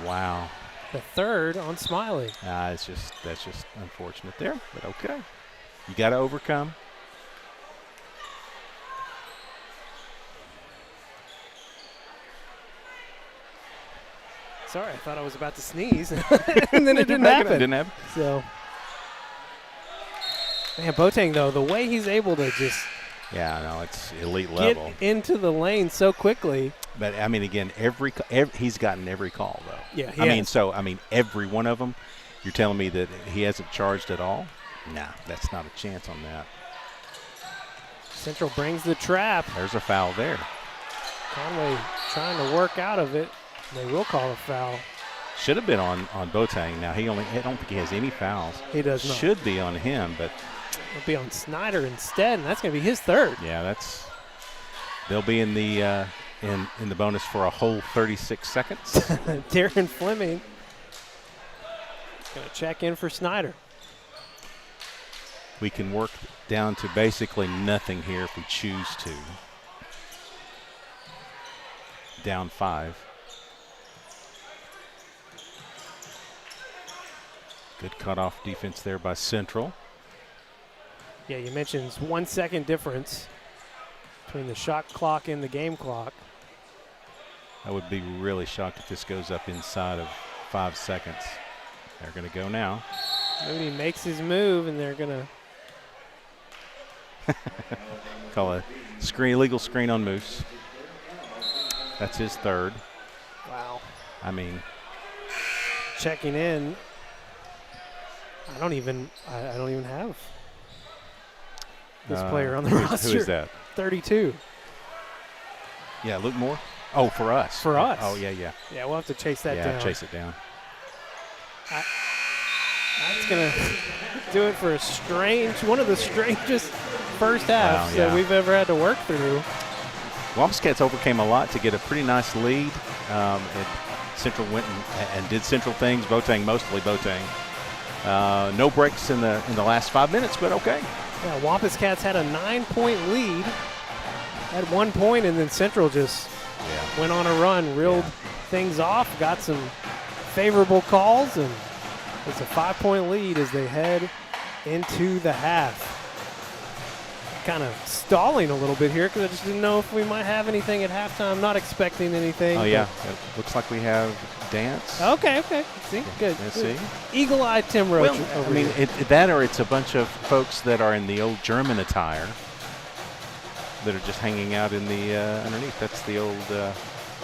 wow. The 3rd on Smiley. That's just unfortunate there, but okay. You got to overcome. Sorry, I thought I was about to sneeze, and then it didn't happen. Didn't happen. So, man, Boateng though, the way he's able to just it's elite level. Get into the lane so quickly. But again, every he's gotten every call though. Yeah, he has. Every one of them. You're telling me that he hasn't charged at all? Nah, that's not a chance on that. Central brings the trap. There's a foul there. Conway trying to work out of it. They will call a foul. Should have been on Boateng. Now I don't think he has any fouls. He does not. Should be on him, but it'll be on Snyder instead, and that's going to be his 3rd. Yeah, they'll be in the in the bonus for a whole 36 seconds. Darren Fleming going to check in for Snyder. We can work down to basically nothing here if we choose to. Down 5. Good cutoff defense there by Central. Yeah, you mentioned 1 second difference between the shot clock and the game clock. I would be really shocked if this goes up inside of 5 seconds. They're going to go now. Moody makes his move, and they're going to call a illegal screen on Moose. That's his 3rd. Wow. Checking in. I don't even have this player on the roster. Who is that? 32. Yeah, Luke Moore. Oh, for us. For us. Oh, yeah, yeah. Yeah, we'll have to chase that down. Yeah, chase it down. That's going to do it for one of the strangest first halves that we've ever had to work through. Wampus Cats overcame a lot to get a pretty nice lead. Central went and did Central things, mostly Boateng. No breaks in the last 5 minutes, but okay. Yeah, Wampus Cats had a 9-point lead at one point, and then Central just went on a run, reeled things off, got some favorable calls, and it's a 5-point lead as they head into the half. Kind of stalling a little bit here because I just didn't know if we might have anything at halftime. Not expecting anything. Oh, yeah. It looks like we have dance. Okay. See, good. Let's see. Eagle-eyed Tim Roach. Well, I mean, that or it's a bunch of folks that are in the old German attire that are just hanging out in the underneath. That's the old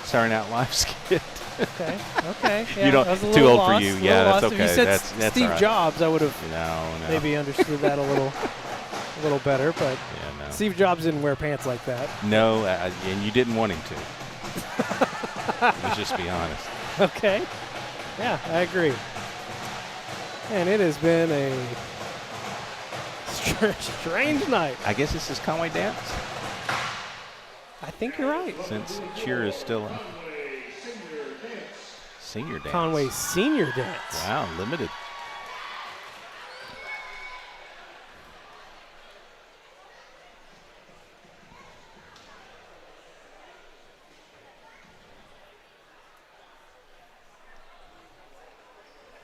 Saturday Night Live skit. Okay. Yeah, You don't. Too old for you. Yeah, that's okay. If you said that's Steve all right. Jobs, I would have no. maybe understood that a little better. But Steve Jobs didn't wear pants like that. No, and you didn't want him to. Let's just be honest. Okay. Yeah, I agree. And it has been a strange night. I guess this is Conway dance. I think you're right. Since cheer is still up. Senior dance. Conway senior dance. Wow, limited.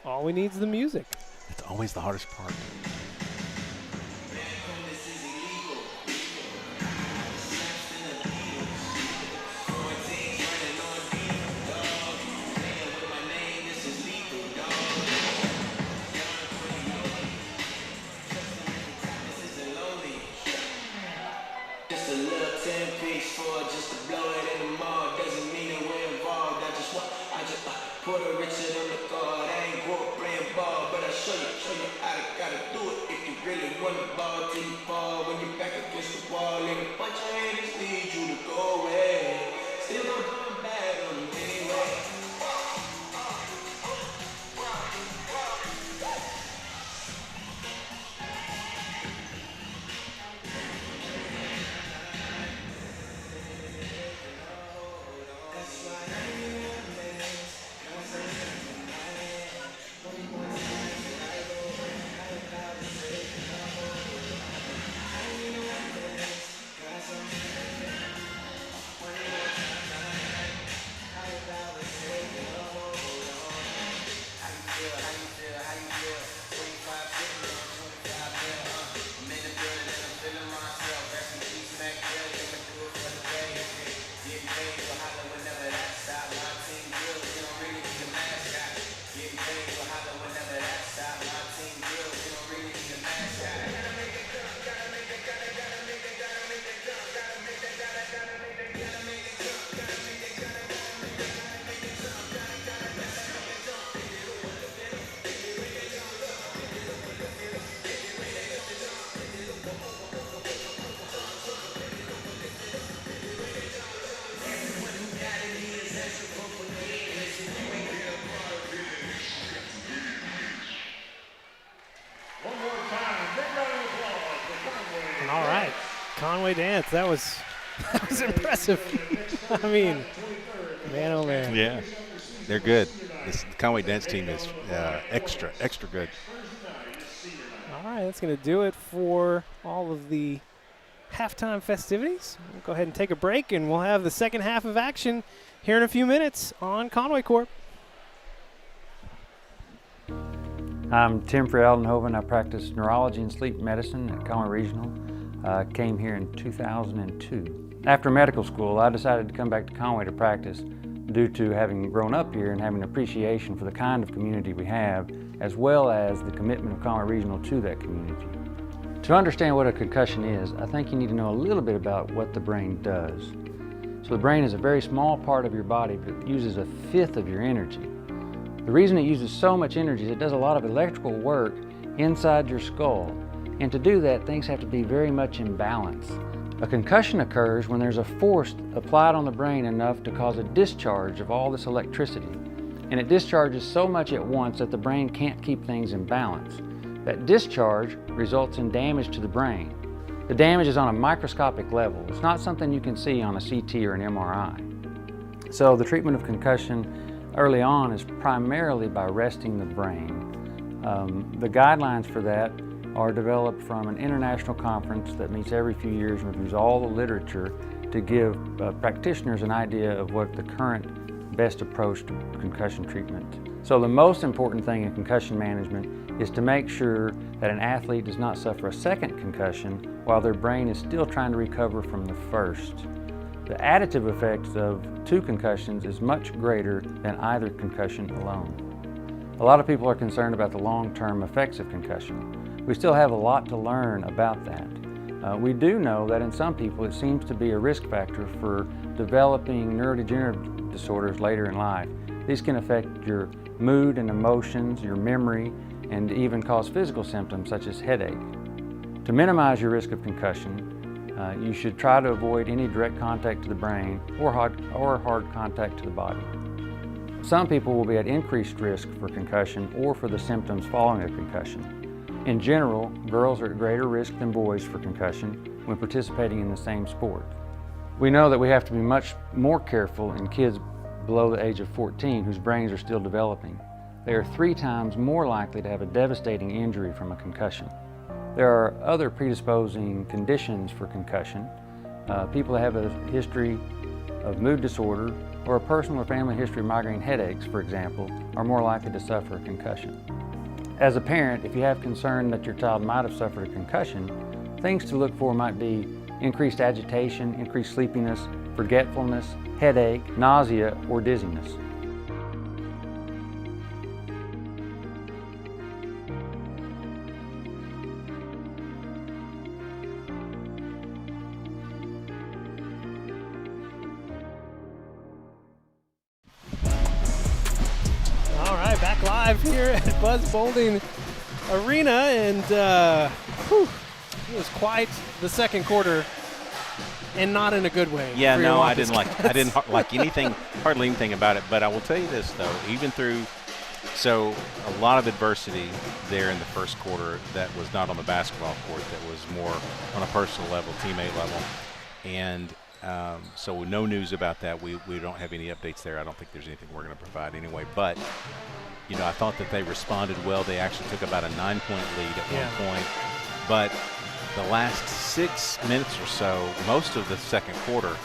All we need is the music. It's always the hardest part. All right, Conway dance. That was impressive. I mean, man, oh man. Yeah, they're good. This Conway dance team is extra good. All right, that's going to do it for all of the halftime festivities. We'll go ahead and take a break, and we'll have the second half of action here in a few minutes on Conway Corp. I'm Tim Aldenhoven. I practice neurology and sleep medicine at Conway Regional. Came here in 2002. After medical school, I decided to come back to Conway to practice due to having grown up here and having an appreciation for the kind of community we have, as well as the commitment of Conway Regional to that community. To understand what a concussion is, I think you need to know a little bit about what the brain does. So the brain is a very small part of your body, but it uses 1/5 of your energy. The reason it uses so much energy is it does a lot of electrical work inside your skull. And to do that, things have to be very much in balance. A concussion occurs when there's a force applied on the brain enough to cause a discharge of all this electricity. And it discharges so much at once that the brain can't keep things in balance. That discharge results in damage to the brain. The damage is on a microscopic level. It's not something you can see on a CT or an MRI. So the treatment of concussion early on is primarily by resting the brain. The guidelines for that are developed from an international conference that meets every few years and reviews all the literature to give practitioners an idea of what the current best approach to concussion treatment. So the most important thing in concussion management is to make sure that an athlete does not suffer a second concussion while their brain is still trying to recover from the first. The additive effects of 2 concussions is much greater than either concussion alone. A lot of people are concerned about the long-term effects of concussion. We still have a lot to learn about that. We do know that in some people it seems to be a risk factor for developing neurodegenerative disorders later in life. These can affect your mood and emotions, your memory, and even cause physical symptoms such as headache. To minimize your risk of concussion, you should try to avoid any direct contact to the brain or hard contact to the body. Some people will be at increased risk for concussion or for the symptoms following a concussion. In general, girls are at greater risk than boys for concussion when participating in the same sport. We know that we have to be much more careful in kids below the age of 14 whose brains are still developing. They are 3 times more likely to have a devastating injury from a concussion. There are other predisposing conditions for concussion. People that have a history of mood disorder or a personal or family history of migraine headaches, for example, are more likely to suffer a concussion. As a parent, if you have concern that your child might have suffered a concussion, things to look for might be increased agitation, increased sleepiness, forgetfulness, headache, nausea, or dizziness. Back live here at Buzz Bowling Arena, and it was quite the second quarter, and not in a good way. Yeah, no, I didn't like anything, hardly anything about it. But I will tell you this though, even through a lot of adversity there in the first quarter that was not on the basketball court, that was more on a personal level, teammate level, and so no news about that. We don't have any updates there. I don't think there's anything we're going to provide anyway. But you know, I thought that they responded well. They actually took about a 9-point lead at one point. But the last 6 minutes or so, most of the second quarter,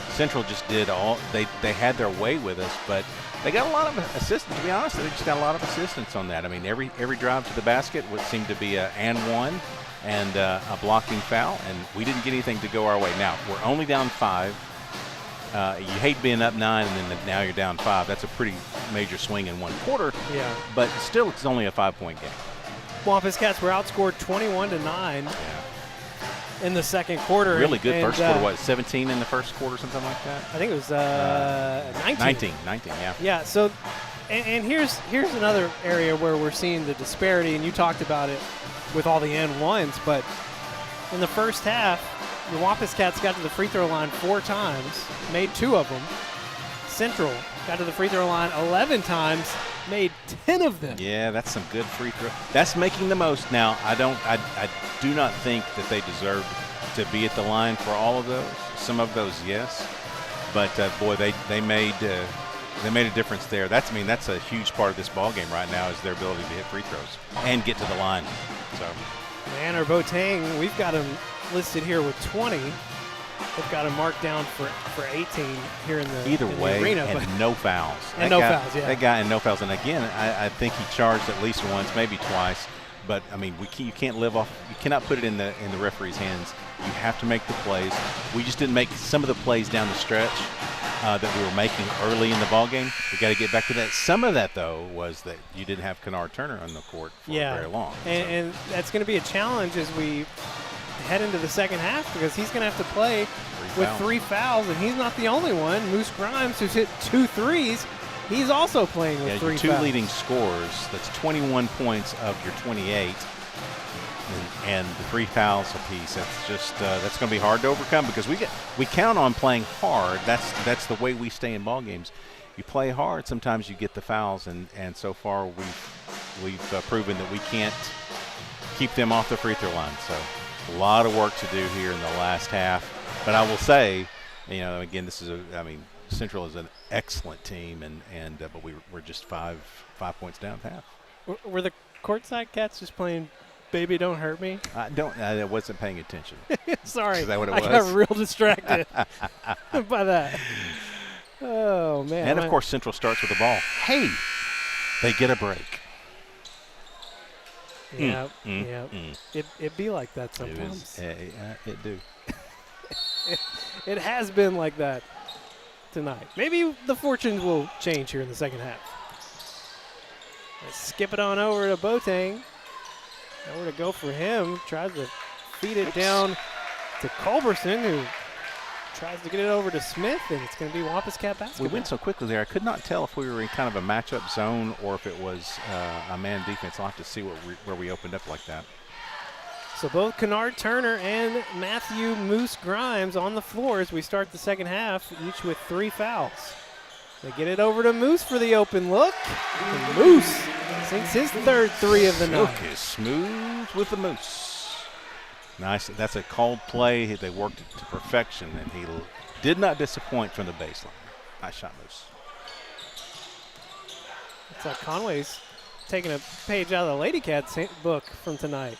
Central just did all they had their way with us. But they got a lot of assistance. To be honest, they just got a lot of assistance on that. I mean, every drive to the basket would seem to be a and one and a blocking foul, and we didn't get anything to go our way. Now we're only down 5. You hate being up 9 and then now you're down 5. That's a pretty major swing in one quarter. Yeah. But still, it's only a 5-point game. Wampus Cats were outscored 21-9 in the second quarter. Really good first quarter. What, 17 in the first quarter, something like that? I think it was 19. 19, yeah. Yeah. So, and here's another area where we're seeing the disparity, and you talked about it with all the N1s, but in the first half, the Wampus Cats got to the free throw line 4 times, made 2 of them. Central got to the free throw line 11 times, made 10 of them. Yeah, that's some good free throw. That's making the most. Now, I do not think that they deserved to be at the line for all of those. Some of those, yes, but boy, they made a difference there. That's a huge part of this ball game right now, is their ability to hit free throws and get to the line. So, Manor Boateng, we've got him listed here with 20. They've got him marked down for 18 here in the arena. And no fouls. And fouls, yeah. That guy and no fouls. And again, I think he charged at least once, maybe twice. But I mean, you can't live off. You cannot put it in the referee's hands. You have to make the plays. We just didn't make some of the plays down the stretch that we were making early in the ball game. We got to get back to that. Some of that, though, was that you didn't have Kennard Turner on the court for very long. And that's going to be a challenge as we head into the second half, because he's going to have to play with 3 fouls, and he's not the only one. Moose Grimes, who's hit 2 threes, he's also playing with 3 your 2 fouls. leading scorers, that's 21 points of your 28. and the 3 fouls apiece. That's just that's going to be hard to overcome because we count on playing hard. That's the way we stay in ball games. You play hard, sometimes you get the fouls, and so far we've proven that we can't keep them off the free throw line. So a lot of work to do here in the last half. But I will say, again, Central is an excellent team, but we're just five points down at half. Were the courtside cats just playing "Baby Don't Hurt Me"? I wasn't paying attention. Sorry, is that what it was? I got real distracted by that. Oh man! And of course, Central starts with the ball. Hey, they get a break. Yeah, It be like that sometimes. It do. It has been like that tonight. Maybe the fortunes will change here in the second half. Let's skip it on over to Boateng. Nowhere to go for him. Tries to feed it down to Culberson, who tries to get it over to Smith, and it's going to be Wampus Cat basketball. We went so quickly there. I could not tell if we were in kind of a matchup zone or if it was a man defense. I'll have to see where we opened up like that. So both Kennard Turner and Matthew Moose Grimes on the floor as we start the second half, each with 3 fouls. They get it over to Moose for the open look. And Moose sinks his third 3 of the night. Silk is smooth with the Moose. Nice. That's a called play. They worked it to perfection, and he did not disappoint from the baseline. Nice shot, Moose. It's like Conway's taking a page out of the Lady Cats book from tonight.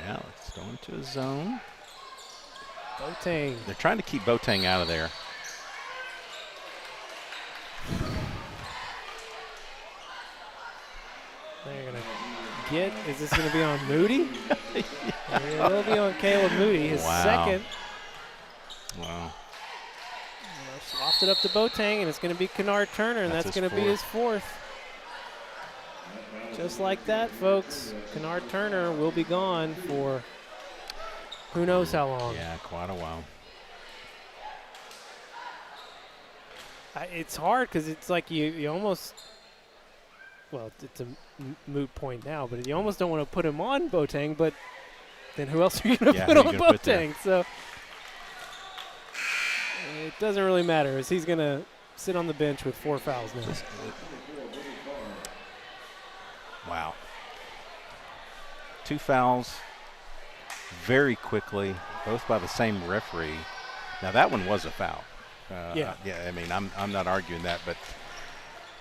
Yeah, let's go into a zone. Boateng. They're trying to keep Boateng out of there. They're going to get, is this going to be on Moody? It will be on Caleb Moody, his second. Wow. Lofted up to Boateng, and it's going to be Kennard Turner, and that's going to be his 4th. Just like that, folks. Kennard Turner will be gone for who knows how long. Yeah, quite a while. It's hard because it's like you almost, well, it's a moot point now, but you almost don't want to put him on Boateng, but then who else are you going to put on Boateng? So it doesn't really matter, as he's going to sit on the bench with 4 fouls now. Wow. 2 fouls very quickly, both by the same referee. Now that one was a foul. Yeah, I mean, I'm not arguing that, but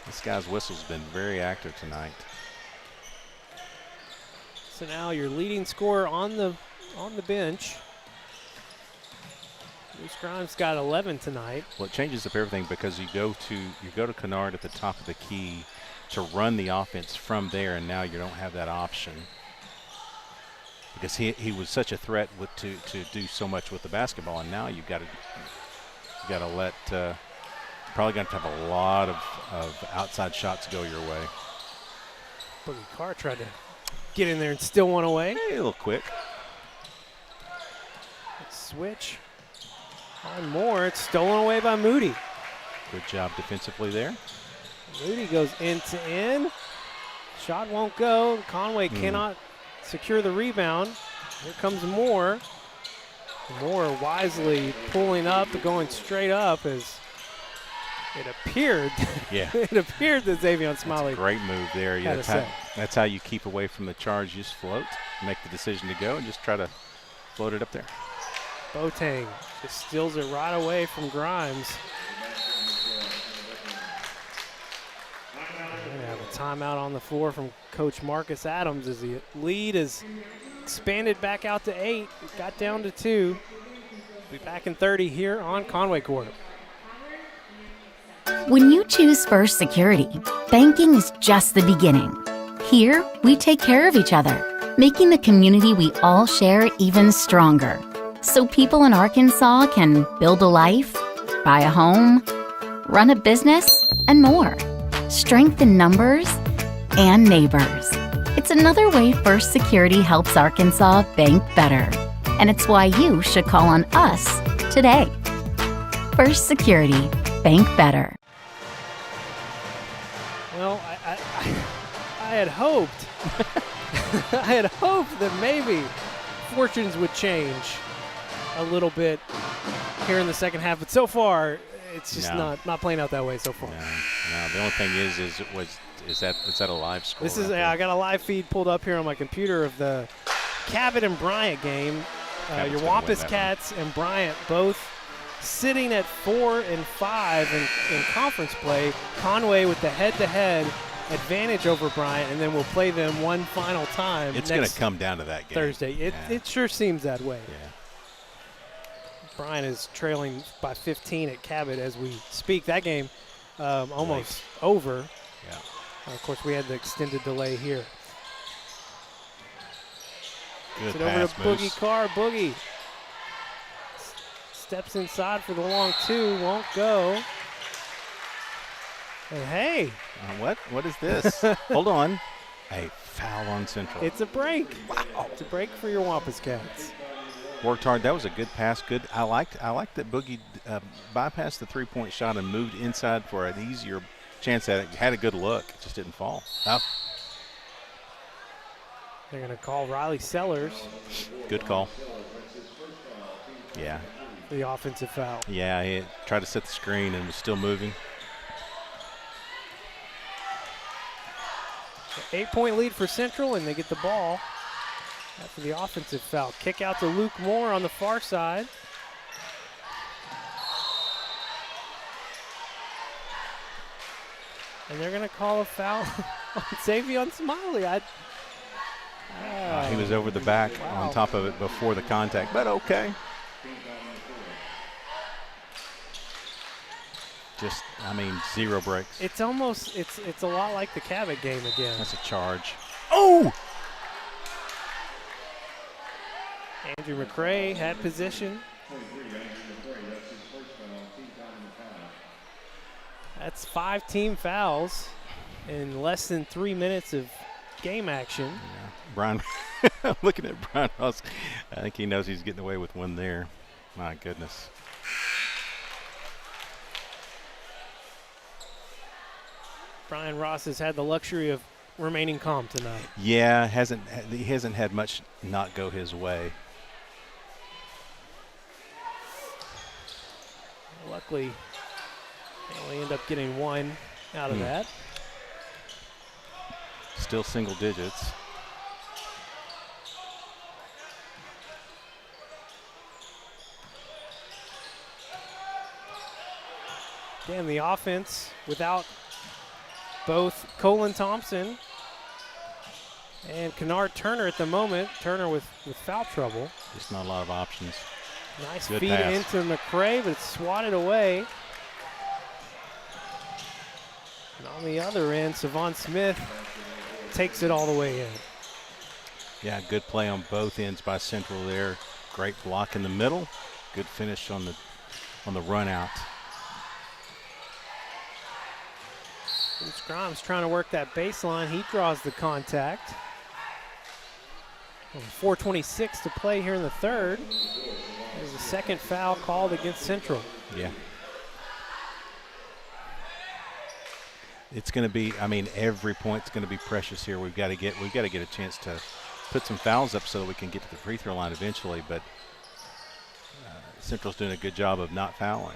this guy's whistle's been very active tonight. So now your leading scorer on the bench. Moose Grimes got 11 tonight. Well, it changes up everything because you go to Kennard at the top of the key to run the offense from there, and now you don't have that option because he was such a threat to do so much with the basketball, and now you've got to let probably going to have a lot of outside shots go your way. Boogie Carr tried to get in there and steal one away. Hey, a little quick. Switch on Moore. It's stolen away by Moody. Good job defensively there. Moody goes end to end. Shot won't go. Conway cannot secure the rebound. Here comes Moore. Moore wisely pulling up, going straight up as it appeared. Yeah. It appeared that Xavier Smiley. Great move there. Yeah, that's how you keep away from the charge. You just float, make the decision to go, and just try to float it up there. Boateng just steals it right away from Grimes. We're going to have a timeout on the floor from Coach Marcus Adams as the lead is expanded back out to 8. It got down to 2. We'll be back in 30 here on Conway Corp. When you choose First Security, banking is just the beginning. Here, we take care of each other, making the community we all share even stronger. So people in Arkansas can build a life, buy a home, run a business, and more. Strength in numbers and neighbors. It's another way First Security helps Arkansas bank better. And it's why you should call on us today. First Security, bank better. Well, I had hoped I had hoped that maybe fortunes would change a little bit here in the second half, but so far it's just not playing out that way so far. No. The only thing is that a live score? This is I got a live feed pulled up here on my computer of the Cabot and Bryant game. Your Wampus Cats and Bryant both sitting at 4 and 5 in conference play. Conway with the head-to-head advantage over Bryant, and then we'll play them one final time. It's going to come down to that game Thursday. It sure seems that way. Yeah. Bryant is trailing by 15 at Cabot as we speak. That game almost over. Yeah. Of course, we had the extended delay here. Good It's over to pass, Moose. Boogie Carr. Boogie steps inside for the long two. Won't go. And hey. What is this? Hold on. A foul on Central. It's a break. Wow. It's a break for your Wampus Cats. Worked hard. That was a good pass. Good. I liked that Boogie bypassed the three-point shot and moved inside for an easier chance at it. Had a good look. It just didn't fall. Oh. They're going to call Riley Sellers. Good call. Yeah. The offensive foul. Yeah, he tried to set the screen and was still moving. 8-point lead for Central, and they get the ball after the offensive foul. Kick out to Luke Moore on the far side. And they're going to call a foul on Savion Smiley. He was over the back on top of it before the contact, but okay. Just, zero breaks. It's almost, it's a lot like the Cabot game again. That's a charge. Oh! Andrew McCray had position. That's 5 team fouls in less than 3 minutes of game action. Yeah. Brian, looking at Brian Ross, I think he knows he's getting away with one there. My goodness. Brian Ross has had the luxury of remaining calm tonight. Yeah, he hasn't had much not go his way. Luckily, they only end up getting one out of that. Still single digits. Again, the offense without both Colin Thompson and Kennard Turner at the moment. Turner with foul trouble. Just not a lot of options. Nice Good feed pass. into McCray, but it's swatted away. And on the other end, Savon Smith takes it all the way in. Yeah, good play on both ends by Central there. Great block in the middle. Good finish on the run out. Bruce Grimes trying to work that baseline. He draws the contact. 4:26 to play here in the third. There's a second foul called against Central. Yeah. It's going to be, every point's going to be precious here. We've got to get a chance to put some fouls up so that we can get to the free throw line eventually, but Central's doing a good job of not fouling.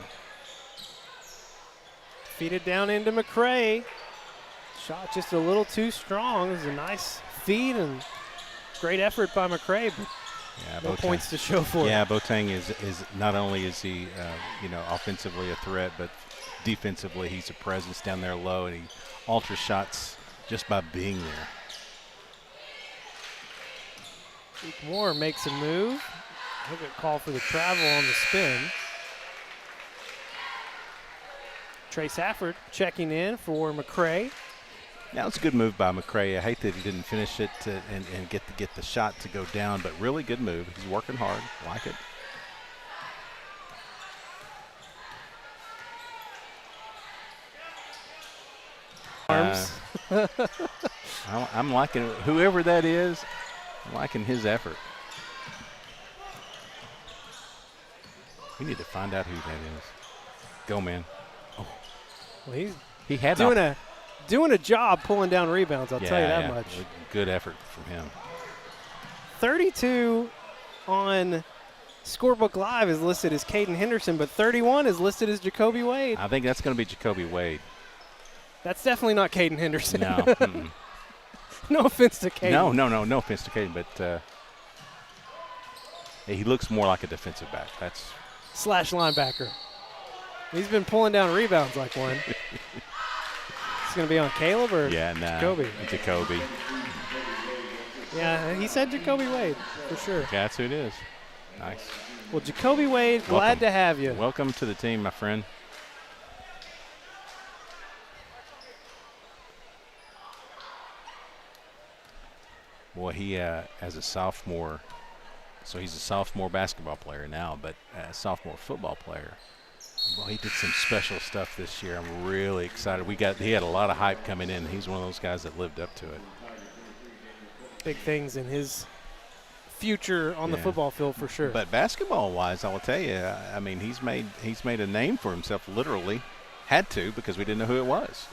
Feed it down into McCray. Shot just a little too strong. It was a nice feed and great effort by McCray, but no points to show for it. Yeah, Boateng is not only is he offensively a threat, but defensively he's a presence down there low, and he alters shots just by being there. Luke Moore makes a move. He'll get called for the travel on the spin. Trey Safford checking in for McCray. Now it's a good move by McCray. I hate that he didn't finish it and get the shot to go down, but really good move. He's working hard. Like it. I'm liking whoever that is. I'm liking his effort. We need to find out who that is. Go, man. Oh. Well, he had doing a job pulling down rebounds, I'll tell you that much. Good effort from him. 32 on Scorebook Live is listed as Caden Henderson, but 31 is listed as Jacoby Wade. I think that's going to be Jacoby Wade. That's definitely not Caden Henderson. No. Mm-mm. No offense to Caden. No offense to Caden, but he looks more like a defensive back. That's slash linebacker. He's been pulling down rebounds like one. It's going to be on Caleb or Jacoby? Jacoby. Yeah, he said Jacoby Wade for sure. Yeah, that's who it is. Nice. Well, Jacoby Wade, glad to have you. Welcome to the team, my friend. Boy, he, as a sophomore, so he's a sophomore basketball player now, but a sophomore football player. Well, he did some special stuff this year. I'm really excited. He had a lot of hype coming in. He's one of those guys that lived up to it. Big things in his future on the football field for sure. But basketball-wise, I will tell you, I mean, he's made a name for himself. Literally, had to because we didn't know who it was.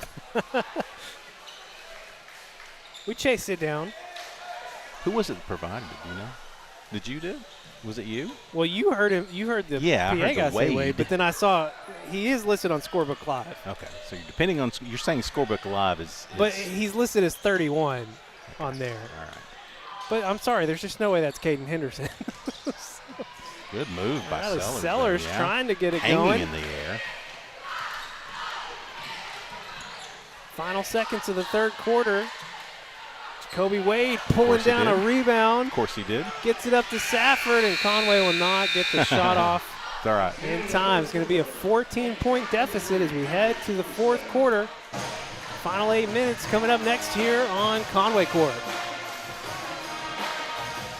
We chased it down. Who was it that provided it? Do you know? Did you do? Was it you? Well, you heard him. You heard the PA guy say Wade, but then I saw he is listed on Scorebook Live. Okay, so you're saying Scorebook Live is but he's listed as 31 on there. All right. But I'm sorry, there's just no way that's Caden Henderson. Good move by Sellers. Sellers trying to get it hanging going. In the air. Final seconds of the third quarter. Jacoby Wade pulling down a rebound. Of course he did. Gets it up to Safford, and Conway will not get the shot off it's all right. in time. It's going to be a 14-point deficit as we head to the fourth quarter. Final 8 minutes coming up next here on Conway Corp.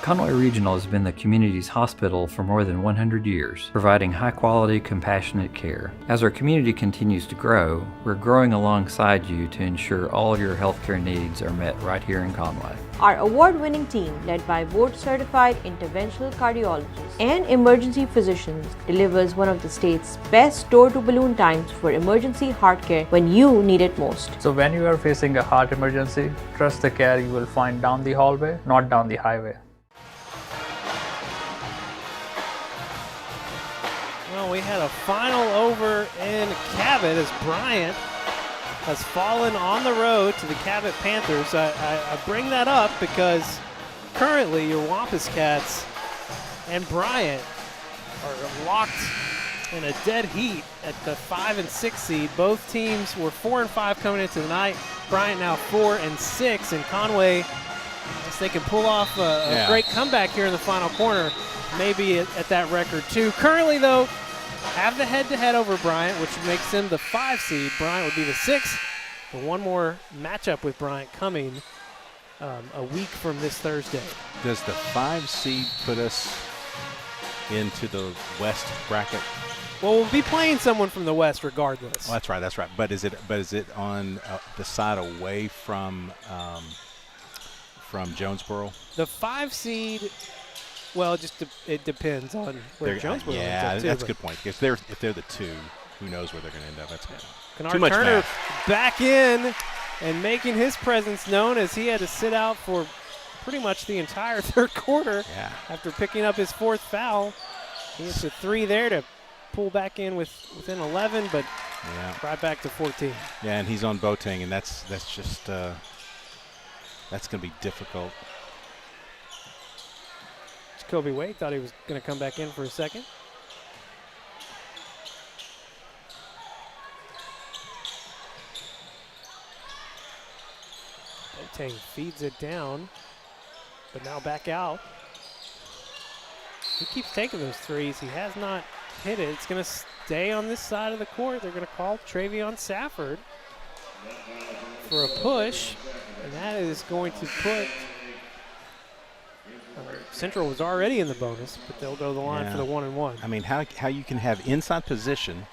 Conway Regional has been the community's hospital for more than 100 years, providing high-quality, compassionate care. As our community continues to grow, we're growing alongside you to ensure all of your healthcare needs are met right here in Conway. Our award-winning team, led by board-certified interventional cardiologists and emergency physicians, delivers one of the state's best door-to-balloon times for emergency heart care when you need it most. So when you are facing a heart emergency, trust the care you will find down the hallway, not down the highway. We had a final over in Cabot as Bryant has fallen on the road to the Cabot Panthers. I bring that up because currently your Wampus Cats and Bryant are locked in a dead heat at the 5 and 6 seed. Both teams were 4 and 5 coming into the night. Bryant now 4 and 6, and Conway, I guess they can pull off a great comeback here in the final corner, maybe at that record too. Currently though, have the head-to-head over Bryant, which makes them the 5 seed. Bryant would be the 6. But one more matchup with Bryant coming a week from this Thursday. Does the 5 seed put us into the West bracket? Well, we'll be playing someone from the West regardless. Oh, that's right. But is it on the side away from Jonesboro? The 5 seed. Well, it depends on where Jonesboro ends up, too, that's a good point. If they're the 2, who knows where they're going to end up? That's Kennard too much Turner math. Back in and making his presence known as he had to sit out for pretty much the entire third quarter after picking up his 4th foul. He hits a 3 there to pull back in within 11, but right back to 14. Yeah, and he's on Boateng, and that's just that's going to be difficult. Jacoby Wade thought he was going to come back in for a second. Boateng feeds it down, but now back out. He keeps taking those threes. He has not hit it. It's going to stay on this side of the court. They're going to call Travion Safford for a push, and that is going to put Central was already in the bonus, but they'll go to the line for the 1-and-1. I mean, how you can have inside position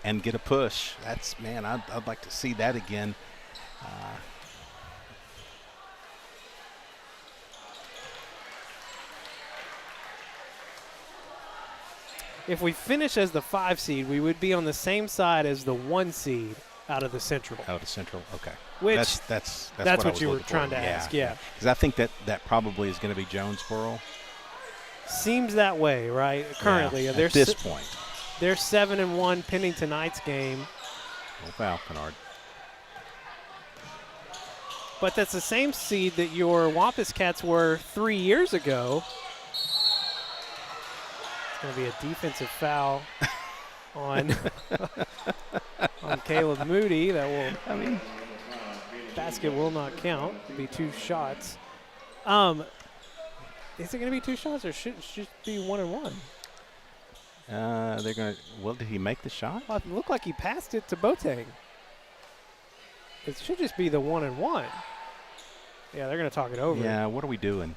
and get a push. That's, man, I'd like to see that again. If we finish as the 5 seed, we would be on the same side as the 1 seed out of the Central. Out of the Central, okay. Which that's what you were trying to ask, yeah. Because I think that probably is going to be Jonesboro. Seems that way, right? Currently, at this point, they're 7-1 pending tonight's game. No foul, Kennard. But that's the same seed that your Wampus Cats were 3 years ago. It's going to be a defensive foul on Caleb Moody. That will, basket will not count. It'll be 2 shots. Is it going to be 2 shots or should it be 1 and 1? They're going to. Well, did he make the shot? Well, it looked like he passed it to Boateng. It should just be the 1 and 1. Yeah, they're going to talk it over. Yeah, what are we doing?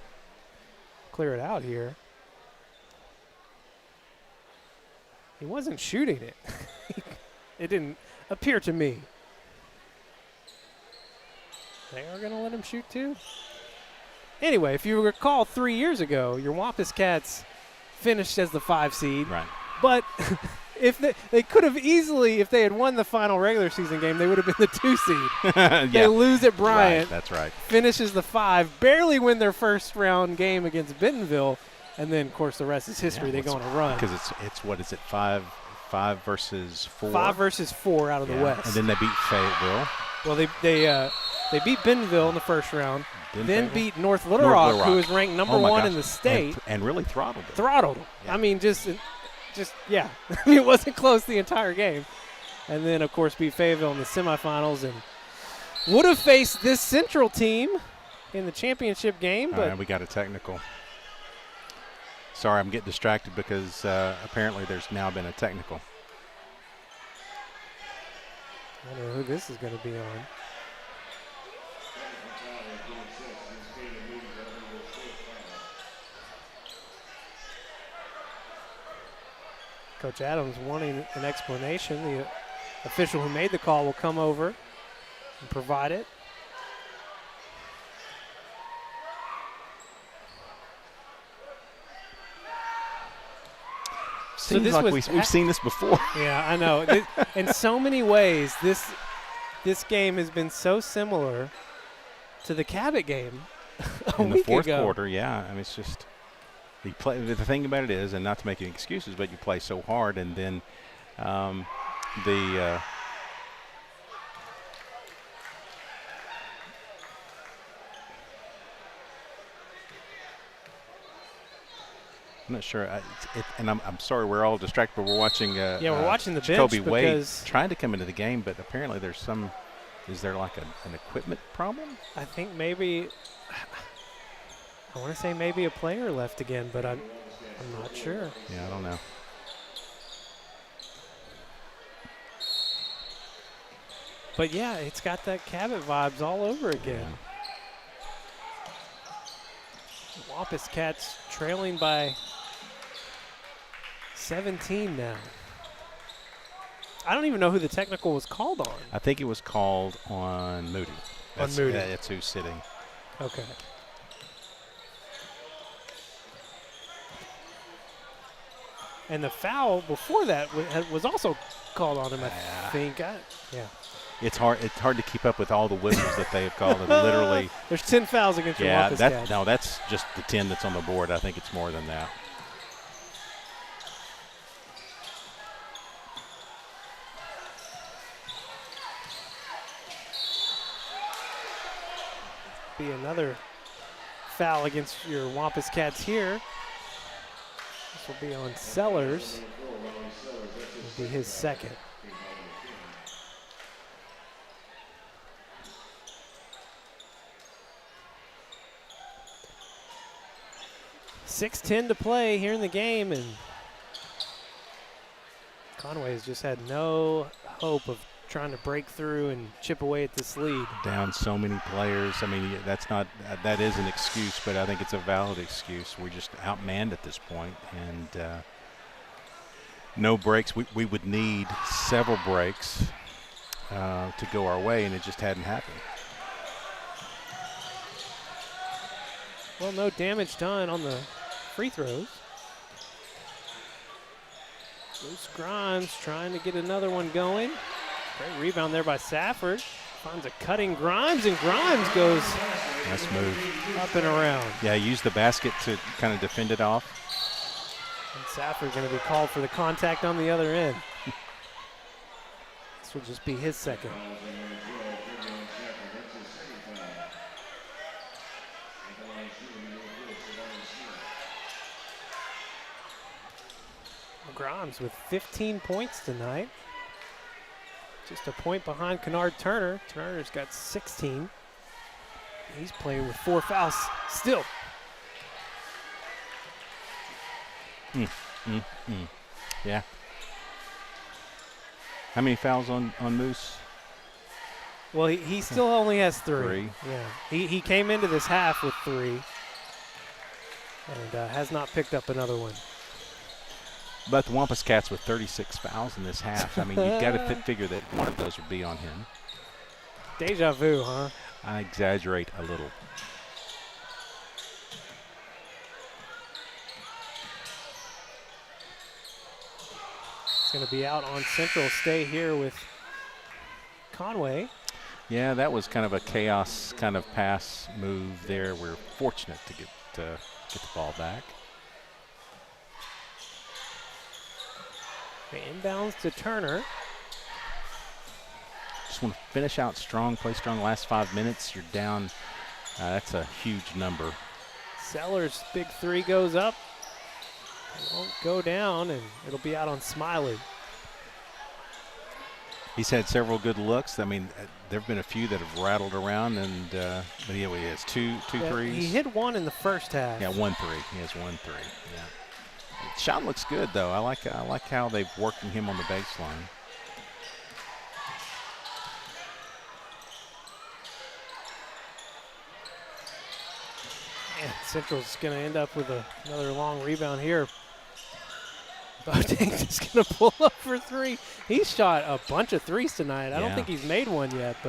Clear it out here. He wasn't shooting it. It didn't appear to me. They are going to let him shoot too? Anyway, if you recall 3 years ago, your Wampus Cats finished as the 5 seed. Right. But if they could have easily, if they had won the final regular season game, they would have been the 2 seed. Yeah. They lose at Bryant. Right, that's right. Finishes the 5, barely win their first round game against Bentonville, and then, of course, the rest is history. They go on a run. Because it's what is it, 5 versus 4? 5 versus 4 out of the West. And then they beat Fayetteville. Well, they beat Bentonville in the first round. Then beat North Little North Rock, Little Rock, who is ranked number 1 in the state. And really throttled them. Throttled them. Yeah. I mean, just yeah. I mean, it wasn't close the entire game. And then, of course, beat Fayetteville in the semifinals and would have faced this Central team in the championship game. But we got a technical. Sorry, I'm getting distracted because apparently there's now been a technical. I don't know who this is going to be on. Coach Adams wanting an explanation. The official who made the call will come over and provide it. Seems like we've seen this before. Yeah, I know. In so many ways, this game has been so similar to the Cabot game a in week the fourth ago. quarter. Yeah, I mean it's just you play. The thing about it is, and not to make any excuses, but you play so hard, and then I'm not sure. And I'm sorry, we're all distracted, but we're watching. We're watching the Jacoby bench Wade trying to come into the game, but apparently there's some. Is there like an equipment problem? I think maybe. I want to say maybe a player left again, but I'm not sure. Yeah, I don't know. But yeah, it's got that Cabot vibes all over again. Yeah. Wampus Cats trailing by 17 now. I don't even know who the technical was called on. I think it was called on Moody. On Moody. That's who's sitting. Okay. And the foul before that was also called on him, I think. Yeah. It's hard to keep up with all the whistles that they have called. Literally. There's 10 fouls against your Wampus Cats. No, that's just the 10 that's on the board. I think it's more than that. Be another foul against your Wampus Cats here. This will be on Sellers. It'll be his second. .6:10 to play here in the game, and Conway has just had no hope of trying to break through and chip away at this lead. Down so many players. I mean, that is an excuse, but I think it's a valid excuse. We're just outmanned at this point, and no breaks. We would need several breaks to go our way, and it just hadn't happened. Well, no damage done on the free throws. Bruce Grimes trying to get another one going. Great rebound there by Safford. Finds a cutting Grimes, and Grimes goes Nice move. up and around. Yeah, use the basket to kind of defend it off. And Safford going to be called for the contact on the other end. This will just be his second. Grimes with 15 points tonight. Just a point behind Kennard Turner. Turner's got 16. He's playing with 4 fouls still. Yeah. How many fouls on Moose? Well, he still only has 3. 3. Yeah. He came into this half with 3 and has not picked up another one. But the Wampus Cats with 36 fouls in this half. I mean, you've got to figure that one of those would be on him. Deja vu, huh? I exaggerate a little. It's going to be out on Central. Stay here with Conway. Yeah, that was kind of a chaos kind of pass move there. We're fortunate to get the ball back. The inbounds to Turner. Just want to finish out strong, play strong. Last 5 minutes, you're down. That's a huge number. Sellers' big 3 goes up. It won't go down, and it'll be out on Smiley. He's had several good looks. I mean, there have been a few that have rattled around, and but yeah, he has two threes. He hit 1 in the first half. Yeah, 1 3. He has 1 3. Yeah. Shot looks good though. I like how they've worked him on the baseline. And Central's going to end up with another long rebound here. Boateng's just going to pull up for 3. He's shot a bunch of threes tonight. I don't think he's made one yet. But